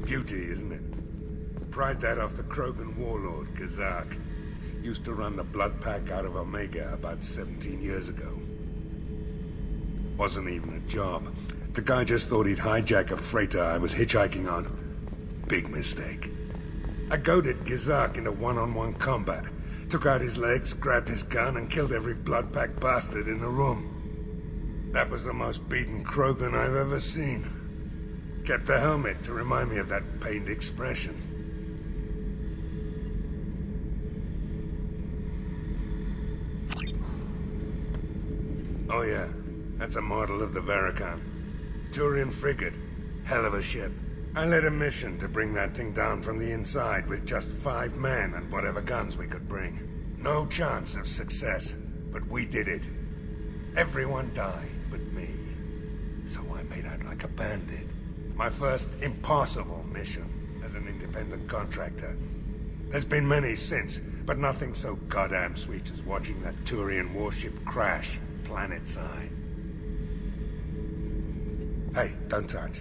Beauty, isn't it? Pried that off the Krogan warlord, Kazak. Used to run the Blood Pack out of Omega about 17 years ago. Wasn't even a job. The guy just thought he'd hijack a freighter I was hitchhiking on. Big mistake. I goaded Kazak into one-on-one combat. Took out his legs, grabbed his gun, and killed every Blood Pack bastard in the room. That was the most beaten Krogan I've ever seen. Kept a helmet to remind me of that pained expression. Oh yeah, that's a model of the Veracon. Turian frigate. Hell of a ship. I led a mission to bring that thing down from the inside with just 5 men and whatever guns we could bring. No chance of success, but we did it. Everyone died but me. So I made out like a bandit. My first impossible mission as an independent contractor. There's been many since, but nothing so goddamn sweet as watching that Turian warship crash planet side. Hey, don't touch.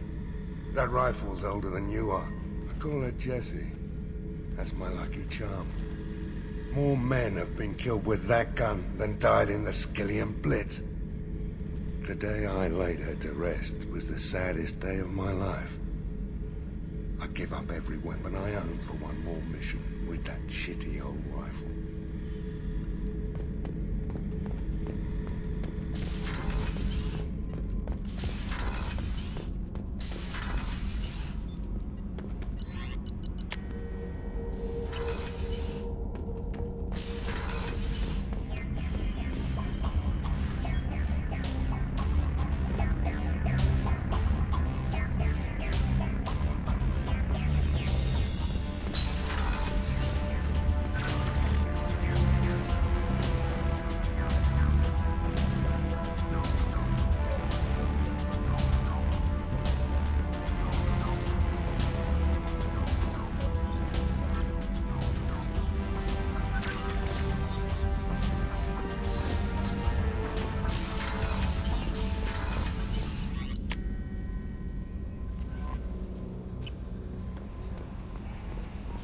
That rifle's older than you are. I call her Jessie. That's my lucky charm. More men have been killed with that gun than died in the Skillian Blitz. The day I laid her to rest was the saddest day of my life. I'd give up every weapon I own for one more mission with that shitty old rifle.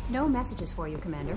No messages for you, Commander.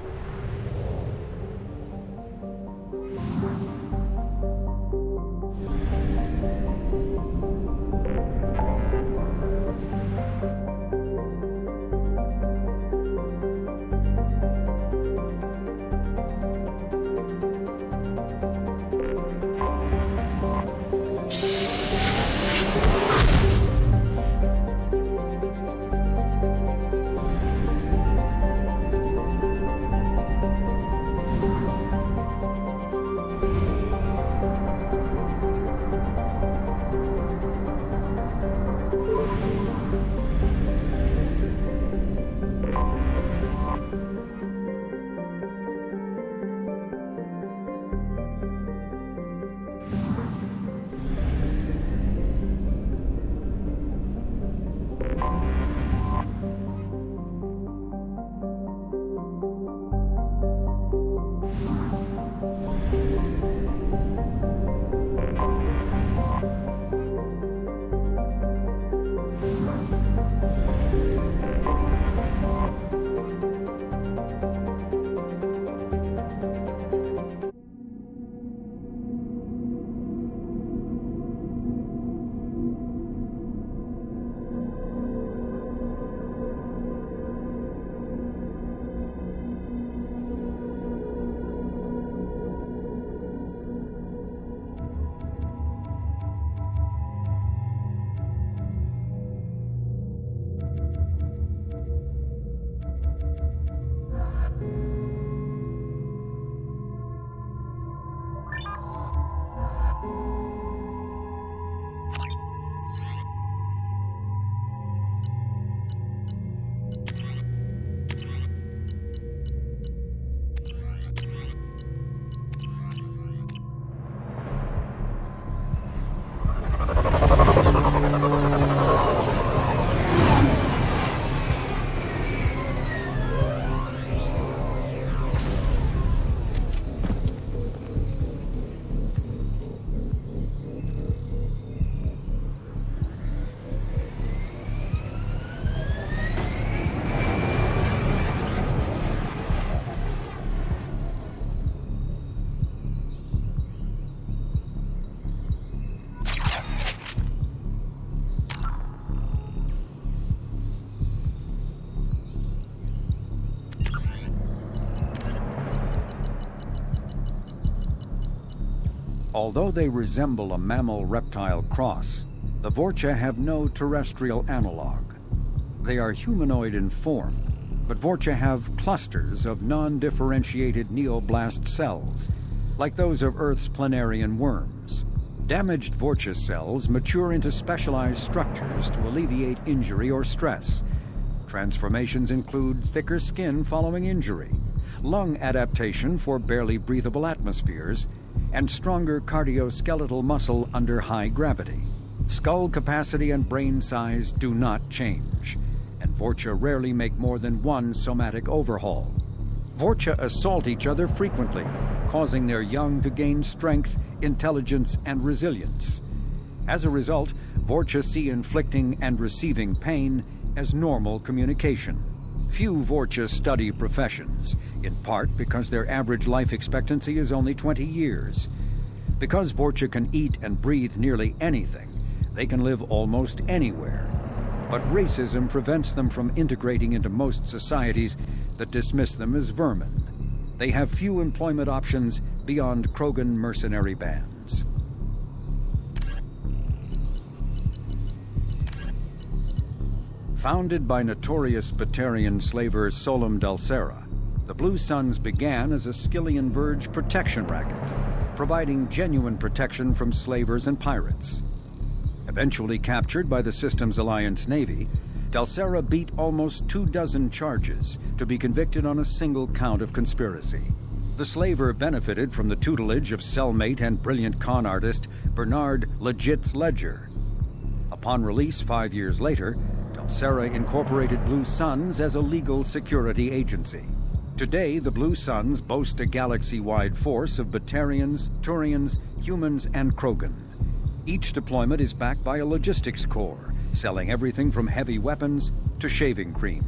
Although they resemble a mammal-reptile cross, the Vorcha have no terrestrial analog. They are humanoid in form, but Vorcha have clusters of non-differentiated neoblast cells, like those of Earth's planarian worms. Damaged Vorcha cells mature into specialized structures to alleviate injury or stress. Transformations include thicker skin following injury, lung adaptation for barely breathable atmospheres, and stronger cardioskeletal muscle under high gravity. Skull capacity and brain size do not change, and Vorcha rarely make more than one somatic overhaul. Vorcha assault each other frequently, causing their young to gain strength, intelligence, and resilience. As a result, Vorcha see inflicting and receiving pain as normal communication. Few Vorcha study professions, in part because their average life expectancy is only 20 years. Because Vorcha can eat and breathe nearly anything, they can live almost anywhere. But racism prevents them from integrating into most societies that dismiss them as vermin. They have few employment options beyond Krogan mercenary bands. Founded by notorious Batarian slaver Solum Dulcera, the Blue Suns began as a Skillian Verge protection racket, providing genuine protection from slavers and pirates. Eventually captured by the Systems Alliance Navy, Dulcera beat almost 24 charges to be convicted on a single count of conspiracy. The slaver benefited from the tutelage of cellmate and brilliant con artist Bernard Legit's Ledger. Upon release 5 years later, Dulcera incorporated Blue Suns as a legal security agency. Today, the Blue Suns boast a galaxy-wide force of Batarians, Turians, humans, and Krogan. Each deployment is backed by a logistics corps, selling everything from heavy weapons to shaving cream.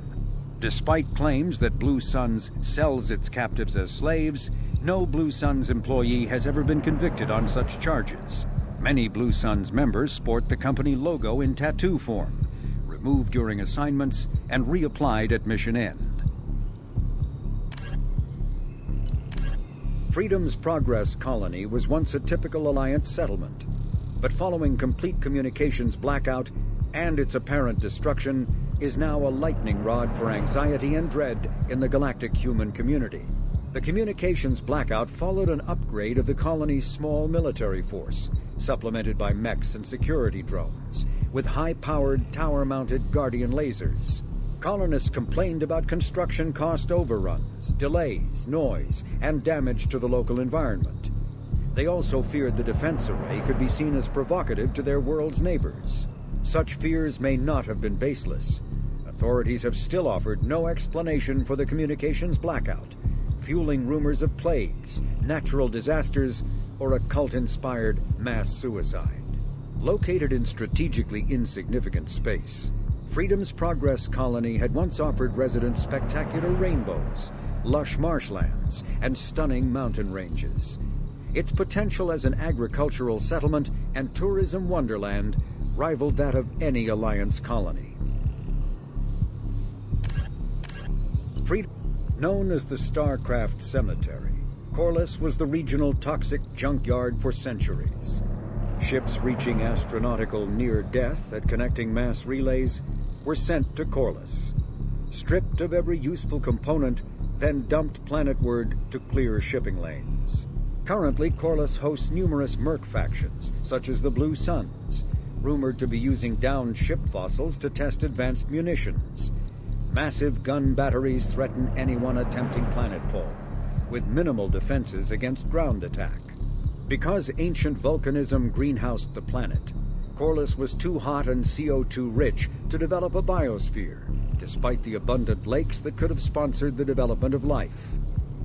Despite claims that Blue Suns sells its captives as slaves, no Blue Suns employee has ever been convicted on such charges. Many Blue Suns members sport the company logo in tattoo form, removed during assignments and reapplied at mission end. Freedom's Progress colony was once a typical Alliance settlement, but following complete communications blackout and its apparent destruction, is now a lightning rod for anxiety and dread in the galactic human community. The communications blackout followed an upgrade of the colony's small military force, supplemented by mechs and security drones, with high-powered, tower-mounted Guardian lasers. Colonists complained about construction cost overruns, delays, noise, and damage to the local environment. They also feared the defense array could be seen as provocative to their world's neighbors. Such fears may not have been baseless. Authorities have still offered no explanation for the communications blackout, fueling rumors of plagues, natural disasters, or a cult-inspired mass suicide. Located in strategically insignificant space, Freedom's Progress colony had once offered residents spectacular rainbows, lush marshlands, and stunning mountain ranges. Its potential as an agricultural settlement and tourism wonderland rivaled that of any Alliance colony. Known as the Starcraft Cemetery, Corliss was the regional toxic junkyard for centuries. Ships reaching astronautical near-death at connecting mass relays were sent to Corliss, stripped of every useful component, then dumped planetward to clear shipping lanes. Currently, Corliss hosts numerous merc factions, such as the Blue Suns, rumored to be using downed ship fossils to test advanced munitions. Massive gun batteries threaten anyone attempting planetfall, with minimal defenses against ground attack. Because ancient volcanism greenhoused the planet, Corliss was too hot and CO2 rich to develop a biosphere, despite the abundant lakes that could have sponsored the development of life.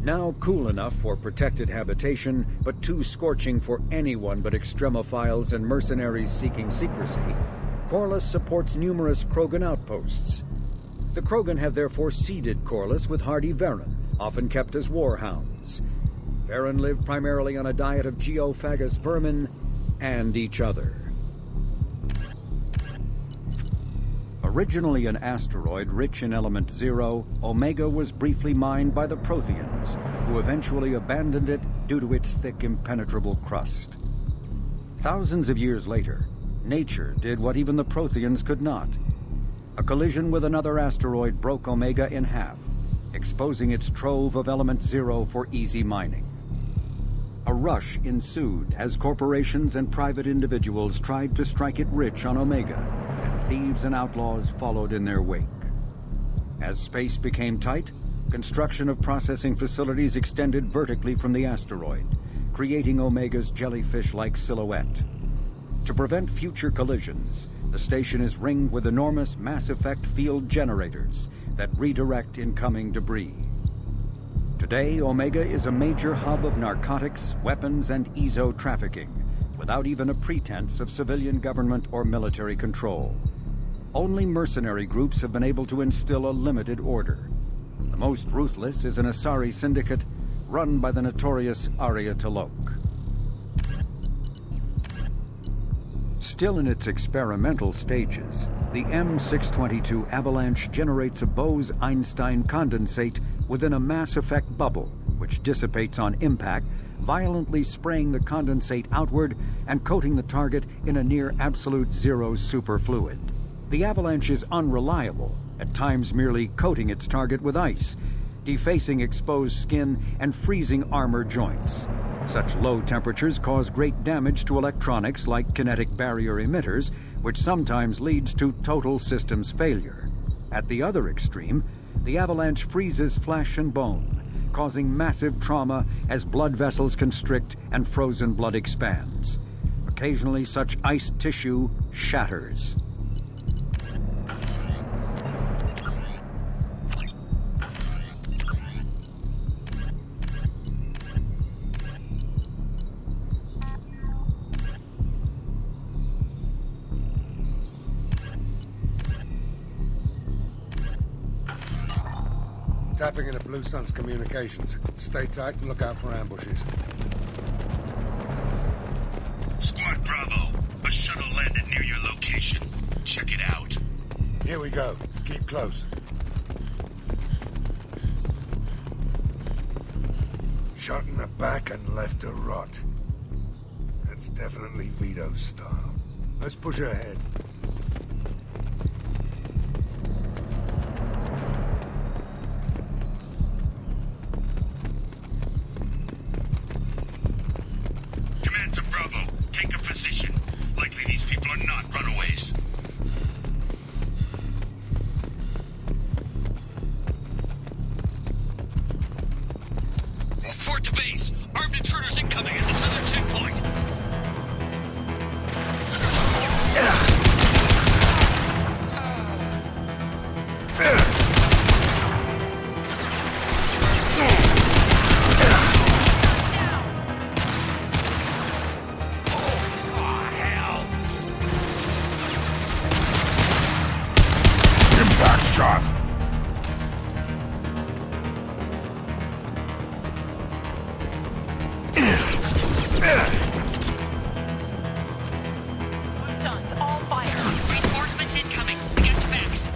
Now cool enough for protected habitation, but too scorching for anyone but extremophiles and mercenaries seeking secrecy, Corliss supports numerous Krogan outposts. The Krogan have therefore seeded Corliss with hardy Varen, often kept as warhounds. Varen live primarily on a diet of geophagous vermin and each other. Originally an asteroid rich in element 0, Omega was briefly mined by the Protheans, who eventually abandoned it due to its thick, impenetrable crust. Thousands of years later, nature did what even the Protheans could not. A collision with another asteroid broke Omega in half, exposing its trove of Element Zero for easy mining. A rush ensued as corporations and private individuals tried to strike it rich on Omega, and thieves and outlaws followed in their wake. As space became tight, construction of processing facilities extended vertically from the asteroid, creating Omega's jellyfish-like silhouette. To prevent future collisions, the station is ringed with enormous mass-effect field generators that redirect incoming debris. Today, Omega is a major hub of narcotics, weapons, and EZO trafficking, without even a pretense of civilian government or military control. Only mercenary groups have been able to instill a limited order. The most ruthless is an Asari syndicate run by the notorious Arya T'Loak. Still in its experimental stages, the M622 Avalanche generates a Bose-Einstein condensate within a mass effect bubble, which dissipates on impact, violently spraying the condensate outward and coating the target in a near absolute zero superfluid. The Avalanche is unreliable, at times merely coating its target with ice, defacing exposed skin and freezing armor joints. Such low temperatures cause great damage to electronics like kinetic barrier emitters, which sometimes leads to total systems failure. At the other extreme, the Avalanche freezes flesh and bone, causing massive trauma as blood vessels constrict and frozen blood expands. Occasionally, such iced tissue shatters. Tapping into Blue Sun's communications. Stay tight and look out for ambushes. Squad Bravo, a shuttle landed near your location. Check it out. Here we go. Keep close. Shot in the back and left to rot. That's definitely Vito's style. Let's push ahead. Command to Bravo. Take a position. Likely these people are not runaways. Report to base. Armed intruders incoming at the southern checkpoint. Impact shot. Sons, all fire. Reinforcements incoming. Get to base.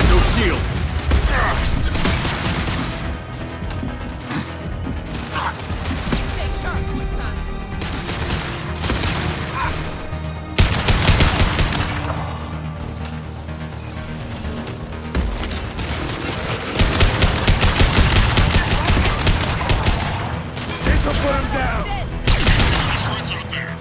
No shield. Stay sharp, Blue Sons. This will put him down. Turrets out there.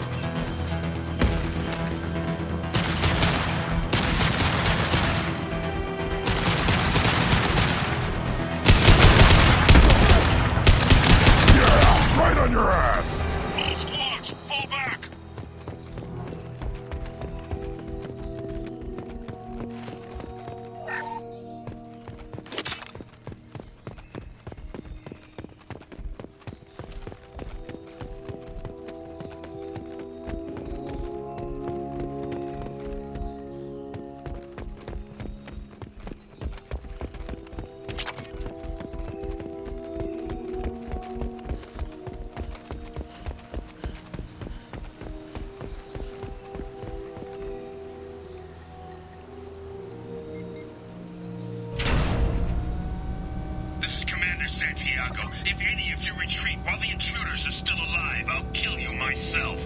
Santiago. If any of you retreat while the intruders are still alive, I'll kill you myself.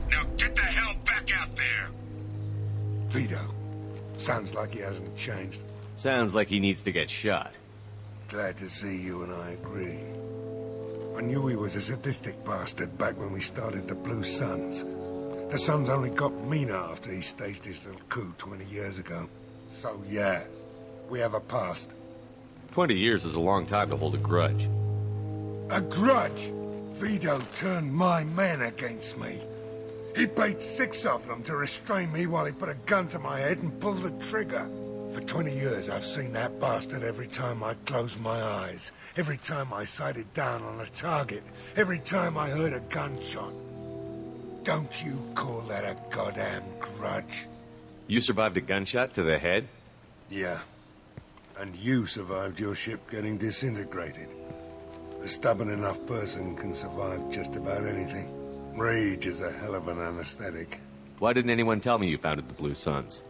Now get the hell back out there! Vito. Sounds like he hasn't changed. Sounds like he needs to get shot. Glad to see you and I agree. I knew he was a sadistic bastard back when we started the Blue Suns. The Suns only got meaner after he staged his little coup 20 years ago. So yeah, we have a past. 20 years is a long time to hold a grudge. A grudge? Vito turned my men against me. He paid 6 of them to restrain me while he put a gun to my head and pulled the trigger. For 20 years, I've seen that bastard every time I closed my eyes. Every time I sighted down on a target. Every time I heard a gunshot. Don't you call that a goddamn grudge? You survived a gunshot to the head? Yeah. And you survived your ship getting disintegrated. A stubborn enough person can survive just about anything. Rage is a hell of an anesthetic. Why didn't anyone tell me you founded the Blue Suns?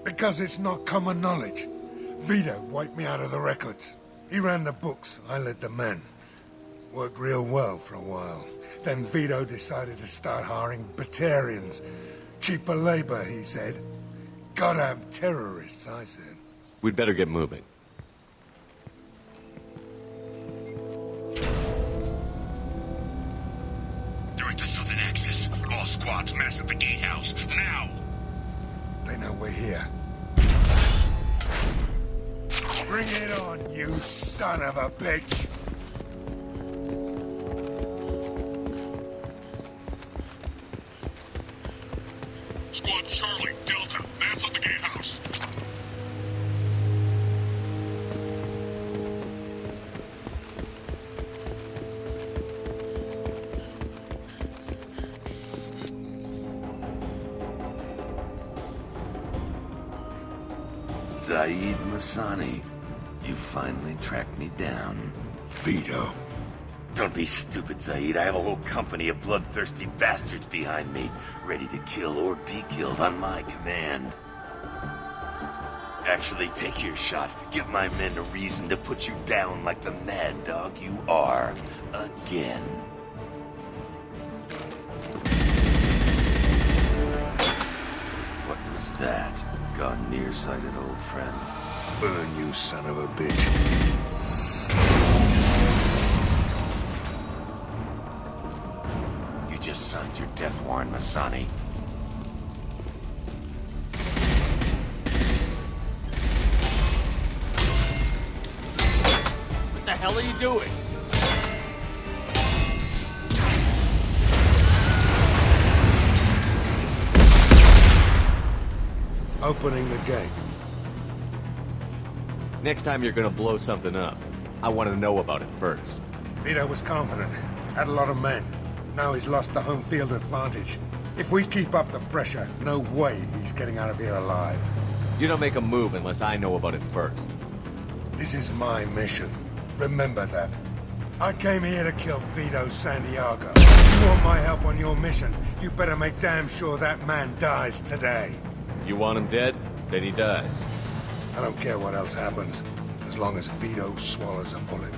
Because it's not common knowledge. Vito wiped me out of the records. He ran the books, I led the men. Worked real well for a while. Then Vito decided to start hiring Batarians. Cheaper labor, he said. Goddamn terrorists, I said. We'd better get moving. Direct to Southern Axis. All squads mass at the gatehouse. Now! They know we're here. Bring it on, you son of a bitch! Squad Charlie, Delta, mass at the gatehouse. Zaid Masani, you finally tracked me down. Vito. Don't be stupid, Zaid. I have a whole company of bloodthirsty bastards behind me, ready to kill or be killed on my command. Actually, take your shot. Give my men a reason to put you down like the mad dog you are. Again. What was that? Gone nearsighted, old friend. Burn, you son of a bitch. You just signed your death warrant, Masani. What the hell are you doing? Opening the gate. Next time you're gonna blow something up, I want to know about it first. Vito was confident. Had a lot of men. Now he's lost the home field advantage. If we keep up the pressure, no way he's getting out of here alive. You don't make a move unless I know about it first. This is my mission. Remember that. I came here to kill Vito Santiago. If you want my help on your mission, you better make damn sure that man dies today. You want him dead? Then he dies. I don't care what else happens, as long as Vito swallows a bullet.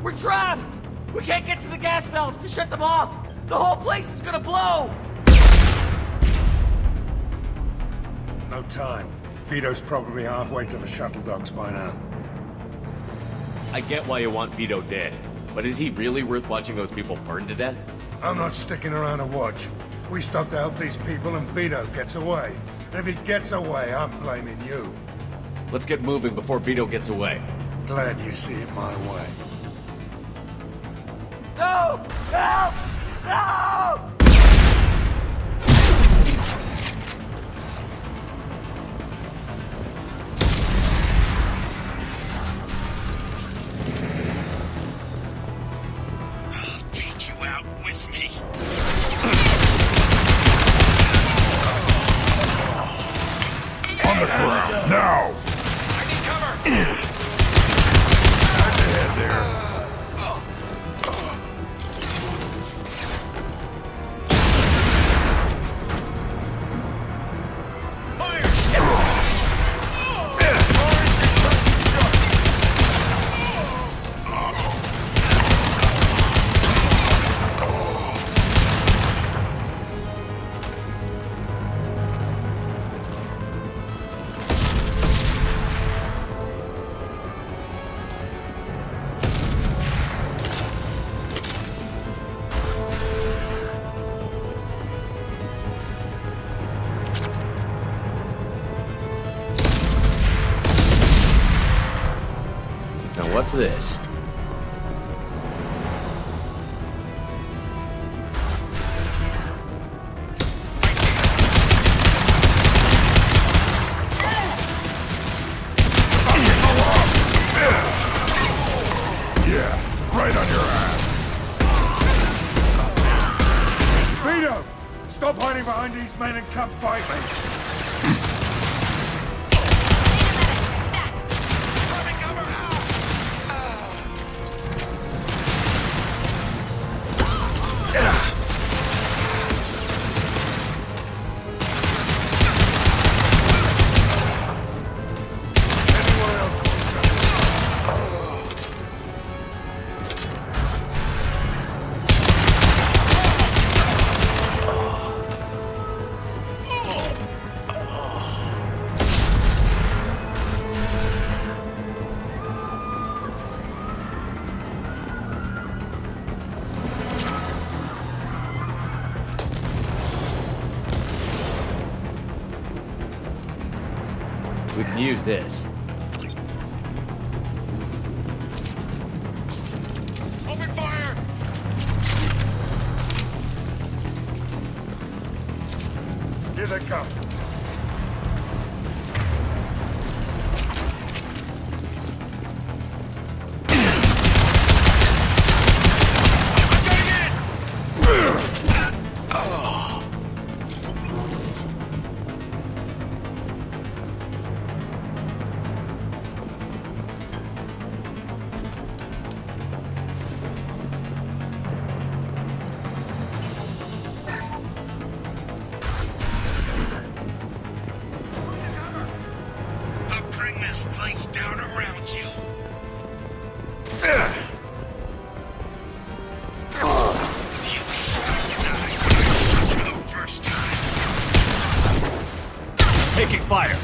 We're trapped! We can't get to the gas valves to shut them off! The whole place is gonna blow! No time. Vito's probably halfway to the shuttle docks by now. I get why you want Vito dead, but is he really worth watching those people burn to death? I'm not sticking around to watch. We stop to help these people and Vito gets away. And if he gets away, I'm blaming you. Let's get moving before Vito gets away. Glad you see it my way. No! Help! No! I'll take you out with me. On the ground, now! I need cover! Head there. Now what's this? Yeah, right on your ass. Vito! Stop hiding behind these men and come fight me! We can use this. Open fire! Here they come. I'll bring this place down around you. You died for the first time. Taking fire!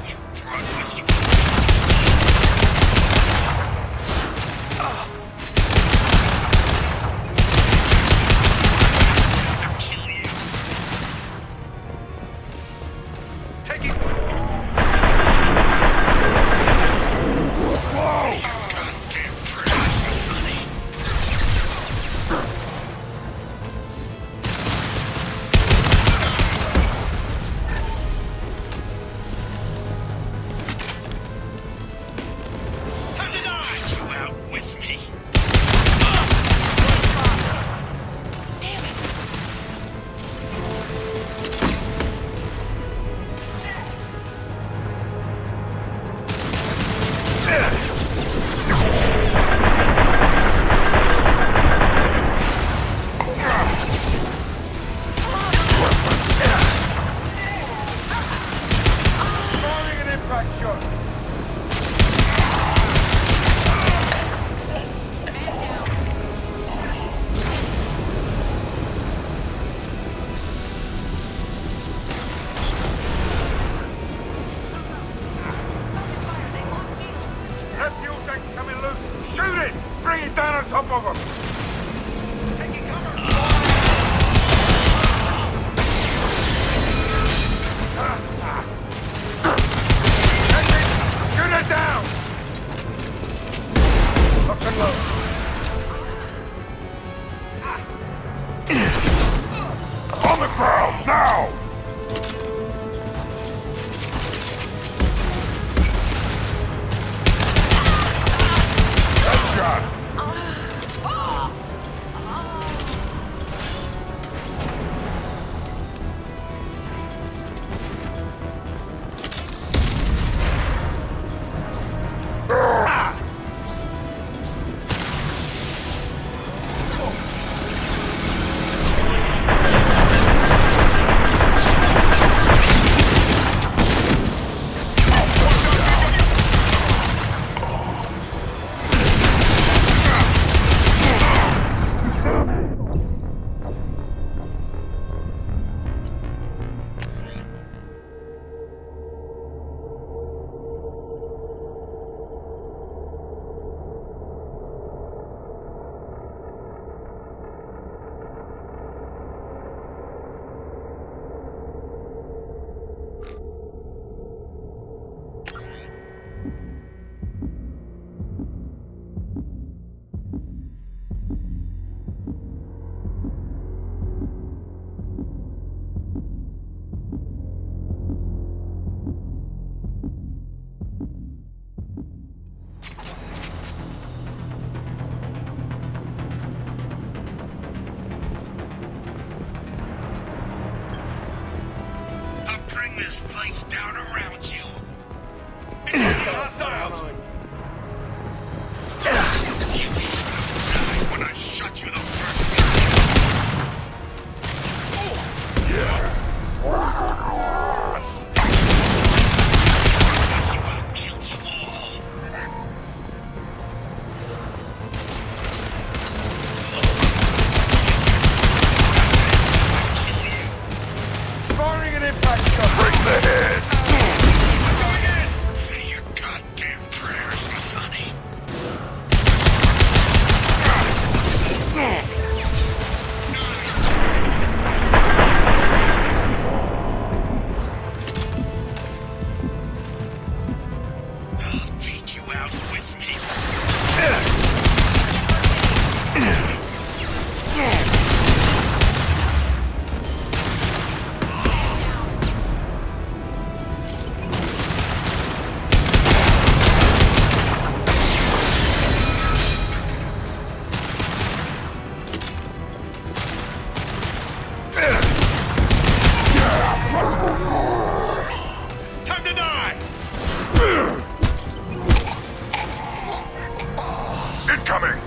You brought with you. To kill you. Taking. Whoa! You goddamn trash, Sonny. Time to die! Take you out with me. Damn it! Firing an impact shot. That fuel tank's coming loose. Shoot it! Bring it down on top of them. Taking cover. Shoot it down! Lock and load. down around you. Hostiles! When I shot you the first time. I'll kill you all. Firing an impact shot! Break the head! Going in! Say your goddamn prayers, Masani. I'll take you out with me. Time to die! Incoming!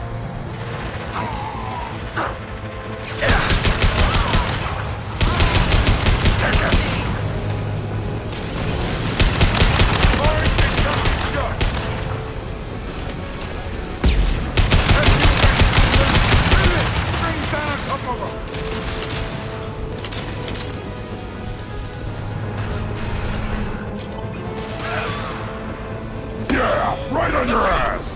Yeah, right on your ass!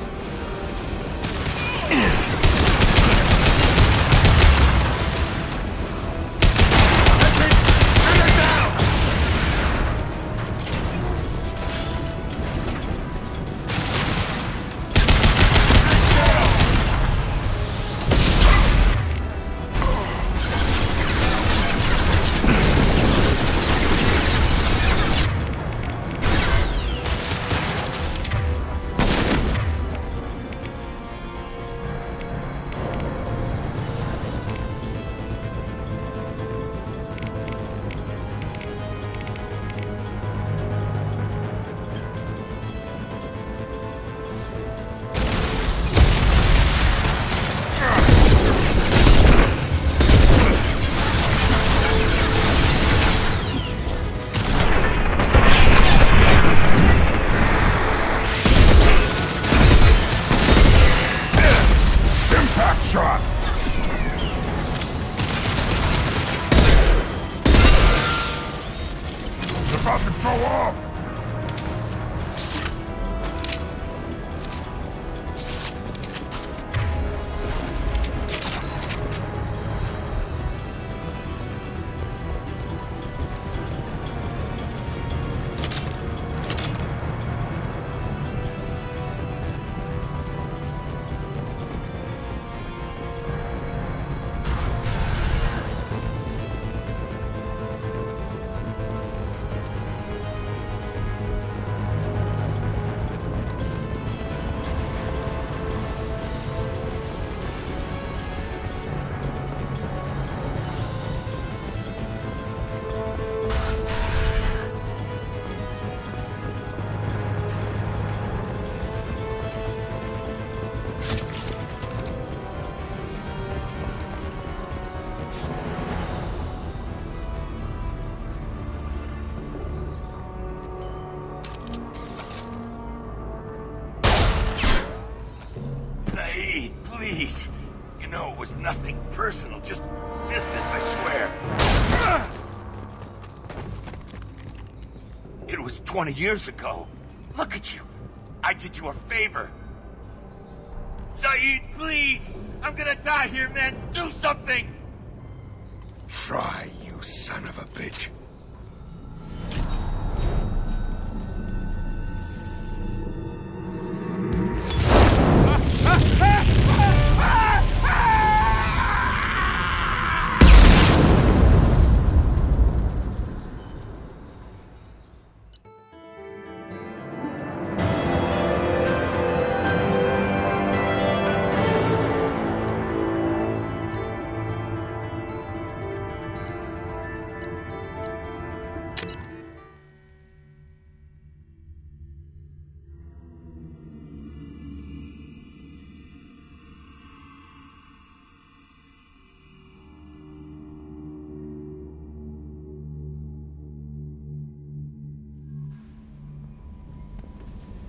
Impact shot! It's about to go off! Saeed, please. You know it was nothing personal, just business, I swear. It was 20 years ago. Look at you. I did you a favor. Saeed, please! I'm gonna die here, man! Do something! Try, you son of a bitch.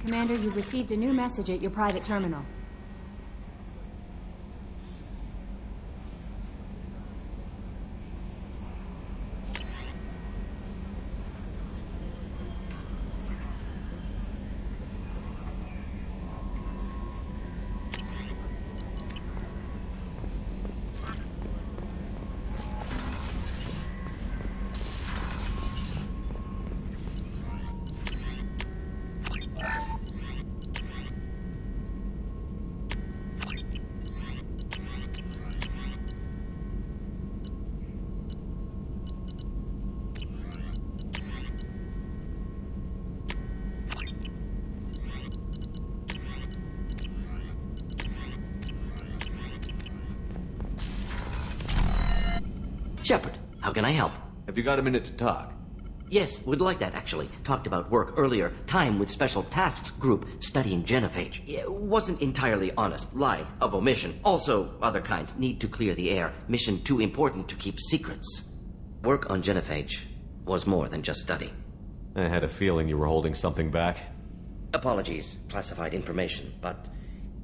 Commander, you've received a new message at your private terminal. Shepard, how can I help? Have you got a minute to talk? Yes, would like that, actually. Talked about work earlier. Time with Special Tasks Group studying genophage. Wasn't entirely honest. Lie of omission. Also, other kinds. Need to clear the air. Mission too important to keep secrets. Work on genophage was more than just study. I had a feeling you were holding something back. Apologies, classified information, but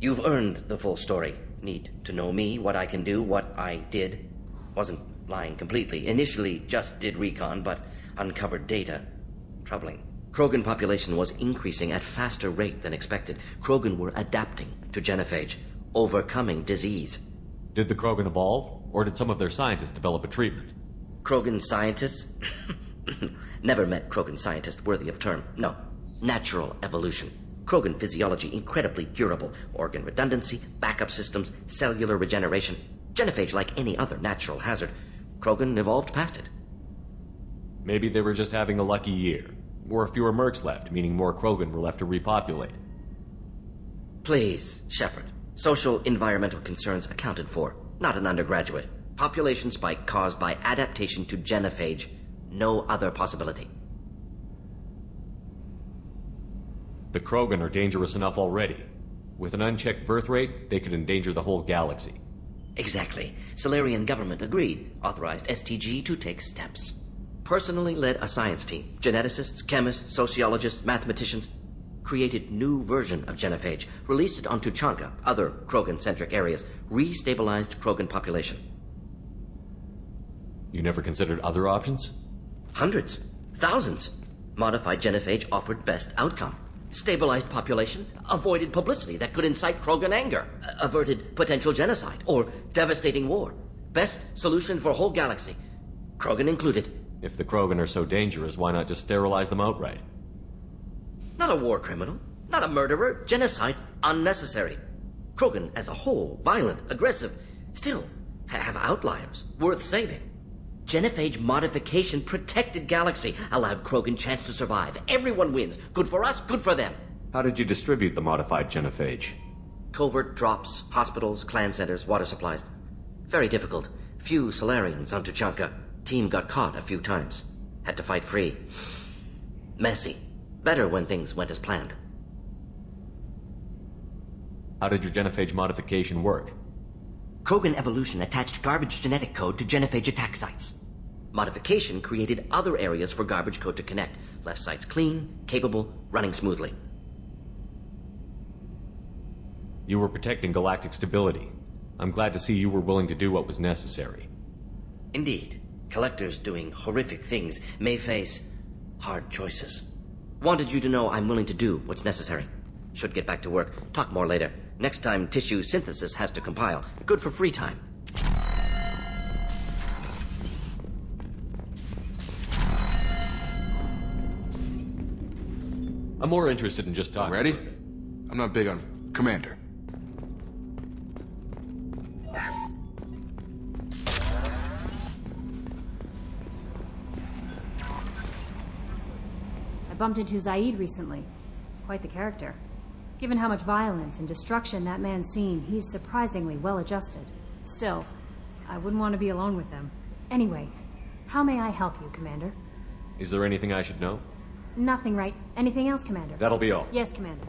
you've earned the full story. Need to know me, what I can do, what I did. Wasn't lying completely. Initially just did recon, but uncovered data. Troubling. Krogan population was increasing at faster rate than expected. Krogan were adapting to genophage, overcoming disease. Did the Krogan evolve, or did some of their scientists develop a treatment? Krogan scientists? Never met Krogan scientist worthy of term. No. Natural evolution. Krogan physiology incredibly durable. Organ redundancy, backup systems, cellular regeneration. Genophage like any other natural hazard. Krogan evolved past it. Maybe they were just having a lucky year. Or fewer mercs left, meaning more Krogan were left to repopulate. Please, Shepard. Social environmental concerns accounted for. Not an undergraduate. Population spike caused by adaptation to genophage. No other possibility. The Krogan are dangerous enough already. With an unchecked birth rate, they could endanger the whole galaxy. Exactly. Solarian government agreed. Authorized STG to take steps. Personally led a science team. Geneticists, chemists, sociologists, mathematicians. Created new version of genophage. Released it onto Chanka, other Krogan-centric areas. Restabilized Krogan population. You never considered other options? Hundreds. Thousands. Modified genophage offered best outcome. Stabilized population, avoided publicity that could incite Krogan anger, averted potential genocide, or devastating war. Best solution for whole galaxy. Krogan included. If the Krogan are so dangerous, why not just sterilize them outright? Not a war criminal, not a murderer. Genocide, unnecessary. Krogan as a whole, violent, aggressive, still have outliers, worth saving. Genophage modification protected galaxy, allowed Krogan chance to survive. Everyone wins. Good for us, good for them. How did you distribute the modified genophage? Covert drops, hospitals, clan centers, water supplies. Very difficult. Few Solarians on Tuchanka. Team got caught a few times. Had to fight free. Messy. Better when things went as planned. How did your genophage modification work? Krogan evolution attached garbage genetic code to genophage attack sites. Modification created other areas for garbage code to connect. Left sites clean, capable, running smoothly. You were protecting galactic stability. I'm glad to see you were willing to do what was necessary. Indeed. Collectors doing horrific things may face hard choices. Wanted you to know I'm willing to do what's necessary. Should get back to work. Talk more later. Next time tissue synthesis has to compile. Good for free time. I'm more interested in just talking. Ready? I'm not big on... Commander. I bumped into Zaid recently. Quite the character. Given how much violence and destruction that man's seen, he's surprisingly well adjusted. Still, I wouldn't want to be alone with them. Anyway, how may I help you, Commander? Is there anything I should know? Nothing, right? Anything else, Commander? That'll be all. Yes, Commander.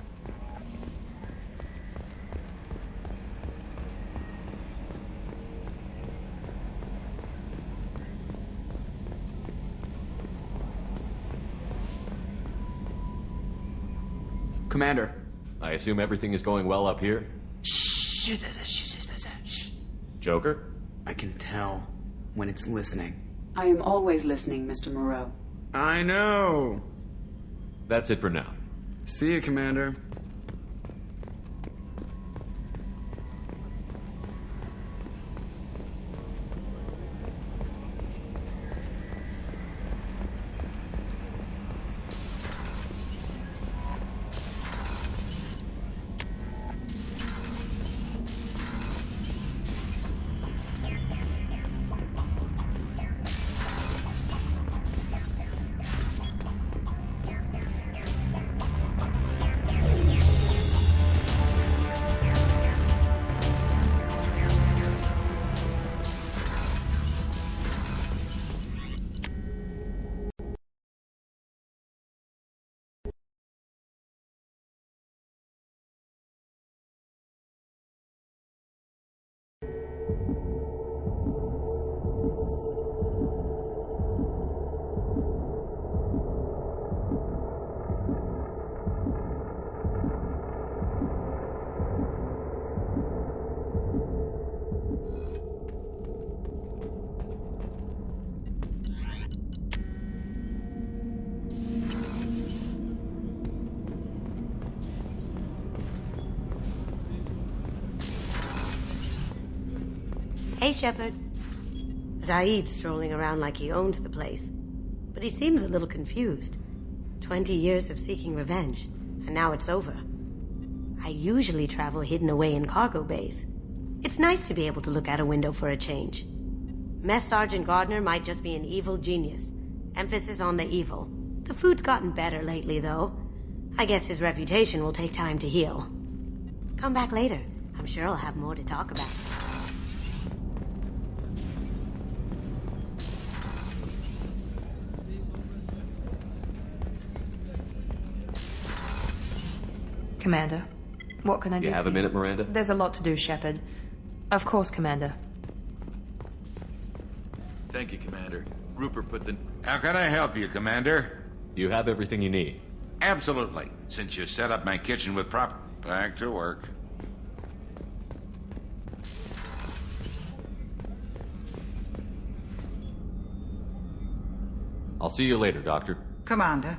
Commander. I assume everything is going well up here? Shh. Joker? I can tell when it's listening. I am always listening, Mr. Moreau. I know. That's it for now. See you, Commander. Hey, Shepard. Zaid's strolling around like he owns the place. But he seems a little confused. 20 years of seeking revenge, and now it's over. I usually travel hidden away in cargo bays. It's nice to be able to look out a window for a change. Mess Sergeant Gardner might just be an evil genius. Emphasis on the evil. The food's gotten better lately, though. I guess his reputation will take time to heal. Come back later. I'm sure I'll have more to talk about. Commander, what can I do? You have a minute, Miranda? There's a lot to do, Shepard. Of course, Commander. Thank you, Commander. Rupert put the... How can I help you, Commander? You have everything you need. Absolutely. Since you set up my kitchen with Back to work. I'll see you later, Doctor. Commander.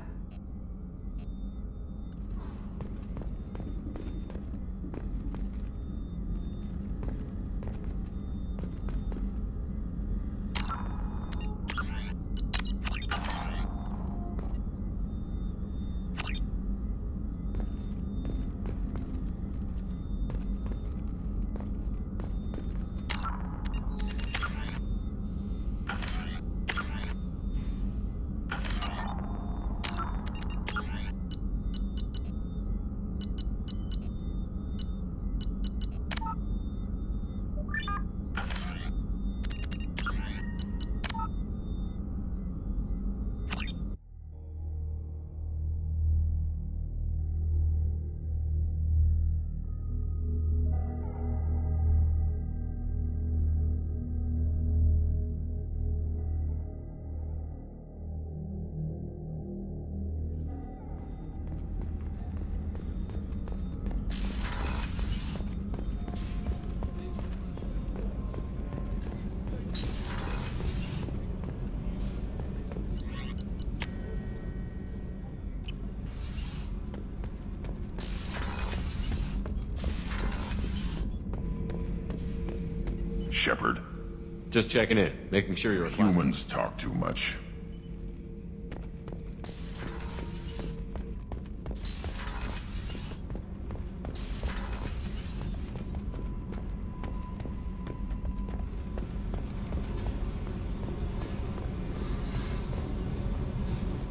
Shepard. Just checking in, making sure you're Humans talk too much.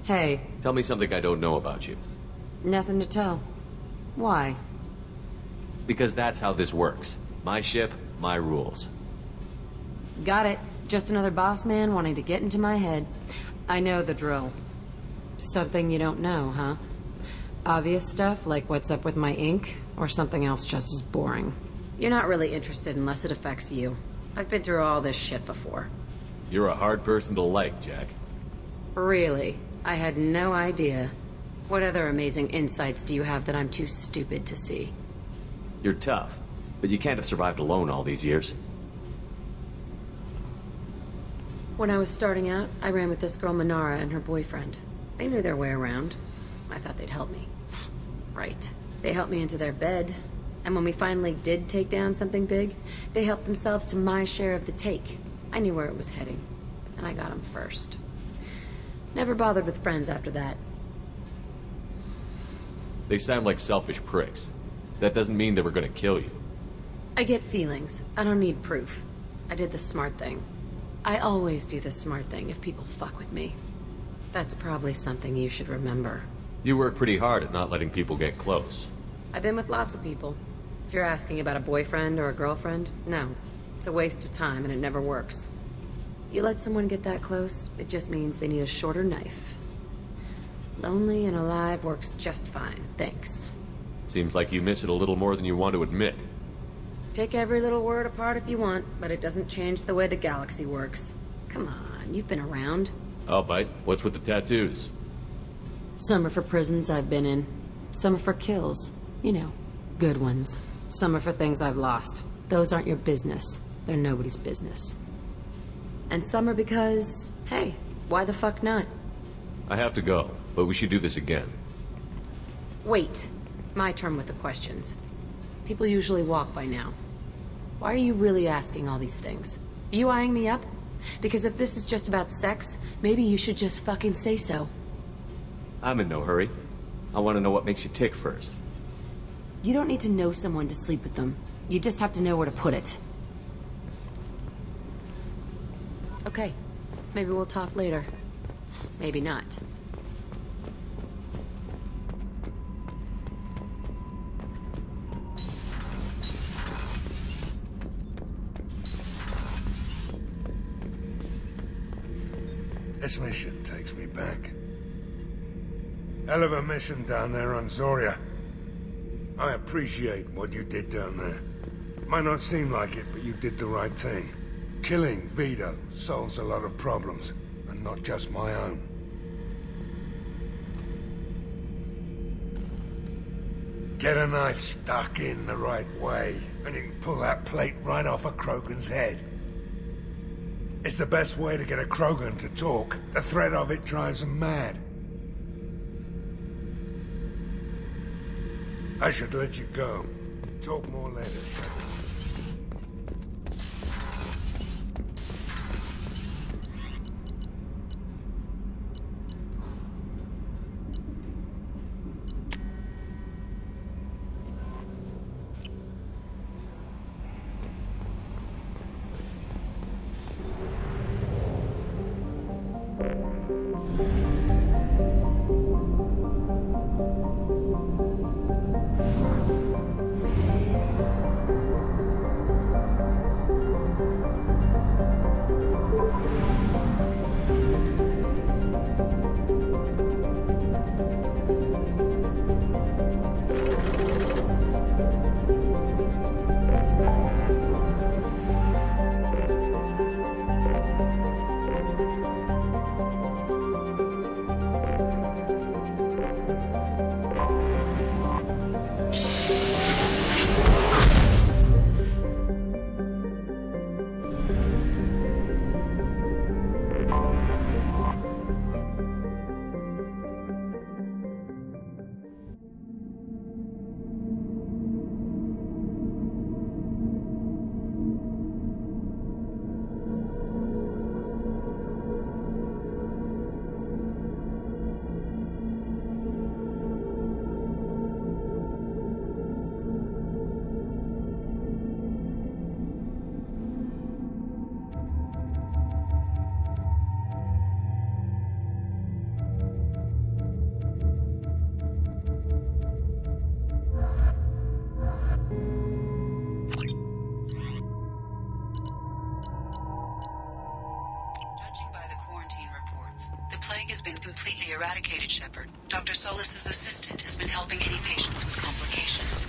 Hey. Tell me something I don't know about you. Nothing to tell. Why? Because that's how this works. My ship, my rules. Got it. Just another boss man wanting to get into my head. I know the drill. Something you don't know, huh? Obvious stuff like what's up with my ink, or something else just as boring. You're not really interested unless it affects you. I've been through all this shit before. You're a hard person to like, Jack. Really? I had no idea. What other amazing insights do you have that I'm too stupid to see? You're tough, but you can't have survived alone all these years. When I was starting out, I ran with this girl Manara and her boyfriend. They knew their way around. I thought they'd help me. Right. They helped me into their bed. And when we finally did take down something big, they helped themselves to my share of the take. I knew where it was heading, and I got them first. Never bothered with friends after that. They sound like selfish pricks. That doesn't mean they were gonna kill you. I get feelings. I don't need proof. I did the smart thing. I always do the smart thing if people fuck with me. That's probably something you should remember. You work pretty hard at not letting people get close. I've been with lots of people. If you're asking about a boyfriend or a girlfriend, no. It's a waste of time and it never works. You let someone get that close, it just means they need a shorter knife. Lonely and alive works just fine, thanks. Seems like you miss it a little more than you want to admit. Pick every little word apart if you want, but it doesn't change the way the galaxy works. Come on, you've been around. I'll bite. What's with the tattoos? Some are for prisons I've been in. Some are for kills. You know, good ones. Some are for things I've lost. Those aren't your business. They're nobody's business. And some are because, hey, why the fuck not? I have to go, but we should do this again. Wait. My turn with the questions. People usually walk by now. Why are you really asking all these things? Are you eyeing me up? Because if this is just about sex, maybe you should just fucking say so. I'm in no hurry. I want to know what makes you tick first. You don't need to know someone to sleep with them. You just have to know where to put it. Okay. Maybe we'll talk later. Maybe not. This mission takes me back. Hell of a mission down there on Zoria. I appreciate what you did down there. Might not seem like it, but you did the right thing. Killing Vito solves a lot of problems, and not just my own. Get a knife stuck in the right way, and you can pull that plate right off a Krogan's head. It's the best way to get a Krogan to talk. The threat of it drives them mad. I should let you go. Talk more later. Completely eradicated, Shepard. Dr. Solis's assistant has been helping any patients with complications.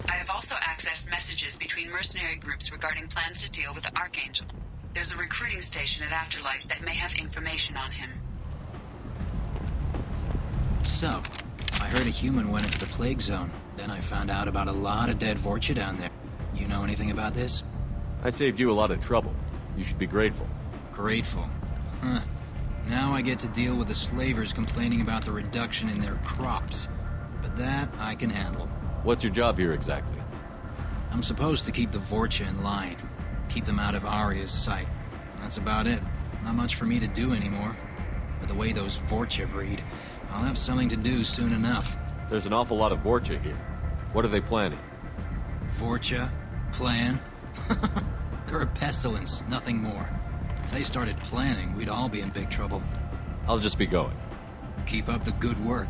I have also accessed messages between mercenary groups regarding plans to deal with the Archangel. There's a recruiting station at Afterlight that may have information on him. So, heard a human went into the plague zone. Then I found out about a lot of dead Vorcha down there. You know anything about this? I saved you a lot of trouble. You should be grateful. Grateful. Huh. Now I get to deal with the slavers complaining about the reduction in their crops. But that I can handle. What's your job here exactly? I'm supposed to keep the Vorcha in line. Keep them out of Arya's sight. That's about it. Not much for me to do anymore. But the way those Vorcha breed, I'll have something to do soon enough. There's an awful lot of Vorcha here. What are they planning? Vorcha? Plan? They're a pestilence, nothing more. If they started planning, we'd all be in big trouble. I'll just be going. Keep up the good work.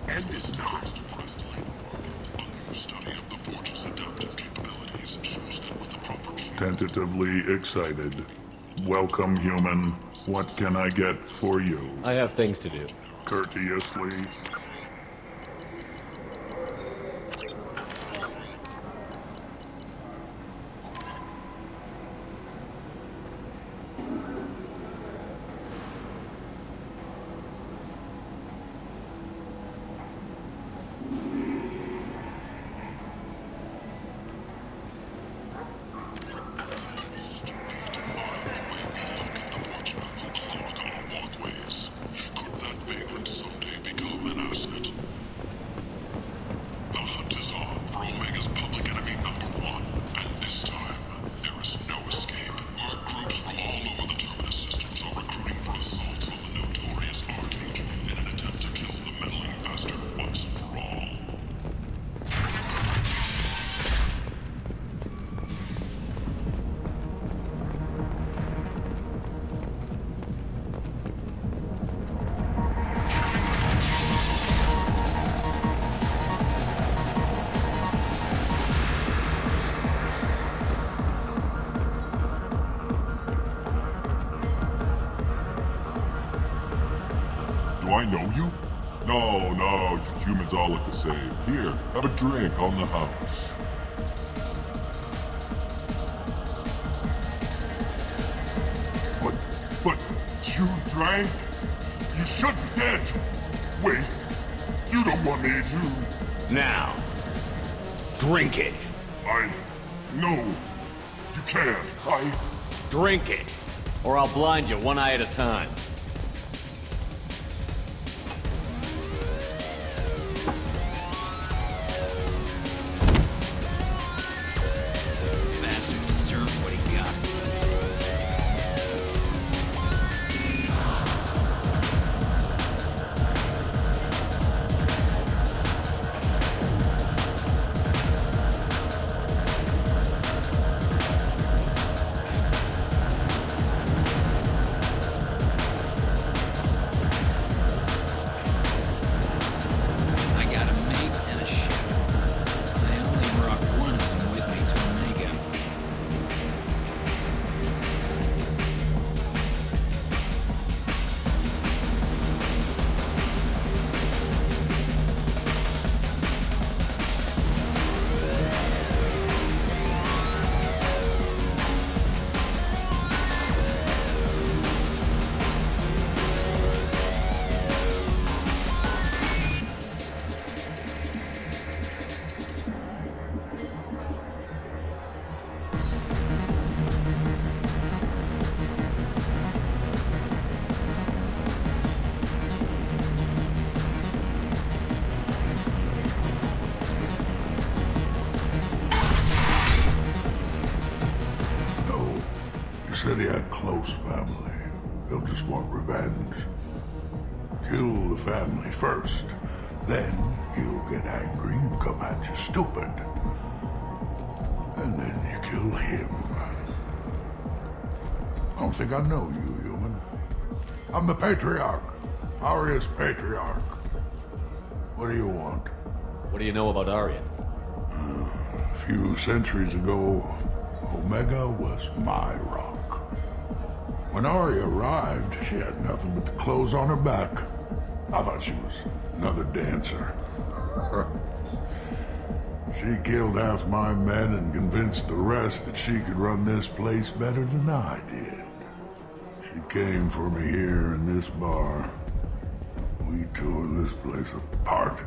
End is not. Tentatively excited. Welcome, human. What can I get for you? I have things to do. Courteously. Do I know you? No, humans all look the same. Here, have a drink on the house. But you drank? You should be dead. Wait, you don't want me to. Now, drink it. No, you can't. Drink it, or I'll blind you one eye at a time. Bastard deserves what he got. I got a mate and a ship. I only brought one of them with me to Omega. No, you said he had close family. They'll just want revenge. Kill the family first. Then he'll get angry and come at you stupid. And then you kill him. I don't think I know you, human. I'm the Patriarch. Arya's Patriarch. What do you want? What do you know about Arya? A few centuries ago, Omega was my rock. When Arya arrived, she had nothing but the clothes on her back. I thought she was another dancer. She killed half my men and convinced the rest that she could run this place better than I did. She came for me here in this bar. We tore this place apart.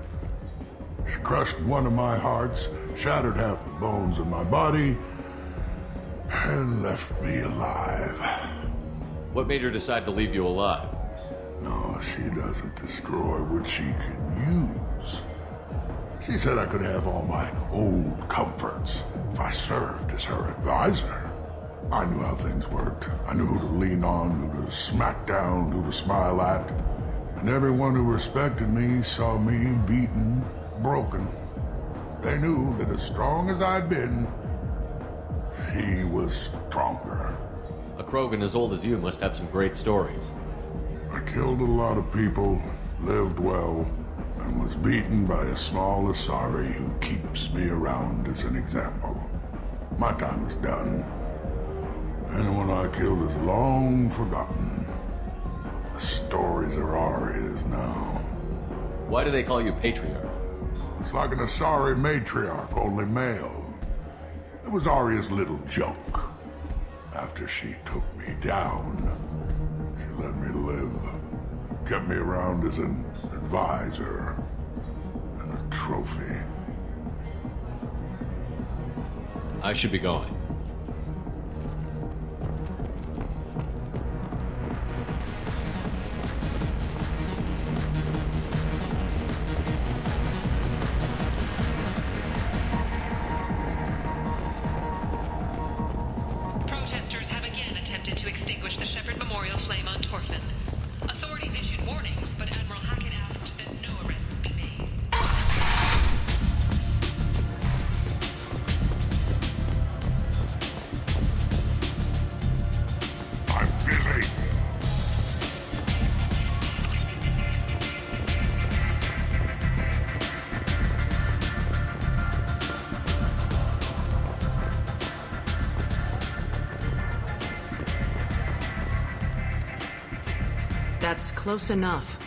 She crushed one of my hearts, shattered half the bones in my body, and left me alive. What made her decide to leave you alive? No, she doesn't destroy what she can use. She said I could have all my old comforts if I served as her advisor. I knew how things worked. I knew who to lean on, who to smack down, who to smile at. And everyone who respected me saw me beaten, broken. They knew that as strong as I'd been, she was stronger. A Krogan as old as you must have some great stories. I killed a lot of people, lived well, and was beaten by a small Asari who keeps me around as an example. My time is done. Anyone I killed is long forgotten. The stories are Arya's now. Why do they call you Patriarch? It's like an Asari matriarch, only male. It was Arya's little joke. After she took me down, she let me live. Kept me around as an advisor and a trophy. I should be going. Protesters have again attempted to extinguish the Shepherd Memorial flame on Torfin. Authorities issued warnings, but Admiral Hackett asked that no arrests be made. I'm busy. That's close enough.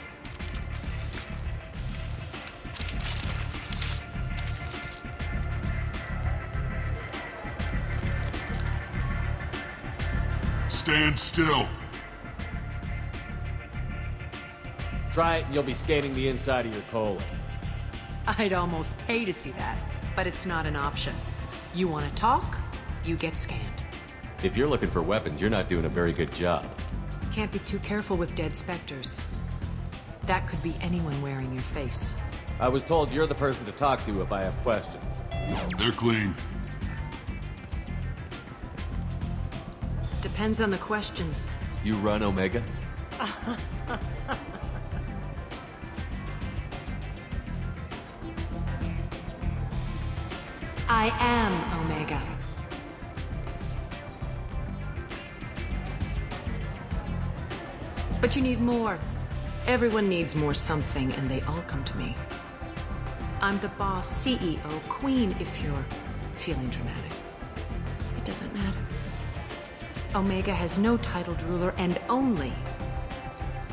Stand still. Try it and you'll be scanning the inside of your colon. I'd almost pay to see that, but it's not an option. You want to talk, you get scanned. If you're looking for weapons, you're not doing a very good job. Can't be too careful with dead specters. That could be anyone wearing your face. I was told you're the person to talk to if I have questions. They're clean. Depends on the questions. You run Omega? I am Omega. But you need more. Everyone needs more something, and they all come to me. I'm the boss, CEO, queen, if you're feeling dramatic. It doesn't matter. Omega has no titled ruler and only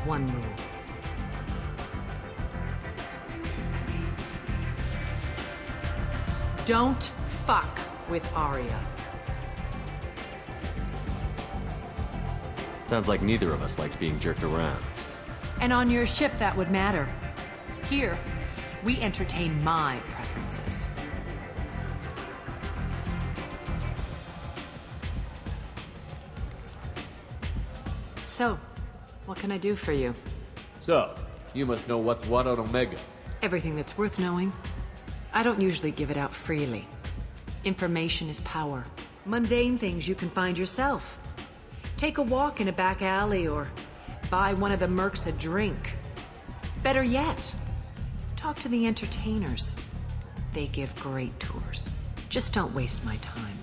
one rule. Don't fuck with Arya. Sounds like neither of us likes being jerked around. And on your ship, that would matter. Here, we entertain my preferences. So, what can I do for you? So, you must know what's what on Omega. Everything that's worth knowing. I don't usually give it out freely. Information is power. Mundane things you can find yourself. Take a walk in a back alley or buy one of the mercs a drink. Better yet, talk to the entertainers. They give great tours. Just don't waste my time.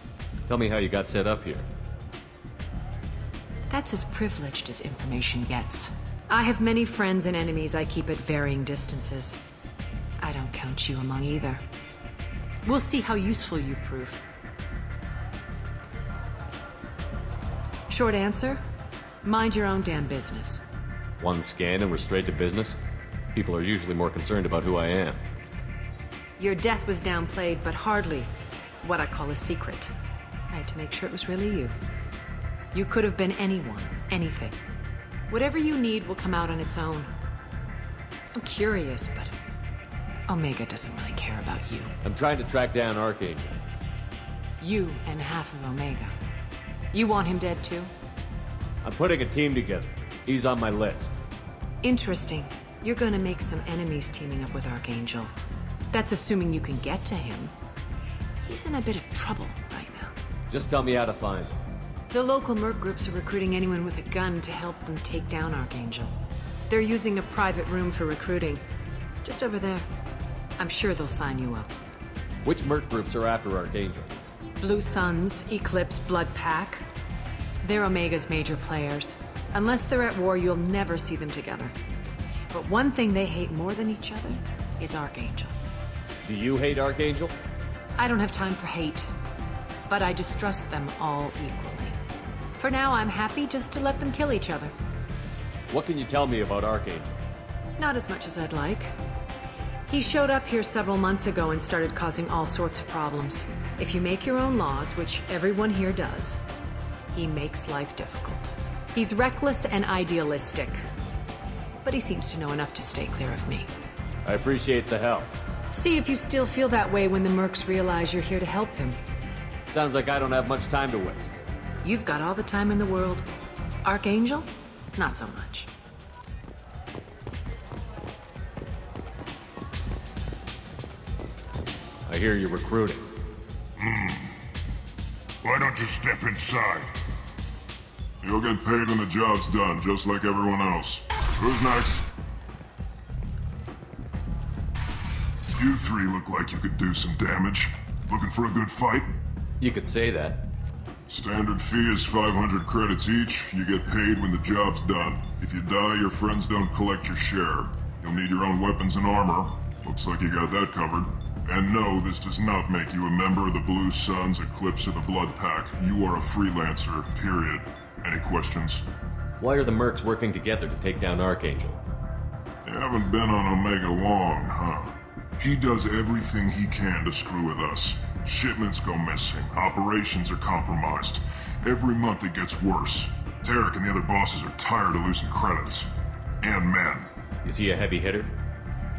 Tell me how you got set up here. That's as privileged as information gets. I have many friends and enemies I keep at varying distances. I don't count you among either. We'll see how useful you prove. Short answer, mind your own damn business. One scan and we're straight to business? People are usually more concerned about who I am. Your death was downplayed, but hardly what I call a secret. I had to make sure it was really you. You could have been anyone, anything. Whatever you need will come out on its own. I'm curious, but Omega doesn't really care about you. I'm trying to track down Archangel. You and half of Omega. You want him dead too? I'm putting a team together. He's on my list. Interesting. You're gonna make some enemies teaming up with Archangel. That's assuming you can get to him. He's in a bit of trouble right now. Just tell me how to find him. The local merc groups are recruiting anyone with a gun to help them take down Archangel. They're using a private room for recruiting. Just over there. I'm sure they'll sign you up. Which merc groups are after Archangel? Blue Suns, Eclipse, Blood Pack. They're Omega's major players. Unless they're at war, you'll never see them together. But one thing they hate more than each other is Archangel. Do you hate Archangel? I don't have time for hate. But I distrust them all equally. For now, I'm happy just to let them kill each other. What can you tell me about Archangel? Not as much as I'd like. He showed up here several months ago and started causing all sorts of problems. If you make your own laws, which everyone here does, he makes life difficult. He's reckless and idealistic. But he seems to know enough to stay clear of me. I appreciate the help. See if you still feel that way when the mercs realize you're here to help him. Sounds like I don't have much time to waste. You've got all the time in the world. Archangel? Not so much. I hear you're recruiting. Why don't you step inside? You'll get paid when the job's done, just like everyone else. Who's next? You three look like you could do some damage. Looking for a good fight? You could say that. Standard fee is 500 credits each. You get paid when the job's done. If you die, your friends don't collect your share. You'll need your own weapons and armor. Looks like you got that covered. And no, this does not make you a member of the Blue Suns, Eclipse, or the Blood Pack. You are a freelancer, period. Any questions? Why are the mercs working together to take down Archangel? You haven't been on Omega long, huh? He does everything he can to screw with us. Shipments go missing, operations are compromised. Every month it gets worse. Tarek and the other bosses are tired of losing credits. And men. Is he a heavy hitter?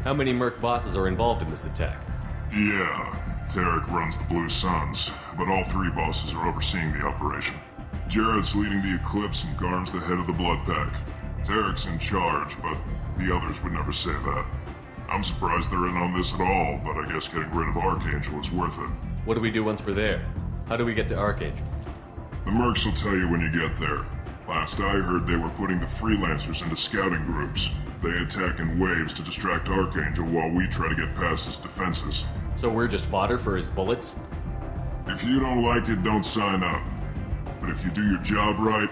How many merc bosses are involved in this attack? Yeah, Tarek runs the Blue Suns, but all three bosses are overseeing the operation. Jared's leading the Eclipse and Garm's the head of the Blood Pack. Tarek's in charge, but the others would never say that. I'm surprised they're in on this at all, but I guess getting rid of Archangel is worth it. What do we do once we're there? How do we get to Archangel? The mercs will tell you when you get there. Last I heard, they were putting the freelancers into scouting groups. They attack in waves to distract Archangel while we try to get past his defenses. So we're just fodder for his bullets? If you don't like it, don't sign up. But if you do your job right,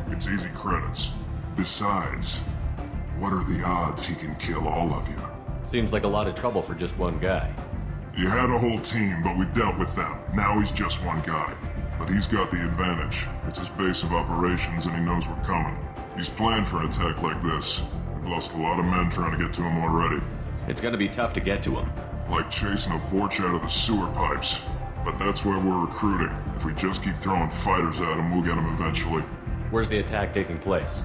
it's easy credits. Besides, what are the odds he can kill all of you? Seems like a lot of trouble for just one guy. You had a whole team, but we've dealt with them. Now he's just one guy. But he's got the advantage. It's his base of operations and he knows we're coming. He's planned for an attack like this. We've lost a lot of men trying to get to him already. It's gonna be tough to get to him. Like chasing a Vorch out of the sewer pipes. But that's why we're recruiting. If we just keep throwing fighters at him, we'll get him eventually. Where's the attack taking place?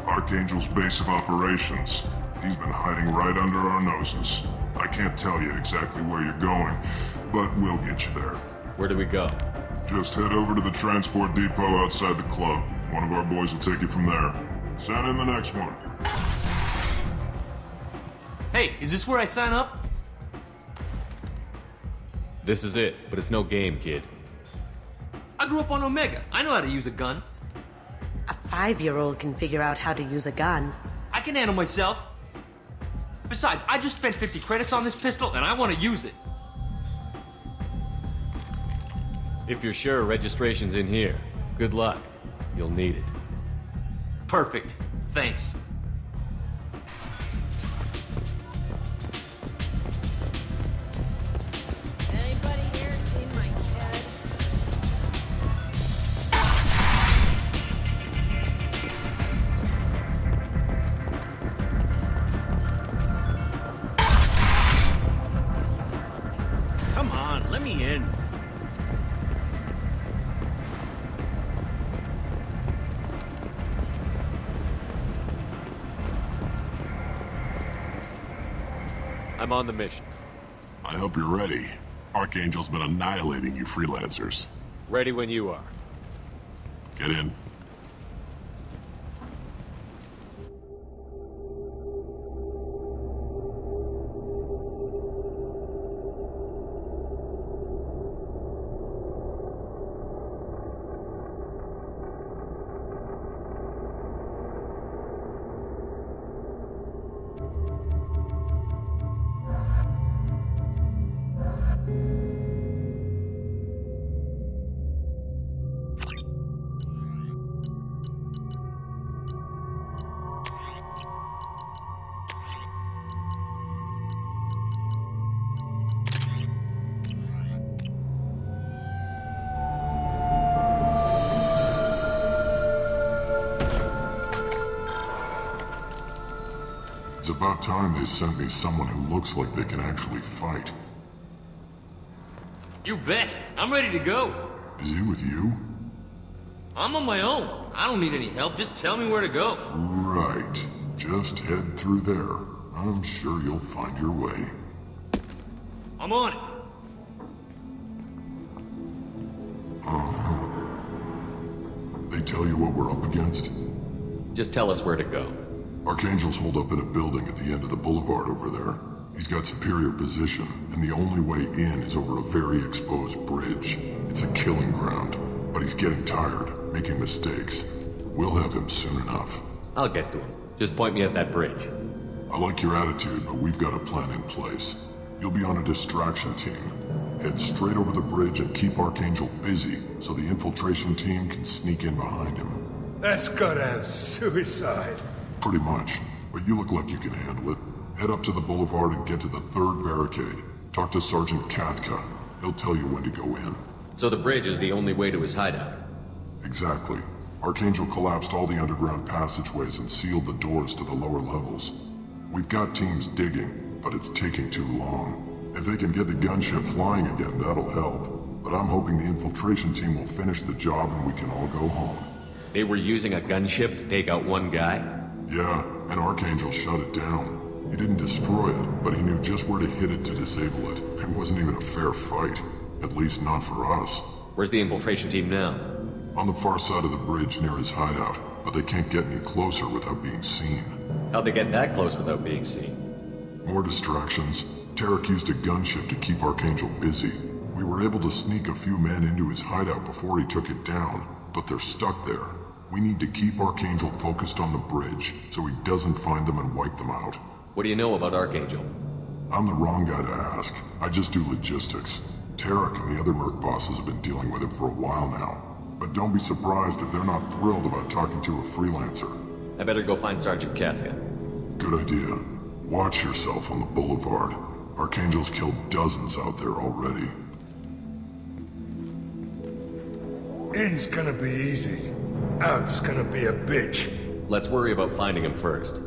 Archangel's base of operations. He's been hiding right under our noses. I can't tell you exactly where you're going, but we'll get you there. Where do we go? Just head over to the transport depot outside the club. One of our boys will take you from there. Send in the next one. Hey, is this where I sign up? This is it, but it's no game, kid. I grew up on Omega. I know how to use a gun. A 5-year-old can figure out how to use a gun. I can handle myself. Besides, I just spent 50 credits on this pistol, and I want to use it. If you're sure registration's in here, good luck. You'll need it. Perfect. Thanks. Anybody here seen my cat? I'm on the mission. I hope you're ready. Archangel's been annihilating you freelancers. Ready when you are. Get in. It's about time they sent me someone who looks like they can actually fight. You bet. I'm ready to go. Is he with you? I'm on my own. I don't need any help. Just tell me where to go. Right. Just head through there. I'm sure you'll find your way. I'm on it. Uh-huh. They tell you what we're up against? Just tell us where to go. Archangel's holed up in a building at the end of the boulevard over there. He's got superior position, and the only way in is over a very exposed bridge. It's a killing ground, but he's getting tired, making mistakes. We'll have him soon enough. I'll get to him. Just point me at that bridge. I like your attitude, but we've got a plan in place. You'll be on a distraction team. Head straight over the bridge and keep Archangel busy so the infiltration team can sneak in behind him. That's goddamn suicide. Pretty much, but you look like you can handle it. Head up to the boulevard and get to the third barricade. Talk to Sergeant Katka. He'll tell you when to go in. So the bridge is the only way to his hideout? Exactly. Archangel collapsed all the underground passageways and sealed the doors to the lower levels. We've got teams digging, but it's taking too long. If they can get the gunship flying again, that'll help. But I'm hoping the infiltration team will finish the job and we can all go home. They were using a gunship to take out one guy? Yeah, and Archangel shut it down. He didn't destroy it, but he knew just where to hit it to disable it. It wasn't even a fair fight. At least not for us. Where's the infiltration team now? On the far side of the bridge near his hideout, but they can't get any closer without being seen. How'd they get that close without being seen? More distractions. Tarek used a gunship to keep Archangel busy. We were able to sneak a few men into his hideout before he took it down, but they're stuck there. We need to keep Archangel focused on the bridge, so he doesn't find them and wipe them out. What do you know about Archangel? I'm the wrong guy to ask. I just do logistics. Tarek and the other merc bosses have been dealing with him for a while now. But don't be surprised if they're not thrilled about talking to a freelancer. I better go find Sergeant Katka. Good idea. Watch yourself on the boulevard. Archangel's killed dozens out there already. In's gonna be easy. Out's gonna be a bitch. Let's worry about finding him first.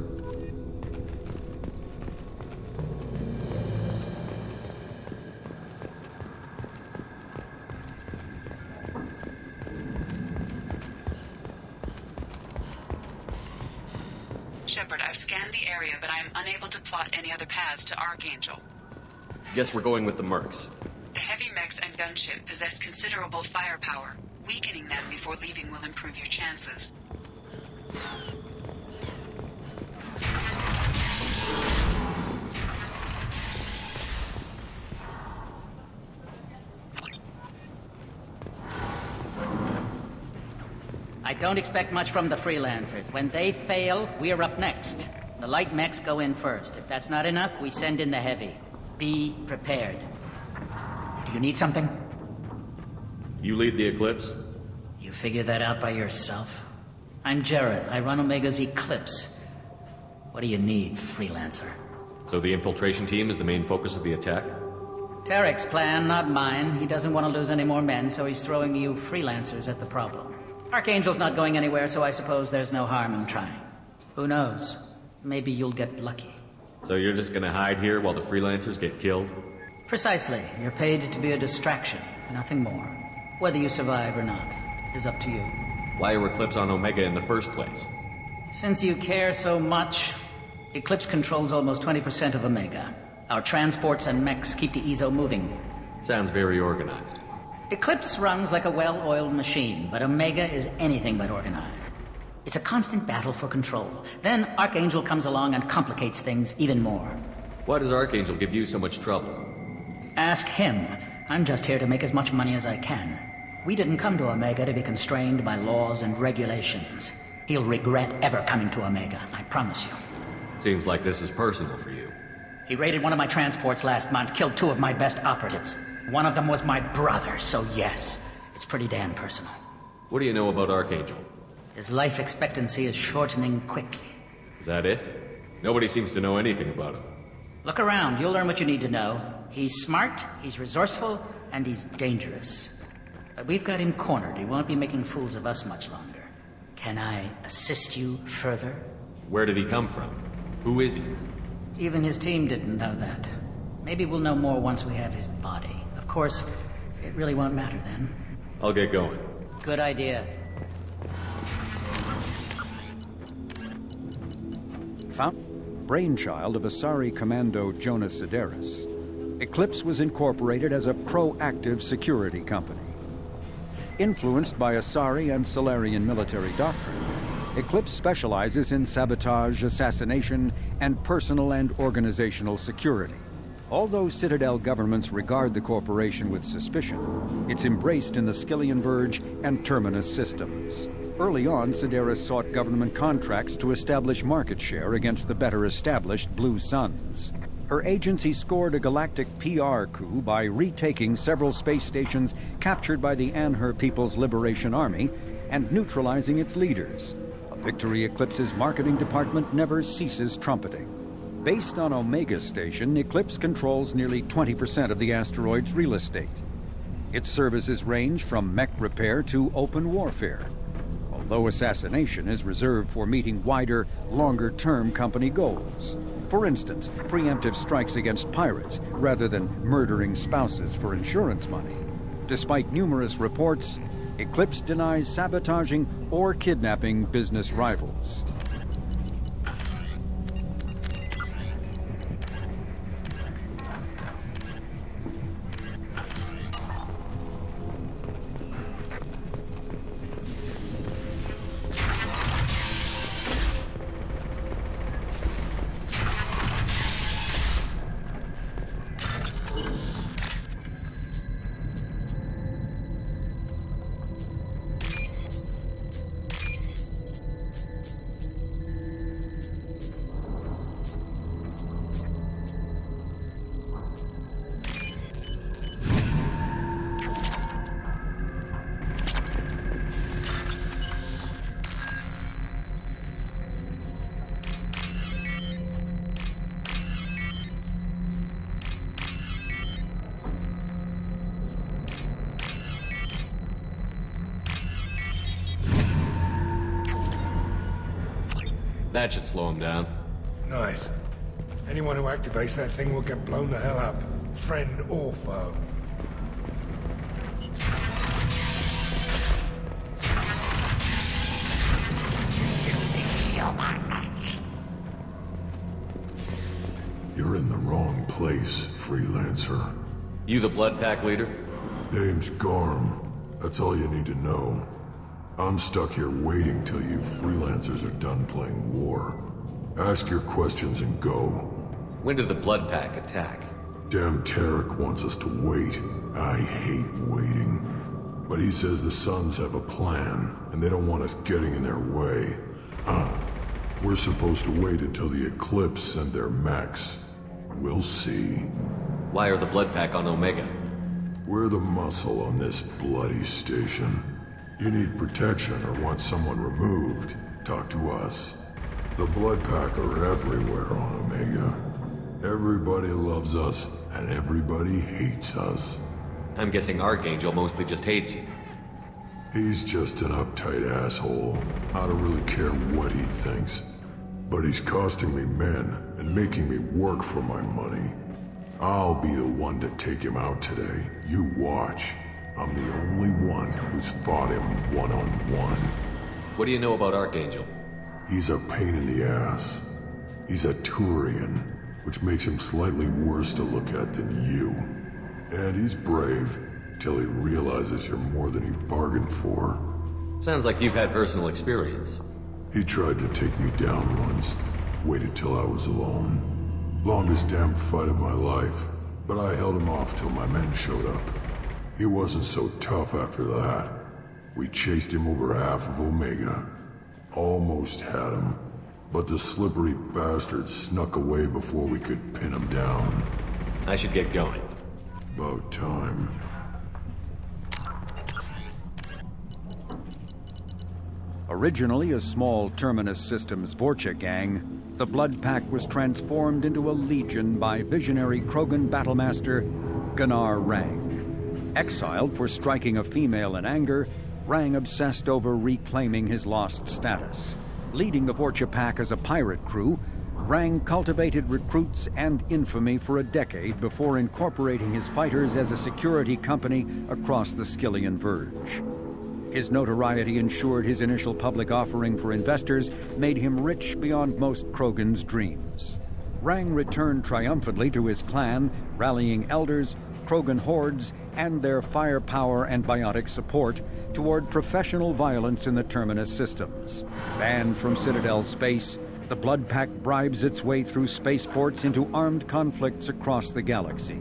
Shepard, I've scanned the area, but I am unable to plot any other paths to Archangel. Guess we're going with the mercs. The heavy mechs and gunship possess considerable firepower. Weakening them before leaving will improve your chances. I don't expect much from the freelancers. When they fail, we're up next. The light mechs go in first. If that's not enough, we send in the heavy. Be prepared. Do you need something? You lead the Eclipse? You figure that out by yourself? I'm Jareth. I run Omega's Eclipse. What do you need, freelancer? So the infiltration team is the main focus of the attack? Tarek's plan, not mine. He doesn't want to lose any more men, so he's throwing you freelancers at the problem. Archangel's not going anywhere, so I suppose there's no harm in trying. Who knows? Maybe you'll get lucky. So you're just gonna hide here while the freelancers get killed? Precisely. You're paid to be a distraction, nothing more. Whether you survive or not is up to you. Why are Eclipse on Omega in the first place? Since you care so much, Eclipse controls almost 20% of Omega. Our transports and mechs keep the EZO moving. Sounds very organized. Eclipse runs like a well-oiled machine, but Omega is anything but organized. It's a constant battle for control. Then Archangel comes along and complicates things even more. Why does Archangel give you so much trouble? Ask him. I'm just here to make as much money as I can. We didn't come to Omega to be constrained by laws and regulations. He'll regret ever coming to Omega, I promise you. Seems like this is personal for you. He raided one of my transports last month, killed 2 of my best operatives. One of them was my brother, so yes, it's pretty damn personal. What do you know about Archangel? His life expectancy is shortening quickly. Is that it? Nobody seems to know anything about him. Look around, you'll learn what you need to know. He's smart, he's resourceful, and he's dangerous. But we've got him cornered. He won't be making fools of us much longer. Can I assist you further? Where did he come from? Who is he? Even his team didn't know that. Maybe we'll know more once we have his body. Of course, it really won't matter then. I'll get going. Good idea. Brainchild of Asari Commando Jonas Sideris, Eclipse was incorporated as a proactive security company. Influenced by Asari and Solarian military doctrine, Eclipse specializes in sabotage, assassination, and personal and organizational security. Although Citadel governments regard the corporation with suspicion, it's embraced in the Skillian Verge and Terminus systems. Early on, Sideris sought government contracts to establish market share against the better-established Blue Suns. Her agency scored a galactic PR coup by retaking several space stations captured by the Anhur People's Liberation Army and neutralizing its leaders. A victory Eclipse's marketing department never ceases trumpeting. Based on Omega Station, Eclipse controls nearly 20% of the asteroid's real estate. Its services range from mech repair to open warfare, although assassination is reserved for meeting wider, longer-term company goals. For instance, preemptive strikes against pirates, rather than murdering spouses for insurance money. Despite numerous reports, Eclipse denies sabotaging or kidnapping business rivals. That should slow him down. Nice. Anyone who activates that thing will get blown the hell up. Friend or foe. You're in the wrong place, freelancer. You the Blood Pack leader? Name's Garm. That's all you need to know. I'm stuck here waiting till you freelancers are done playing war. Ask your questions and go. When did the Blood Pack attack? Damn Tarek wants us to wait. I hate waiting. But he says the Suns have a plan, and they don't want us getting in their way. We're supposed to wait until the Eclipse send their mechs. We'll see. Why are the Blood Pack on Omega? We're the muscle on this bloody station. You need protection or want someone removed, talk to us. The Blood Pack are everywhere on Omega. Everybody loves us, and everybody hates us. I'm guessing Archangel mostly just hates you. He's just an uptight asshole. I don't really care what he thinks. But he's costing me men and making me work for my money. I'll be the one to take him out today. You watch. I'm the only one who's fought him one-on-one. What do you know about Archangel? He's a pain in the ass. He's a Turian. which makes him slightly worse to look at than you. And he's brave, till he realizes you're more than he bargained for. Sounds like you've had personal experience. He tried to take me down once, waited till I was alone. Longest damn fight of my life, but I held him off till my men showed up. He wasn't so tough after that. We chased him over half of Omega. Almost had him, but the slippery bastard snuck away before we could pin him down. I should get going. About time. Originally a small Terminus Systems Vorcha gang, the Blood Pack was transformed into a legion by visionary Krogan battlemaster Gunnar Rang. Exiled for striking a female in anger, Rang obsessed over reclaiming his lost status. Leading the Vorcha Pack as a pirate crew, Rang cultivated recruits and infamy for a decade before incorporating his fighters as a security company across the Skyllian Verge. His notoriety ensured his initial public offering for investors made him rich beyond most Krogan's dreams. Rang returned triumphantly to his clan, rallying elders, Krogan hordes, and their firepower and biotic support toward professional violence in the Terminus systems. Banned from Citadel space, the Blood Pack bribes its way through spaceports into armed conflicts across the galaxy.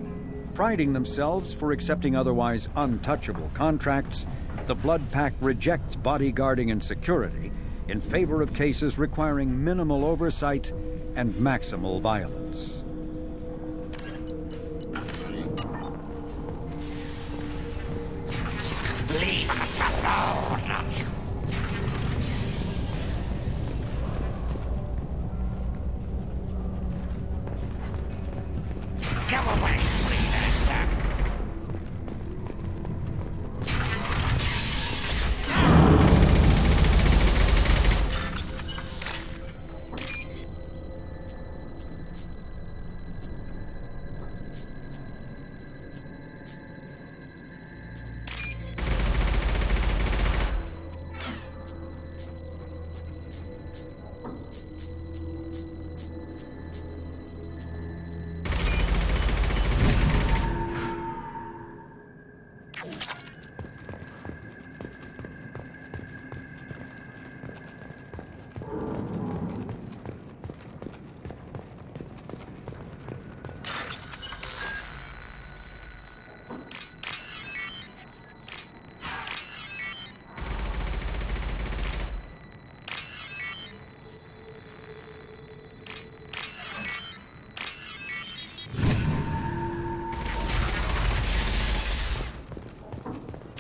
Priding themselves for accepting otherwise untouchable contracts, the Blood Pack rejects bodyguarding and security in favor of cases requiring minimal oversight and maximal violence. Leave us alone! Go away, freelancer!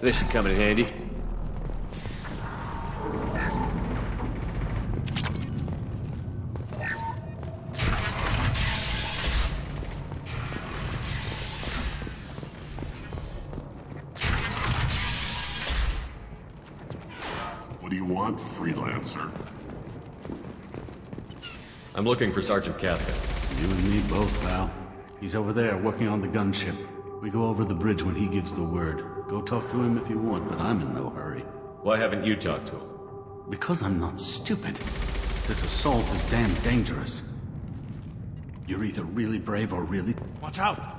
This should come in handy. What do you want, freelancer? I'm looking for Sergeant Kafka. You and me both, pal. He's over there working on the gunship. We go over the bridge when he gives the word. Go talk to him if you want, but I'm in no hurry. Why haven't you talked to him? Because I'm not stupid. This assault is damn dangerous. You're either really brave or really... Watch out!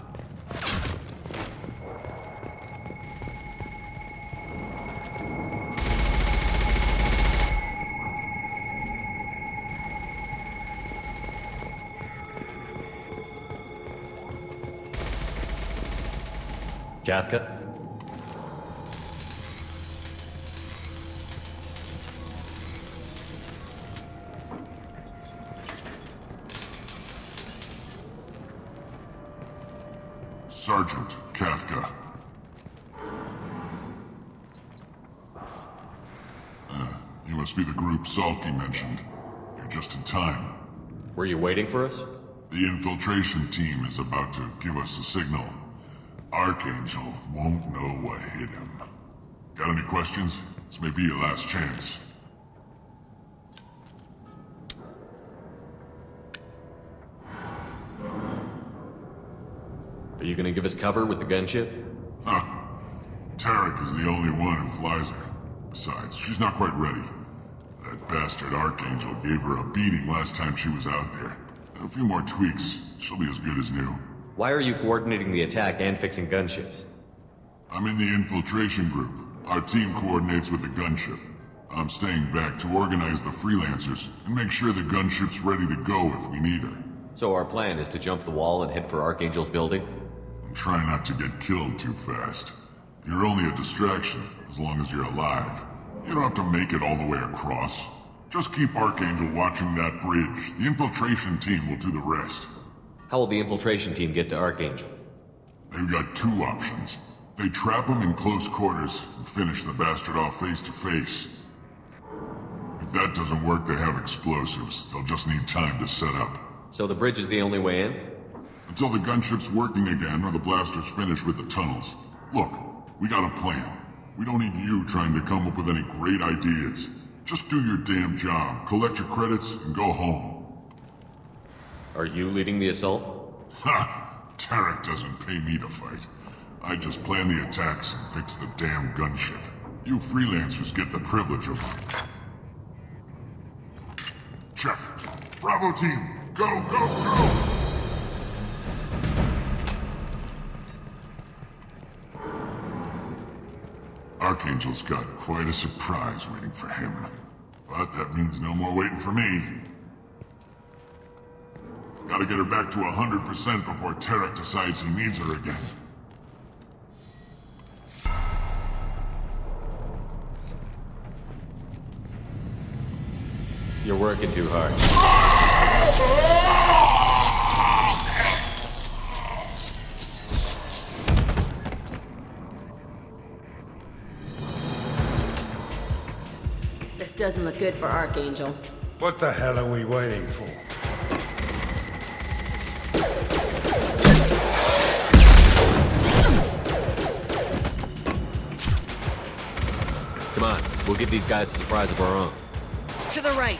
Kafka? Sergeant Kafka. You must be the group Salky mentioned. You're just in time. Were you waiting for us? The infiltration team is about to give us a signal. Archangel won't know what hit him. Got any questions? This may be your last chance. Are you gonna give us cover with the gunship? Huh. Tarek is the only one who flies her. Besides, she's not quite ready. That bastard Archangel gave her a beating last time she was out there. A few more tweaks, she'll be as good as new. Why are you coordinating the attack and fixing gunships? I'm in the infiltration group. Our team coordinates with the gunship. I'm staying back to organize the freelancers and make sure the gunship's ready to go if we need her. So our plan is to jump the wall and head for Archangel's building? I'm trying not to get killed too fast. You're only a distraction, as long as you're alive. You don't have to make it all the way across. Just keep Archangel watching that bridge. The infiltration team will do the rest. How will the infiltration team get to Archangel? They've got two options. They trap him in close quarters and finish the bastard off face to face. If that doesn't work, they have explosives. They'll just need time to set up. So the bridge is the only way in? Until the gunship's working again or the blasters finish with the tunnels. Look, we got a plan. We don't need you trying to come up with any great ideas. Just do your damn job, collect your credits, and go home. Are you leading the assault? Ha! Tarek doesn't pay me to fight. I just plan the attacks and fix the damn gunship. You freelancers get the privilege of... Check. Bravo team, go, go, go! Archangel's got quite a surprise waiting for him. But that means no more waiting for me. Gotta get her back to 100% before Tarek decides he needs her again. You're working too hard. This doesn't look good for Archangel. What the hell are we waiting for? Come on, we'll give these guys a surprise of our own. To the right.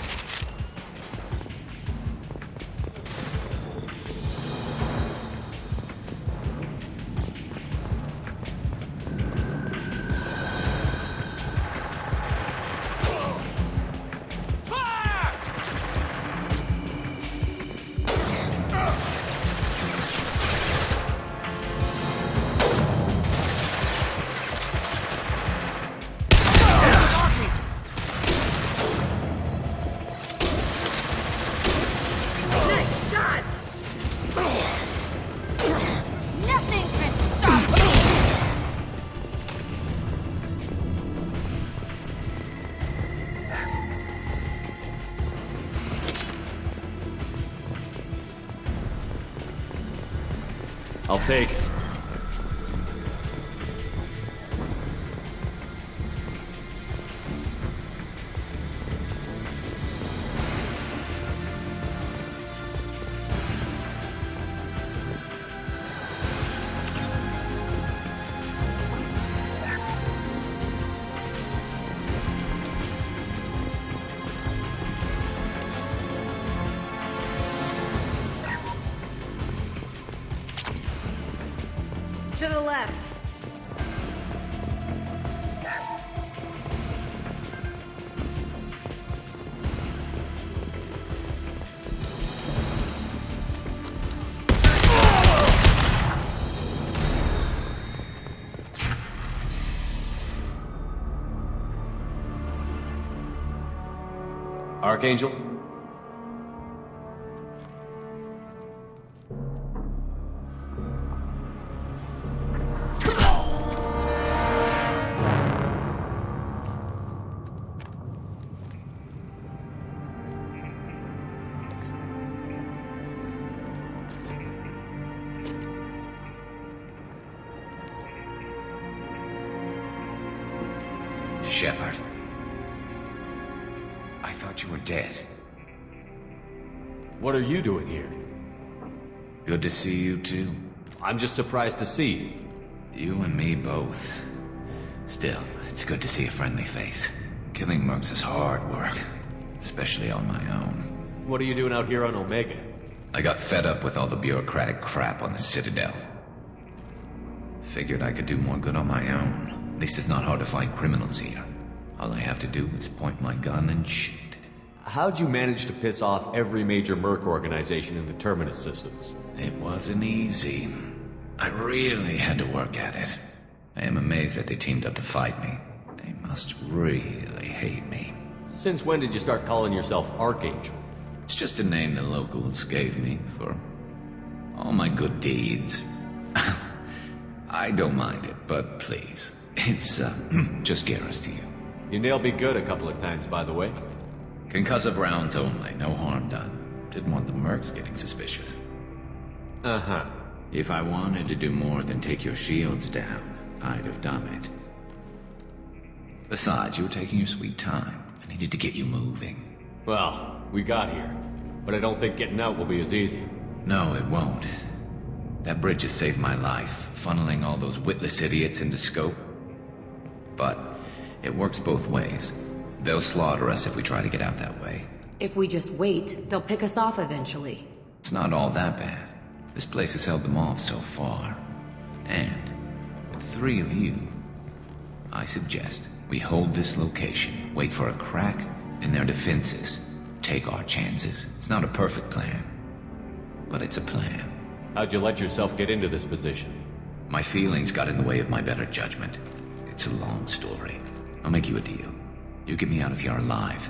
I'll take it. To the left. Archangel? Shepard. I thought you were dead. What are you doing here? Good to see you too. I'm just surprised to see you. You and me both. Still, it's good to see a friendly face. Killing mercs is hard work, especially on my own. What are you doing out here on Omega? I got fed up with all the bureaucratic crap on the Citadel. Figured I could do more good on my own. At least it's not hard to find criminals here. All I have to do is point my gun and shoot. How'd you manage to piss off every major merc organization in the Terminus systems? It wasn't easy. I really had to work at it. I am amazed that they teamed up to fight me. They must really hate me. Since when did you start calling yourself Archangel? It's just a name the locals gave me for all my good deeds. I don't mind it, but please, it's just Garrus to you. You nailed me good a couple of times, by the way. Concussive rounds only, no harm done. Didn't want the mercs getting suspicious. Uh-huh. If I wanted to do more than take your shields down, I'd have done it. Besides, you were taking your sweet time. I needed to get you moving. Well, we got here, but I don't think getting out will be as easy. No, it won't. That bridge has saved my life, funneling all those witless idiots into scope. But it works both ways. They'll slaughter us if we try to get out that way. If we just wait, they'll pick us off eventually. It's not all that bad. This place has held them off so far. And with 3 of you, I suggest we hold this location, wait for a crack in their defenses, take our chances. It's not a perfect plan, but it's a plan. How'd you let yourself get into this position? My feelings got in the way of my better judgment. It's a long story. I'll make you a deal. You get me out of here alive,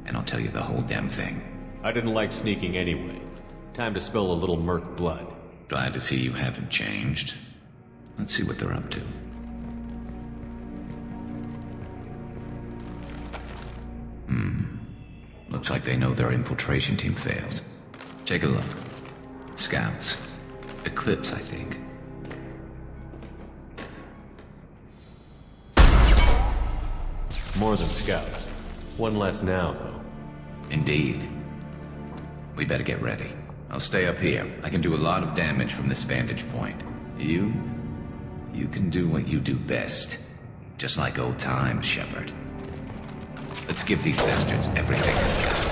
and I'll tell you the whole damn thing. I didn't like sneaking anyway. Time to spill a little merc blood. Glad to see you haven't changed. Let's see what they're up to. Looks like they know their infiltration team failed. Take a look. Scouts. Eclipse, I think. More than scouts. One less now, though. Indeed. We better get ready. I'll stay up here. I can do a lot of damage from this vantage point. You can do what you do best. Just like old times, Shepard. Let's give these bastards everything they've got.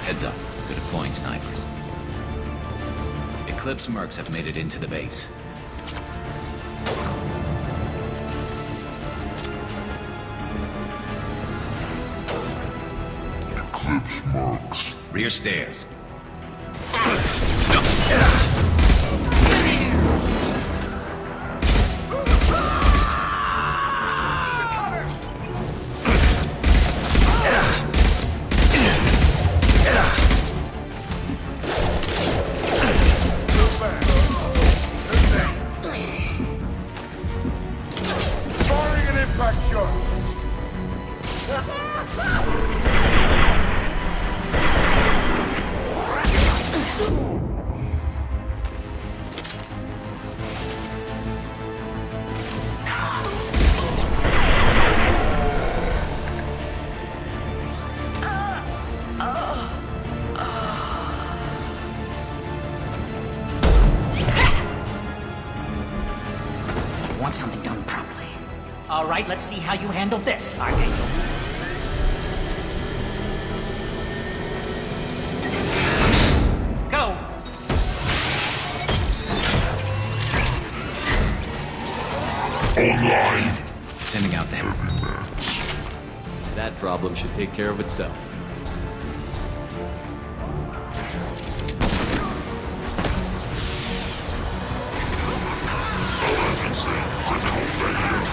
Heads up. They're deploying snipers. Eclipse mercs have made it into the base. Eclipse mercs. Rear stairs. Firing an impact shot. Want something done properly. All right, let's see how you handle this, Archangel. Go! Online. Sending out the That problem should take care of itself. Emergency. Critical failure.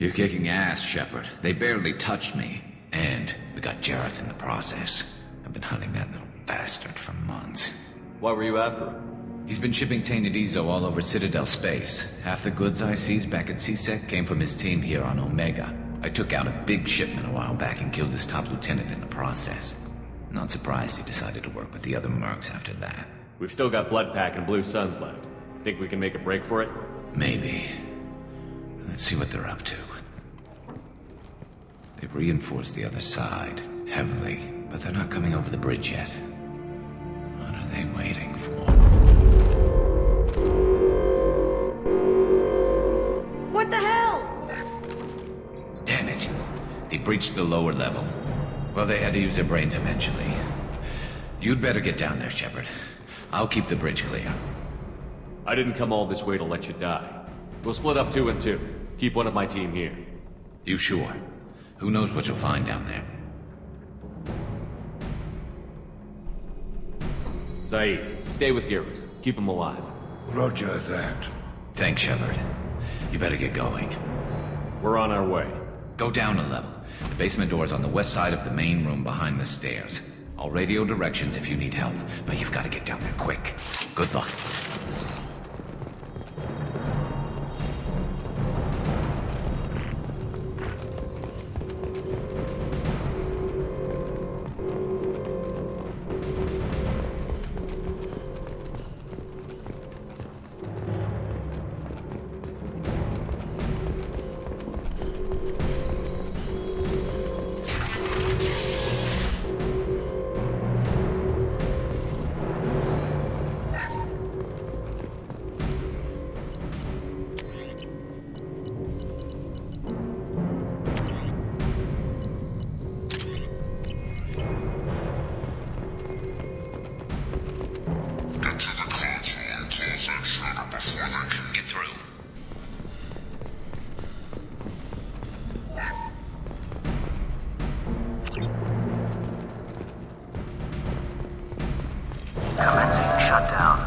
You're kicking ass, Shepard. They barely touched me. And we got Jareth in the process. I've been hunting that little bastard for months. Why were you after him? He's been shipping tainted Ezo all over Citadel space. Half the goods I seized back at CSEC came from his team here on Omega. I took out a big shipment a while back and killed his top lieutenant in the process. Not surprised he decided to work with the other mercs after that. We've still got Bloodpack and Blue Suns left. Think we can make a break for it? Maybe. Let's see what they're up to. They've reinforced the other side, heavily, but they're not coming over the bridge yet. What are they waiting for? What the hell? Damn it. They breached the lower level. Well, they had to use their brains eventually. You'd better get down there, Shepard. I'll keep the bridge clear. I didn't come all this way to let you die. We'll split up 2 and 2. Keep one of my team here. You sure? Who knows what you'll find down there? Zaid, stay with Garrus. Keep him alive. Roger that. Thanks, Shepard. You better get going. We're on our way. Go down a level. The basement door's on the west side of the main room behind the stairs. I'll radio directions if you need help, but you've got to get down there quick. Good luck. Get through. Commencing shutdown.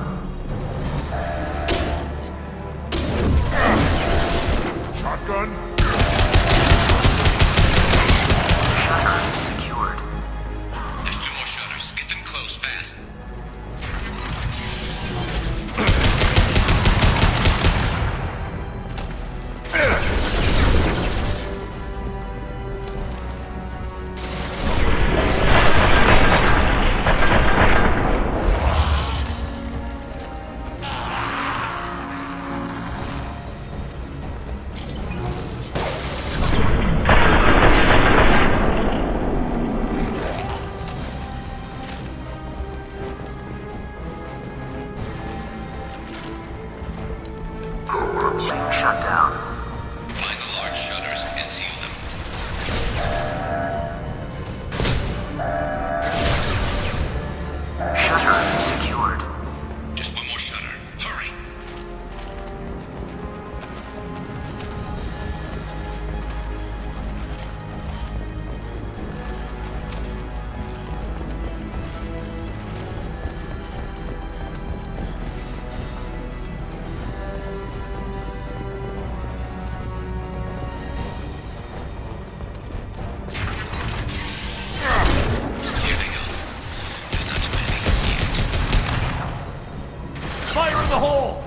Shotgun? Shutter secured. There's 2 more shutters. Get them closed fast. Shut down. Find the large shutters and seal them. Shutter secured. Just 1 more shutter. Hurry. Fire in the hole!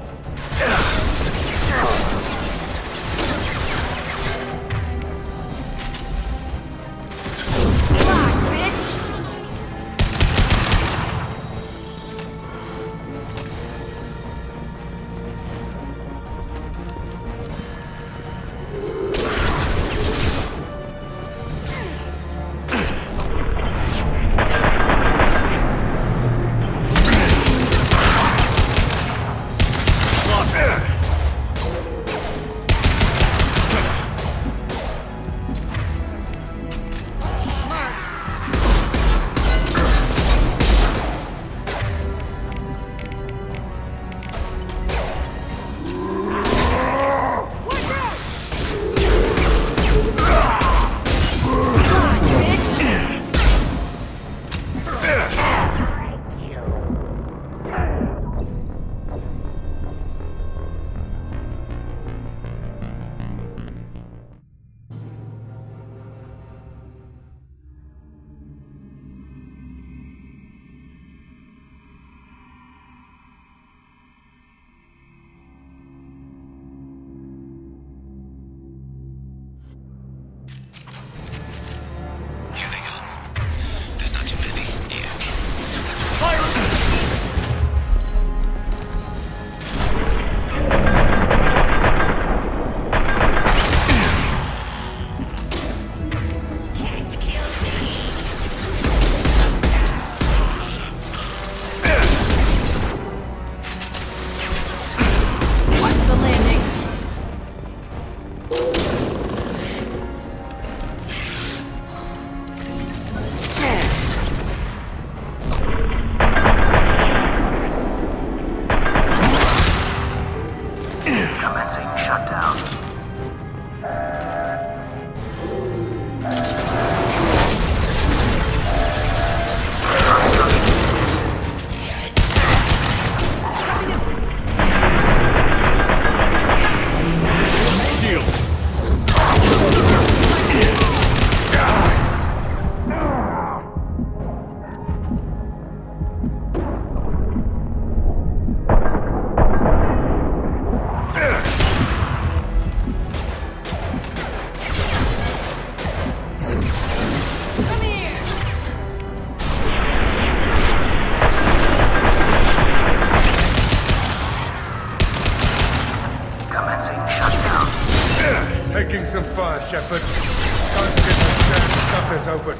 far, Shepard. Don't forget to stand the shutters open.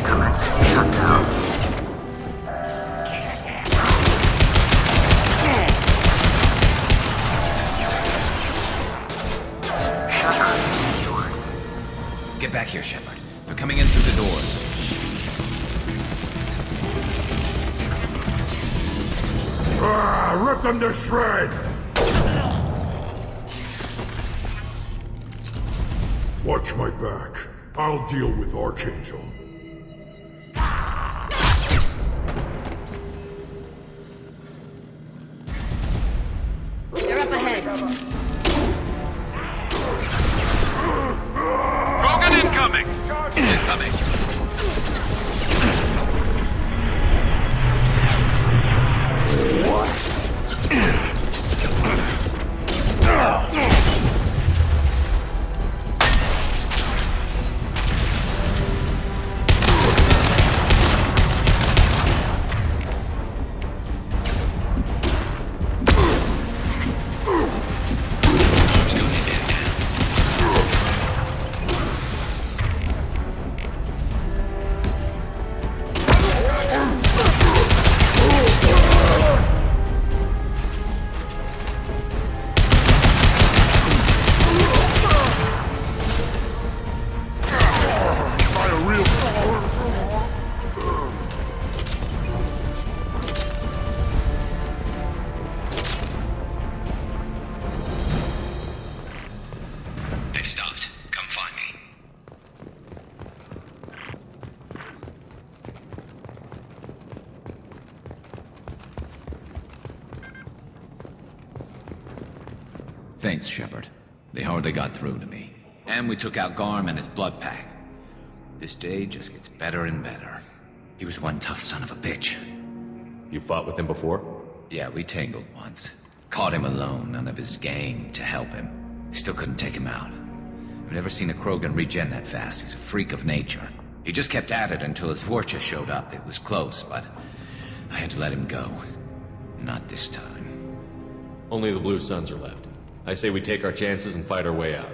Commencing shutdown. Get back here, Shepard. They're coming in through the doors. Rip them to shreds! Watch my back. I'll deal with Archangel. They're up ahead. Krogan incoming! Incoming. They've stopped. Come find me. Thanks, Shepard. They hardly got through to me. And we took out Garm and his blood pack. This day just gets better and better. He was one tough son of a bitch. You fought with him before? Yeah, we tangled once. Caught him alone, none of his gang to help him. Still couldn't take him out. I've never seen a Krogan regen that fast. He's a freak of nature. He just kept at it until his Vorcha showed up. It was close, but I had to let him go. Not this time. Only the Blue Suns are left. I say we take our chances and fight our way out.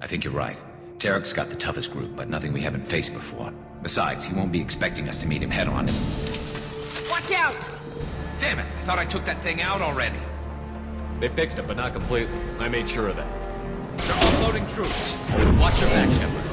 I think you're right. Tarek's got the toughest group, but nothing we haven't faced before. Besides, he won't be expecting us to meet him head-on. Watch out! Damn it! I thought I took that thing out already. They fixed it, but not completely. I made sure of that. They're offloading troops. Watch your back, Shepard.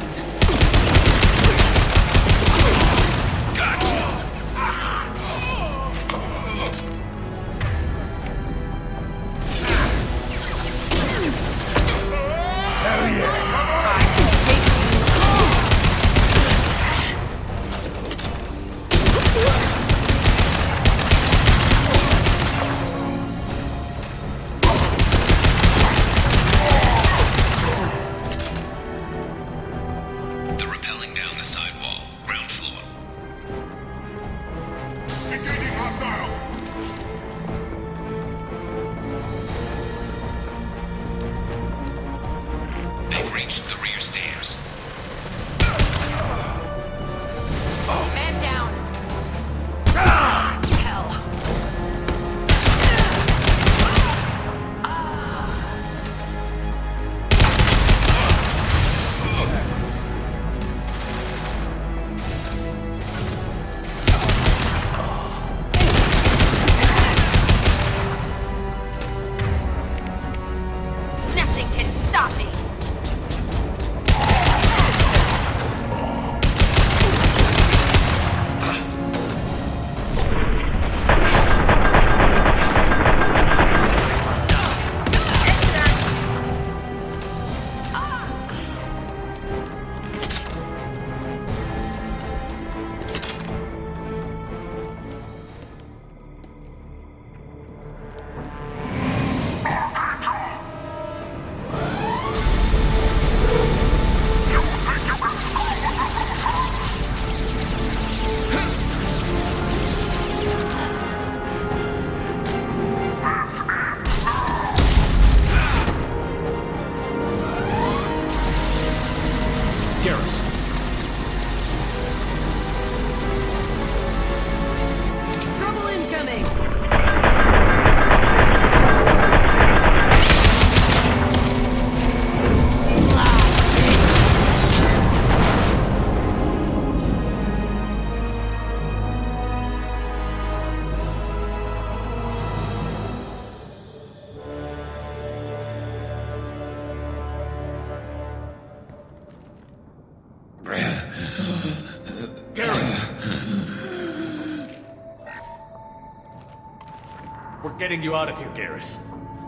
We're getting you out of here, Garrus.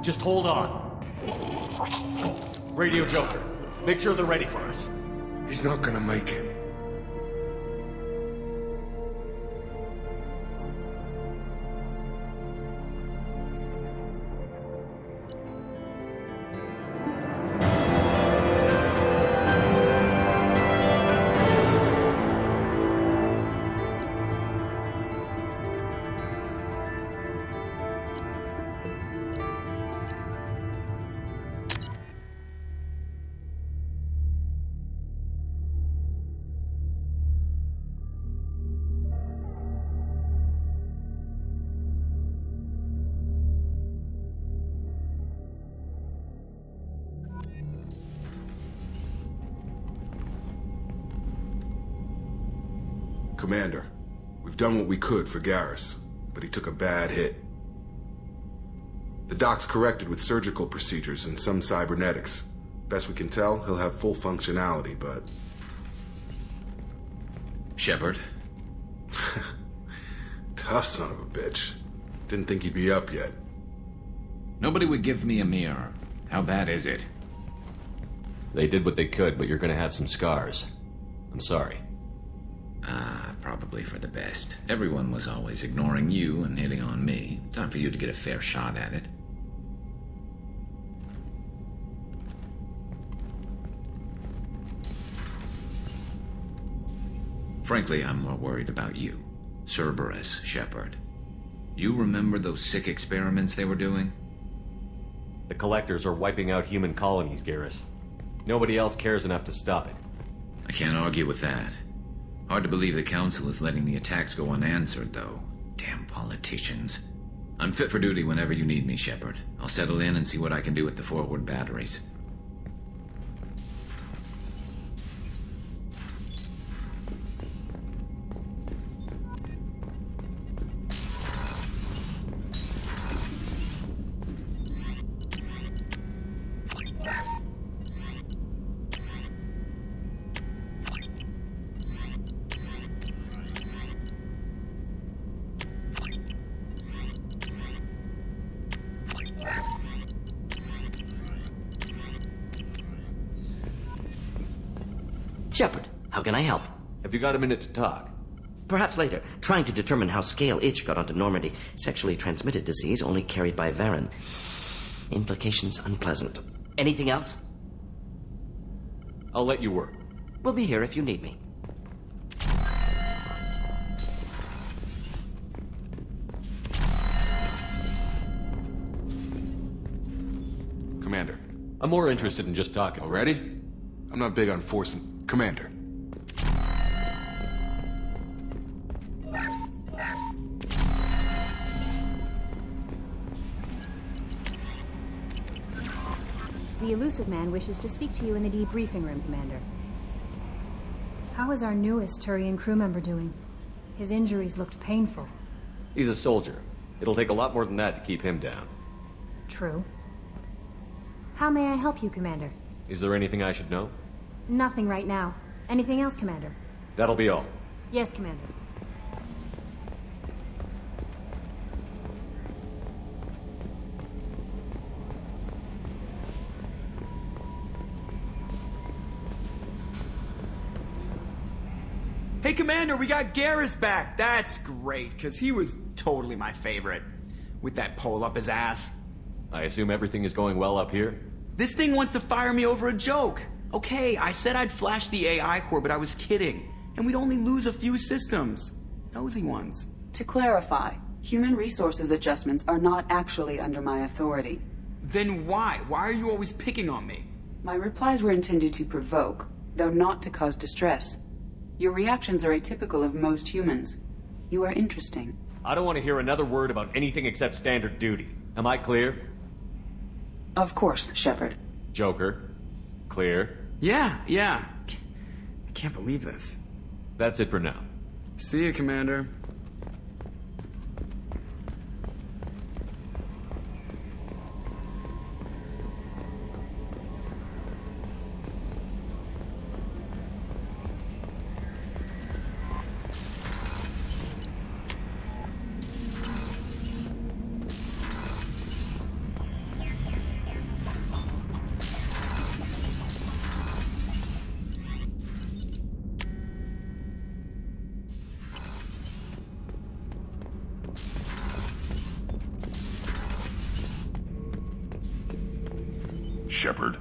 Just hold on. Radio Joker, make sure they're ready for us. He's not gonna make it. Commander, we've done what we could for Garrus, but he took a bad hit. The doc's corrected with surgical procedures and some cybernetics. Best we can tell, he'll have full functionality, but... Shepard? Tough son of a bitch. Didn't think he'd be up yet. Nobody would give me a mirror. How bad is it? They did what they could, but you're gonna have some scars. I'm sorry. Probably for the best. Everyone was always ignoring you and hitting on me. Time for you to get a fair shot at it. Frankly, I'm more worried about you. Cerberus, Shepard. You remember those sick experiments they were doing? The Collectors are wiping out human colonies, Garrus. Nobody else cares enough to stop it. I can't argue with that. Hard to believe the Council is letting the attacks go unanswered, though. Damn politicians. I'm fit for duty whenever you need me, Shepard. I'll settle in and see what I can do with the forward batteries. Shepard, how can I help? Have you got a minute to talk? Perhaps later. Trying to determine how Scale Itch got onto Normandy. Sexually transmitted disease only carried by Varen. Implications unpleasant. Anything else? I'll let you work. We'll be here if you need me. Commander. I'm more interested in just talking. Already? I'm not big on forcing... Commander. The Elusive Man wishes to speak to you in the debriefing room, Commander. How is our newest Turian crew member doing? His injuries looked painful. He's a soldier. It'll take a lot more than that to keep him down. True. How may I help you, Commander? Is there anything I should know? Nothing right now. Anything else, Commander? That'll be all. Yes, Commander. Hey, Commander, we got Garrus back. That's great, because he was totally my favorite. With that pole up his ass. I assume everything is going well up here? This thing wants to fire me over a joke. Okay, I said I'd flash the AI core, but I was kidding. And we'd only lose a few systems. Nosy ones. To clarify, human resources adjustments are not actually under my authority. Then why? Why are you always picking on me? My replies were intended to provoke, though not to cause distress. Your reactions are atypical of most humans. You are interesting. I don't want to hear another word about anything except standard duty. Am I clear? Of course, Shepard. Joker. Clear? Yeah. I can't believe this. That's it for now. See you, Commander. Shepard?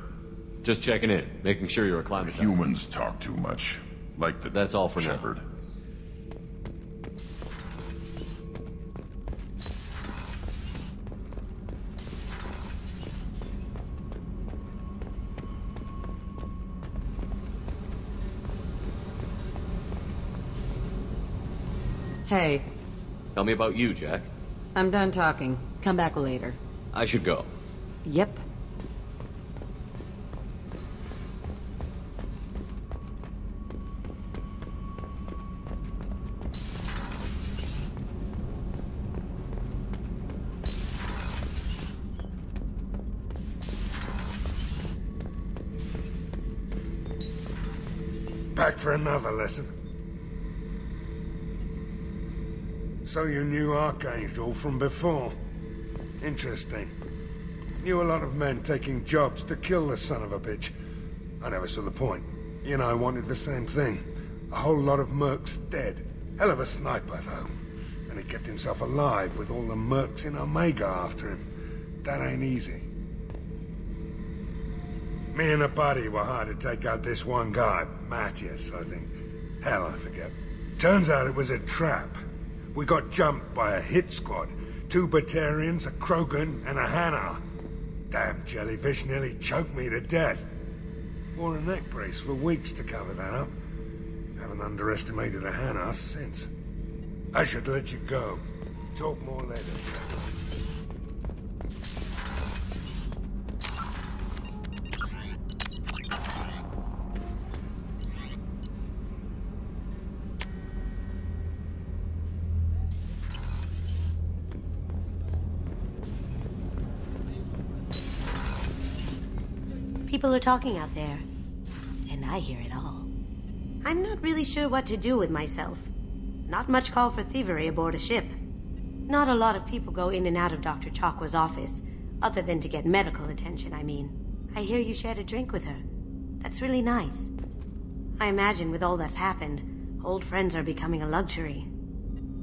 Just checking in, making sure you're acclimatized. Humans talk too much. Like the That's all for Shepard. now. Hey, Tell me about you, Jack. I'm done talking. Come back later. I should go. Yep. Back for another lesson. So you knew Archangel from before. Interesting. Knew a lot of men taking jobs to kill the son of a bitch. I never saw the point. You know, I wanted the same thing. A whole lot of mercs dead. Hell of a sniper, though. And he kept himself alive with all the mercs in Omega after him. That ain't easy. Me and a buddy were hired to take out this one guy, Matthias, I think. Hell, I forget. Turns out it was a trap. We got jumped by a hit squad. 2 Batarians, a Krogan, and a Hanar. Damn jellyfish nearly choked me to death. Wore a neck brace for weeks to cover that up. Haven't underestimated a Hanar since. I should let you go. Talk more later. People are talking out there, and I hear it all. I'm not really sure what to do with myself. Not much call for thievery aboard a ship. Not a lot of people go in and out of Dr. Chakwa's office, other than to get medical attention, I mean. I hear you shared a drink with her. That's really nice. I imagine with all that's happened, old friends are becoming a luxury.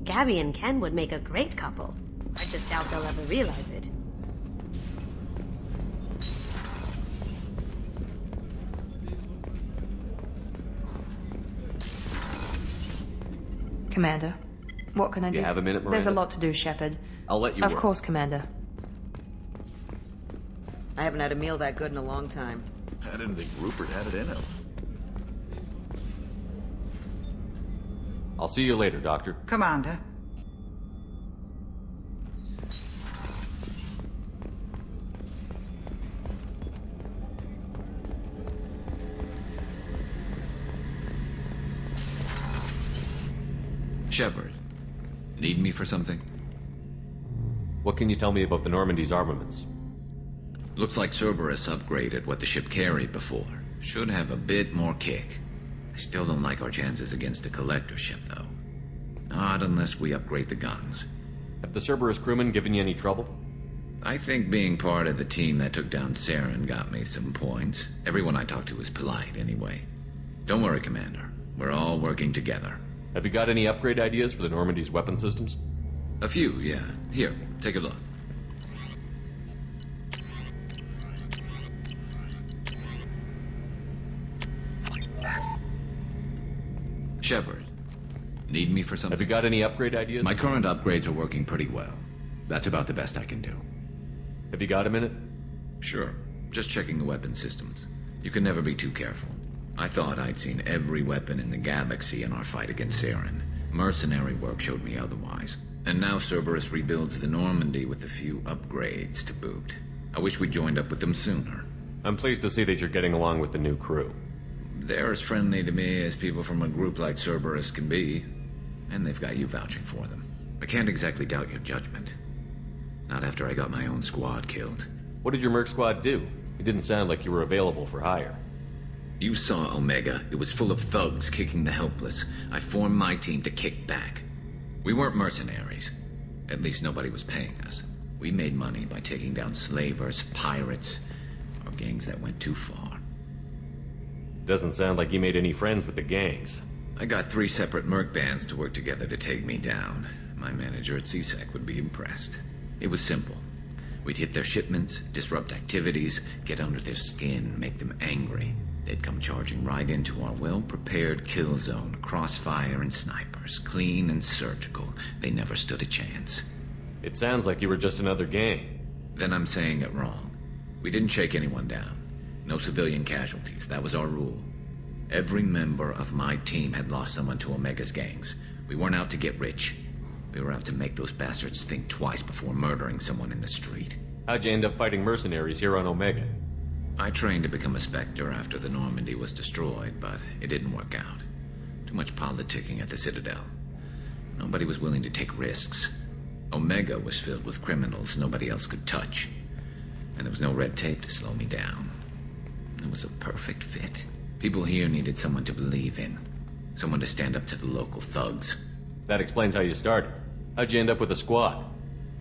Gabby and Ken would make a great couple. I just doubt they'll ever realize it. Commander, what can I do? You have a minute, Miranda? There's a lot to do, Shepard. I'll let you Of work. course, Commander. I haven't had a meal that good in a long time. I didn't think Rupert had it in him. I'll see you later, Doctor. Commander. Shepard, need me for something? What can you tell me about the Normandy's armaments? Looks like Cerberus upgraded what the ship carried before. Should have a bit more kick. I still don't like our chances against a collector ship, though. Not unless we upgrade the guns. Have the Cerberus crewmen given you any trouble? I think being part of the team that took down Saren got me some points. Everyone I talked to was polite, anyway. Don't worry, Commander. We're all working together. Have you got any upgrade ideas for the Normandy's weapon systems? A few, yeah. Here, take a look. Shepard, need me for something? Have you got any upgrade ideas? My current upgrades are working pretty well. That's about the best I can do. Have you got a minute? Sure. Just checking the weapon systems. You can never be too careful. I thought I'd seen every weapon in the galaxy in our fight against Saren. Mercenary work showed me otherwise. And now Cerberus rebuilds the Normandy with a few upgrades to boot. I wish we joined up with them sooner. I'm pleased to see that you're getting along with the new crew. They're as friendly to me as people from a group like Cerberus can be. And they've got you vouching for them. I can't exactly doubt your judgment. Not after I got my own squad killed. What did your merc squad do? It didn't sound like you were available for hire. You saw Omega. It was full of thugs kicking the helpless. I formed my team to kick back. We weren't mercenaries. At least nobody was paying us. We made money by taking down slavers, pirates, or gangs that went too far. Doesn't sound like you made any friends with the gangs. I got 3 separate merc bands to work together to take me down. My manager at CSEC would be impressed. It was simple. We'd hit their shipments, disrupt activities, get under their skin, make them angry. They'd come charging right into our well-prepared kill zone, crossfire and snipers, clean and surgical. They never stood a chance. It sounds like you were just another gang. Then I'm saying it wrong. We didn't shake anyone down. No civilian casualties, that was our rule. Every member of my team had lost someone to Omega's gangs. We weren't out to get rich. We were out to make those bastards think twice before murdering someone in the street. How'd you end up fighting mercenaries here on Omega? I trained to become a Spectre after the Normandy was destroyed, but it didn't work out. Too much politicking at the Citadel. Nobody was willing to take risks. Omega was filled with criminals nobody else could touch. And there was no red tape to slow me down. It was a perfect fit. People here needed someone to believe in. Someone to stand up to the local thugs. That explains how you started. How'd you end up with a squad?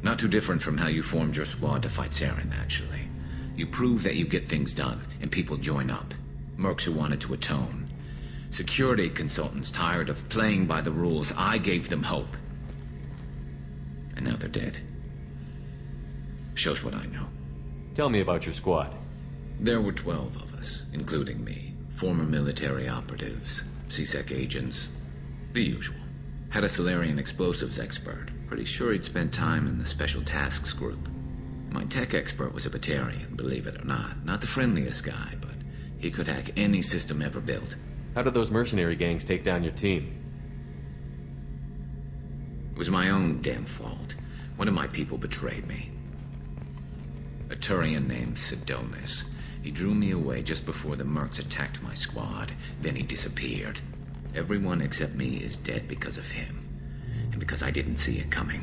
Not too different from how you formed your squad to fight Saren, actually. You prove that you get things done, and people join up. Mercs who wanted to atone. Security consultants tired of playing by the rules. I gave them hope. And now they're dead. Shows what I know. Tell me about your squad. There were 12 of us, including me. Former military operatives, CSEC agents, the usual. Had a Solarian explosives expert. Pretty sure he'd spent time in the Special Tasks Group. My tech expert was a Batarian, believe it or not. Not the friendliest guy, but he could hack any system ever built. How did those mercenary gangs take down your team? It was my own damn fault. One of my people betrayed me. A Turian named Sidonis. He drew me away just before the Mercs attacked my squad. Then he disappeared. Everyone except me is dead because of him. And because I didn't see it coming.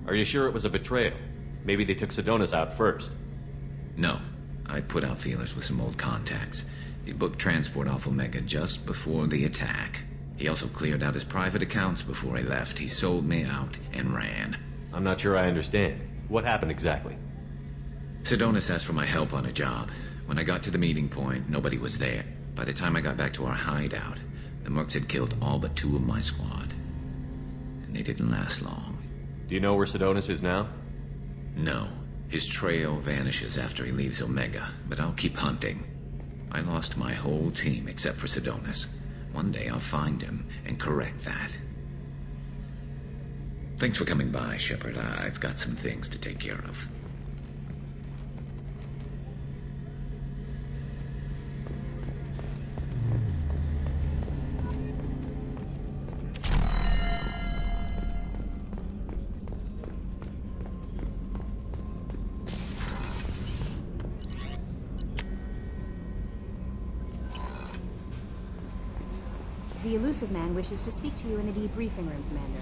Are you sure it was a betrayal? Maybe they took Sidonis out first. No. I put out feelers with some old contacts. He booked transport off Omega just before the attack. He also cleared out his private accounts before he left. He sold me out and ran. I'm not sure I understand. What happened exactly? Sidonis asked for my help on a job. When I got to the meeting point, nobody was there. By the time I got back to our hideout, the Mercs had killed all but 2 of my squad. And they didn't last long. Do you know where Sidonis is now? No. His trail vanishes after he leaves Omega, but I'll keep hunting. I lost my whole team except for Sidonis. One day I'll find him and correct that. Thanks for coming by, Shepard. I've got some things to take care of. The elusive man wishes to speak to you in the debriefing room, Commander.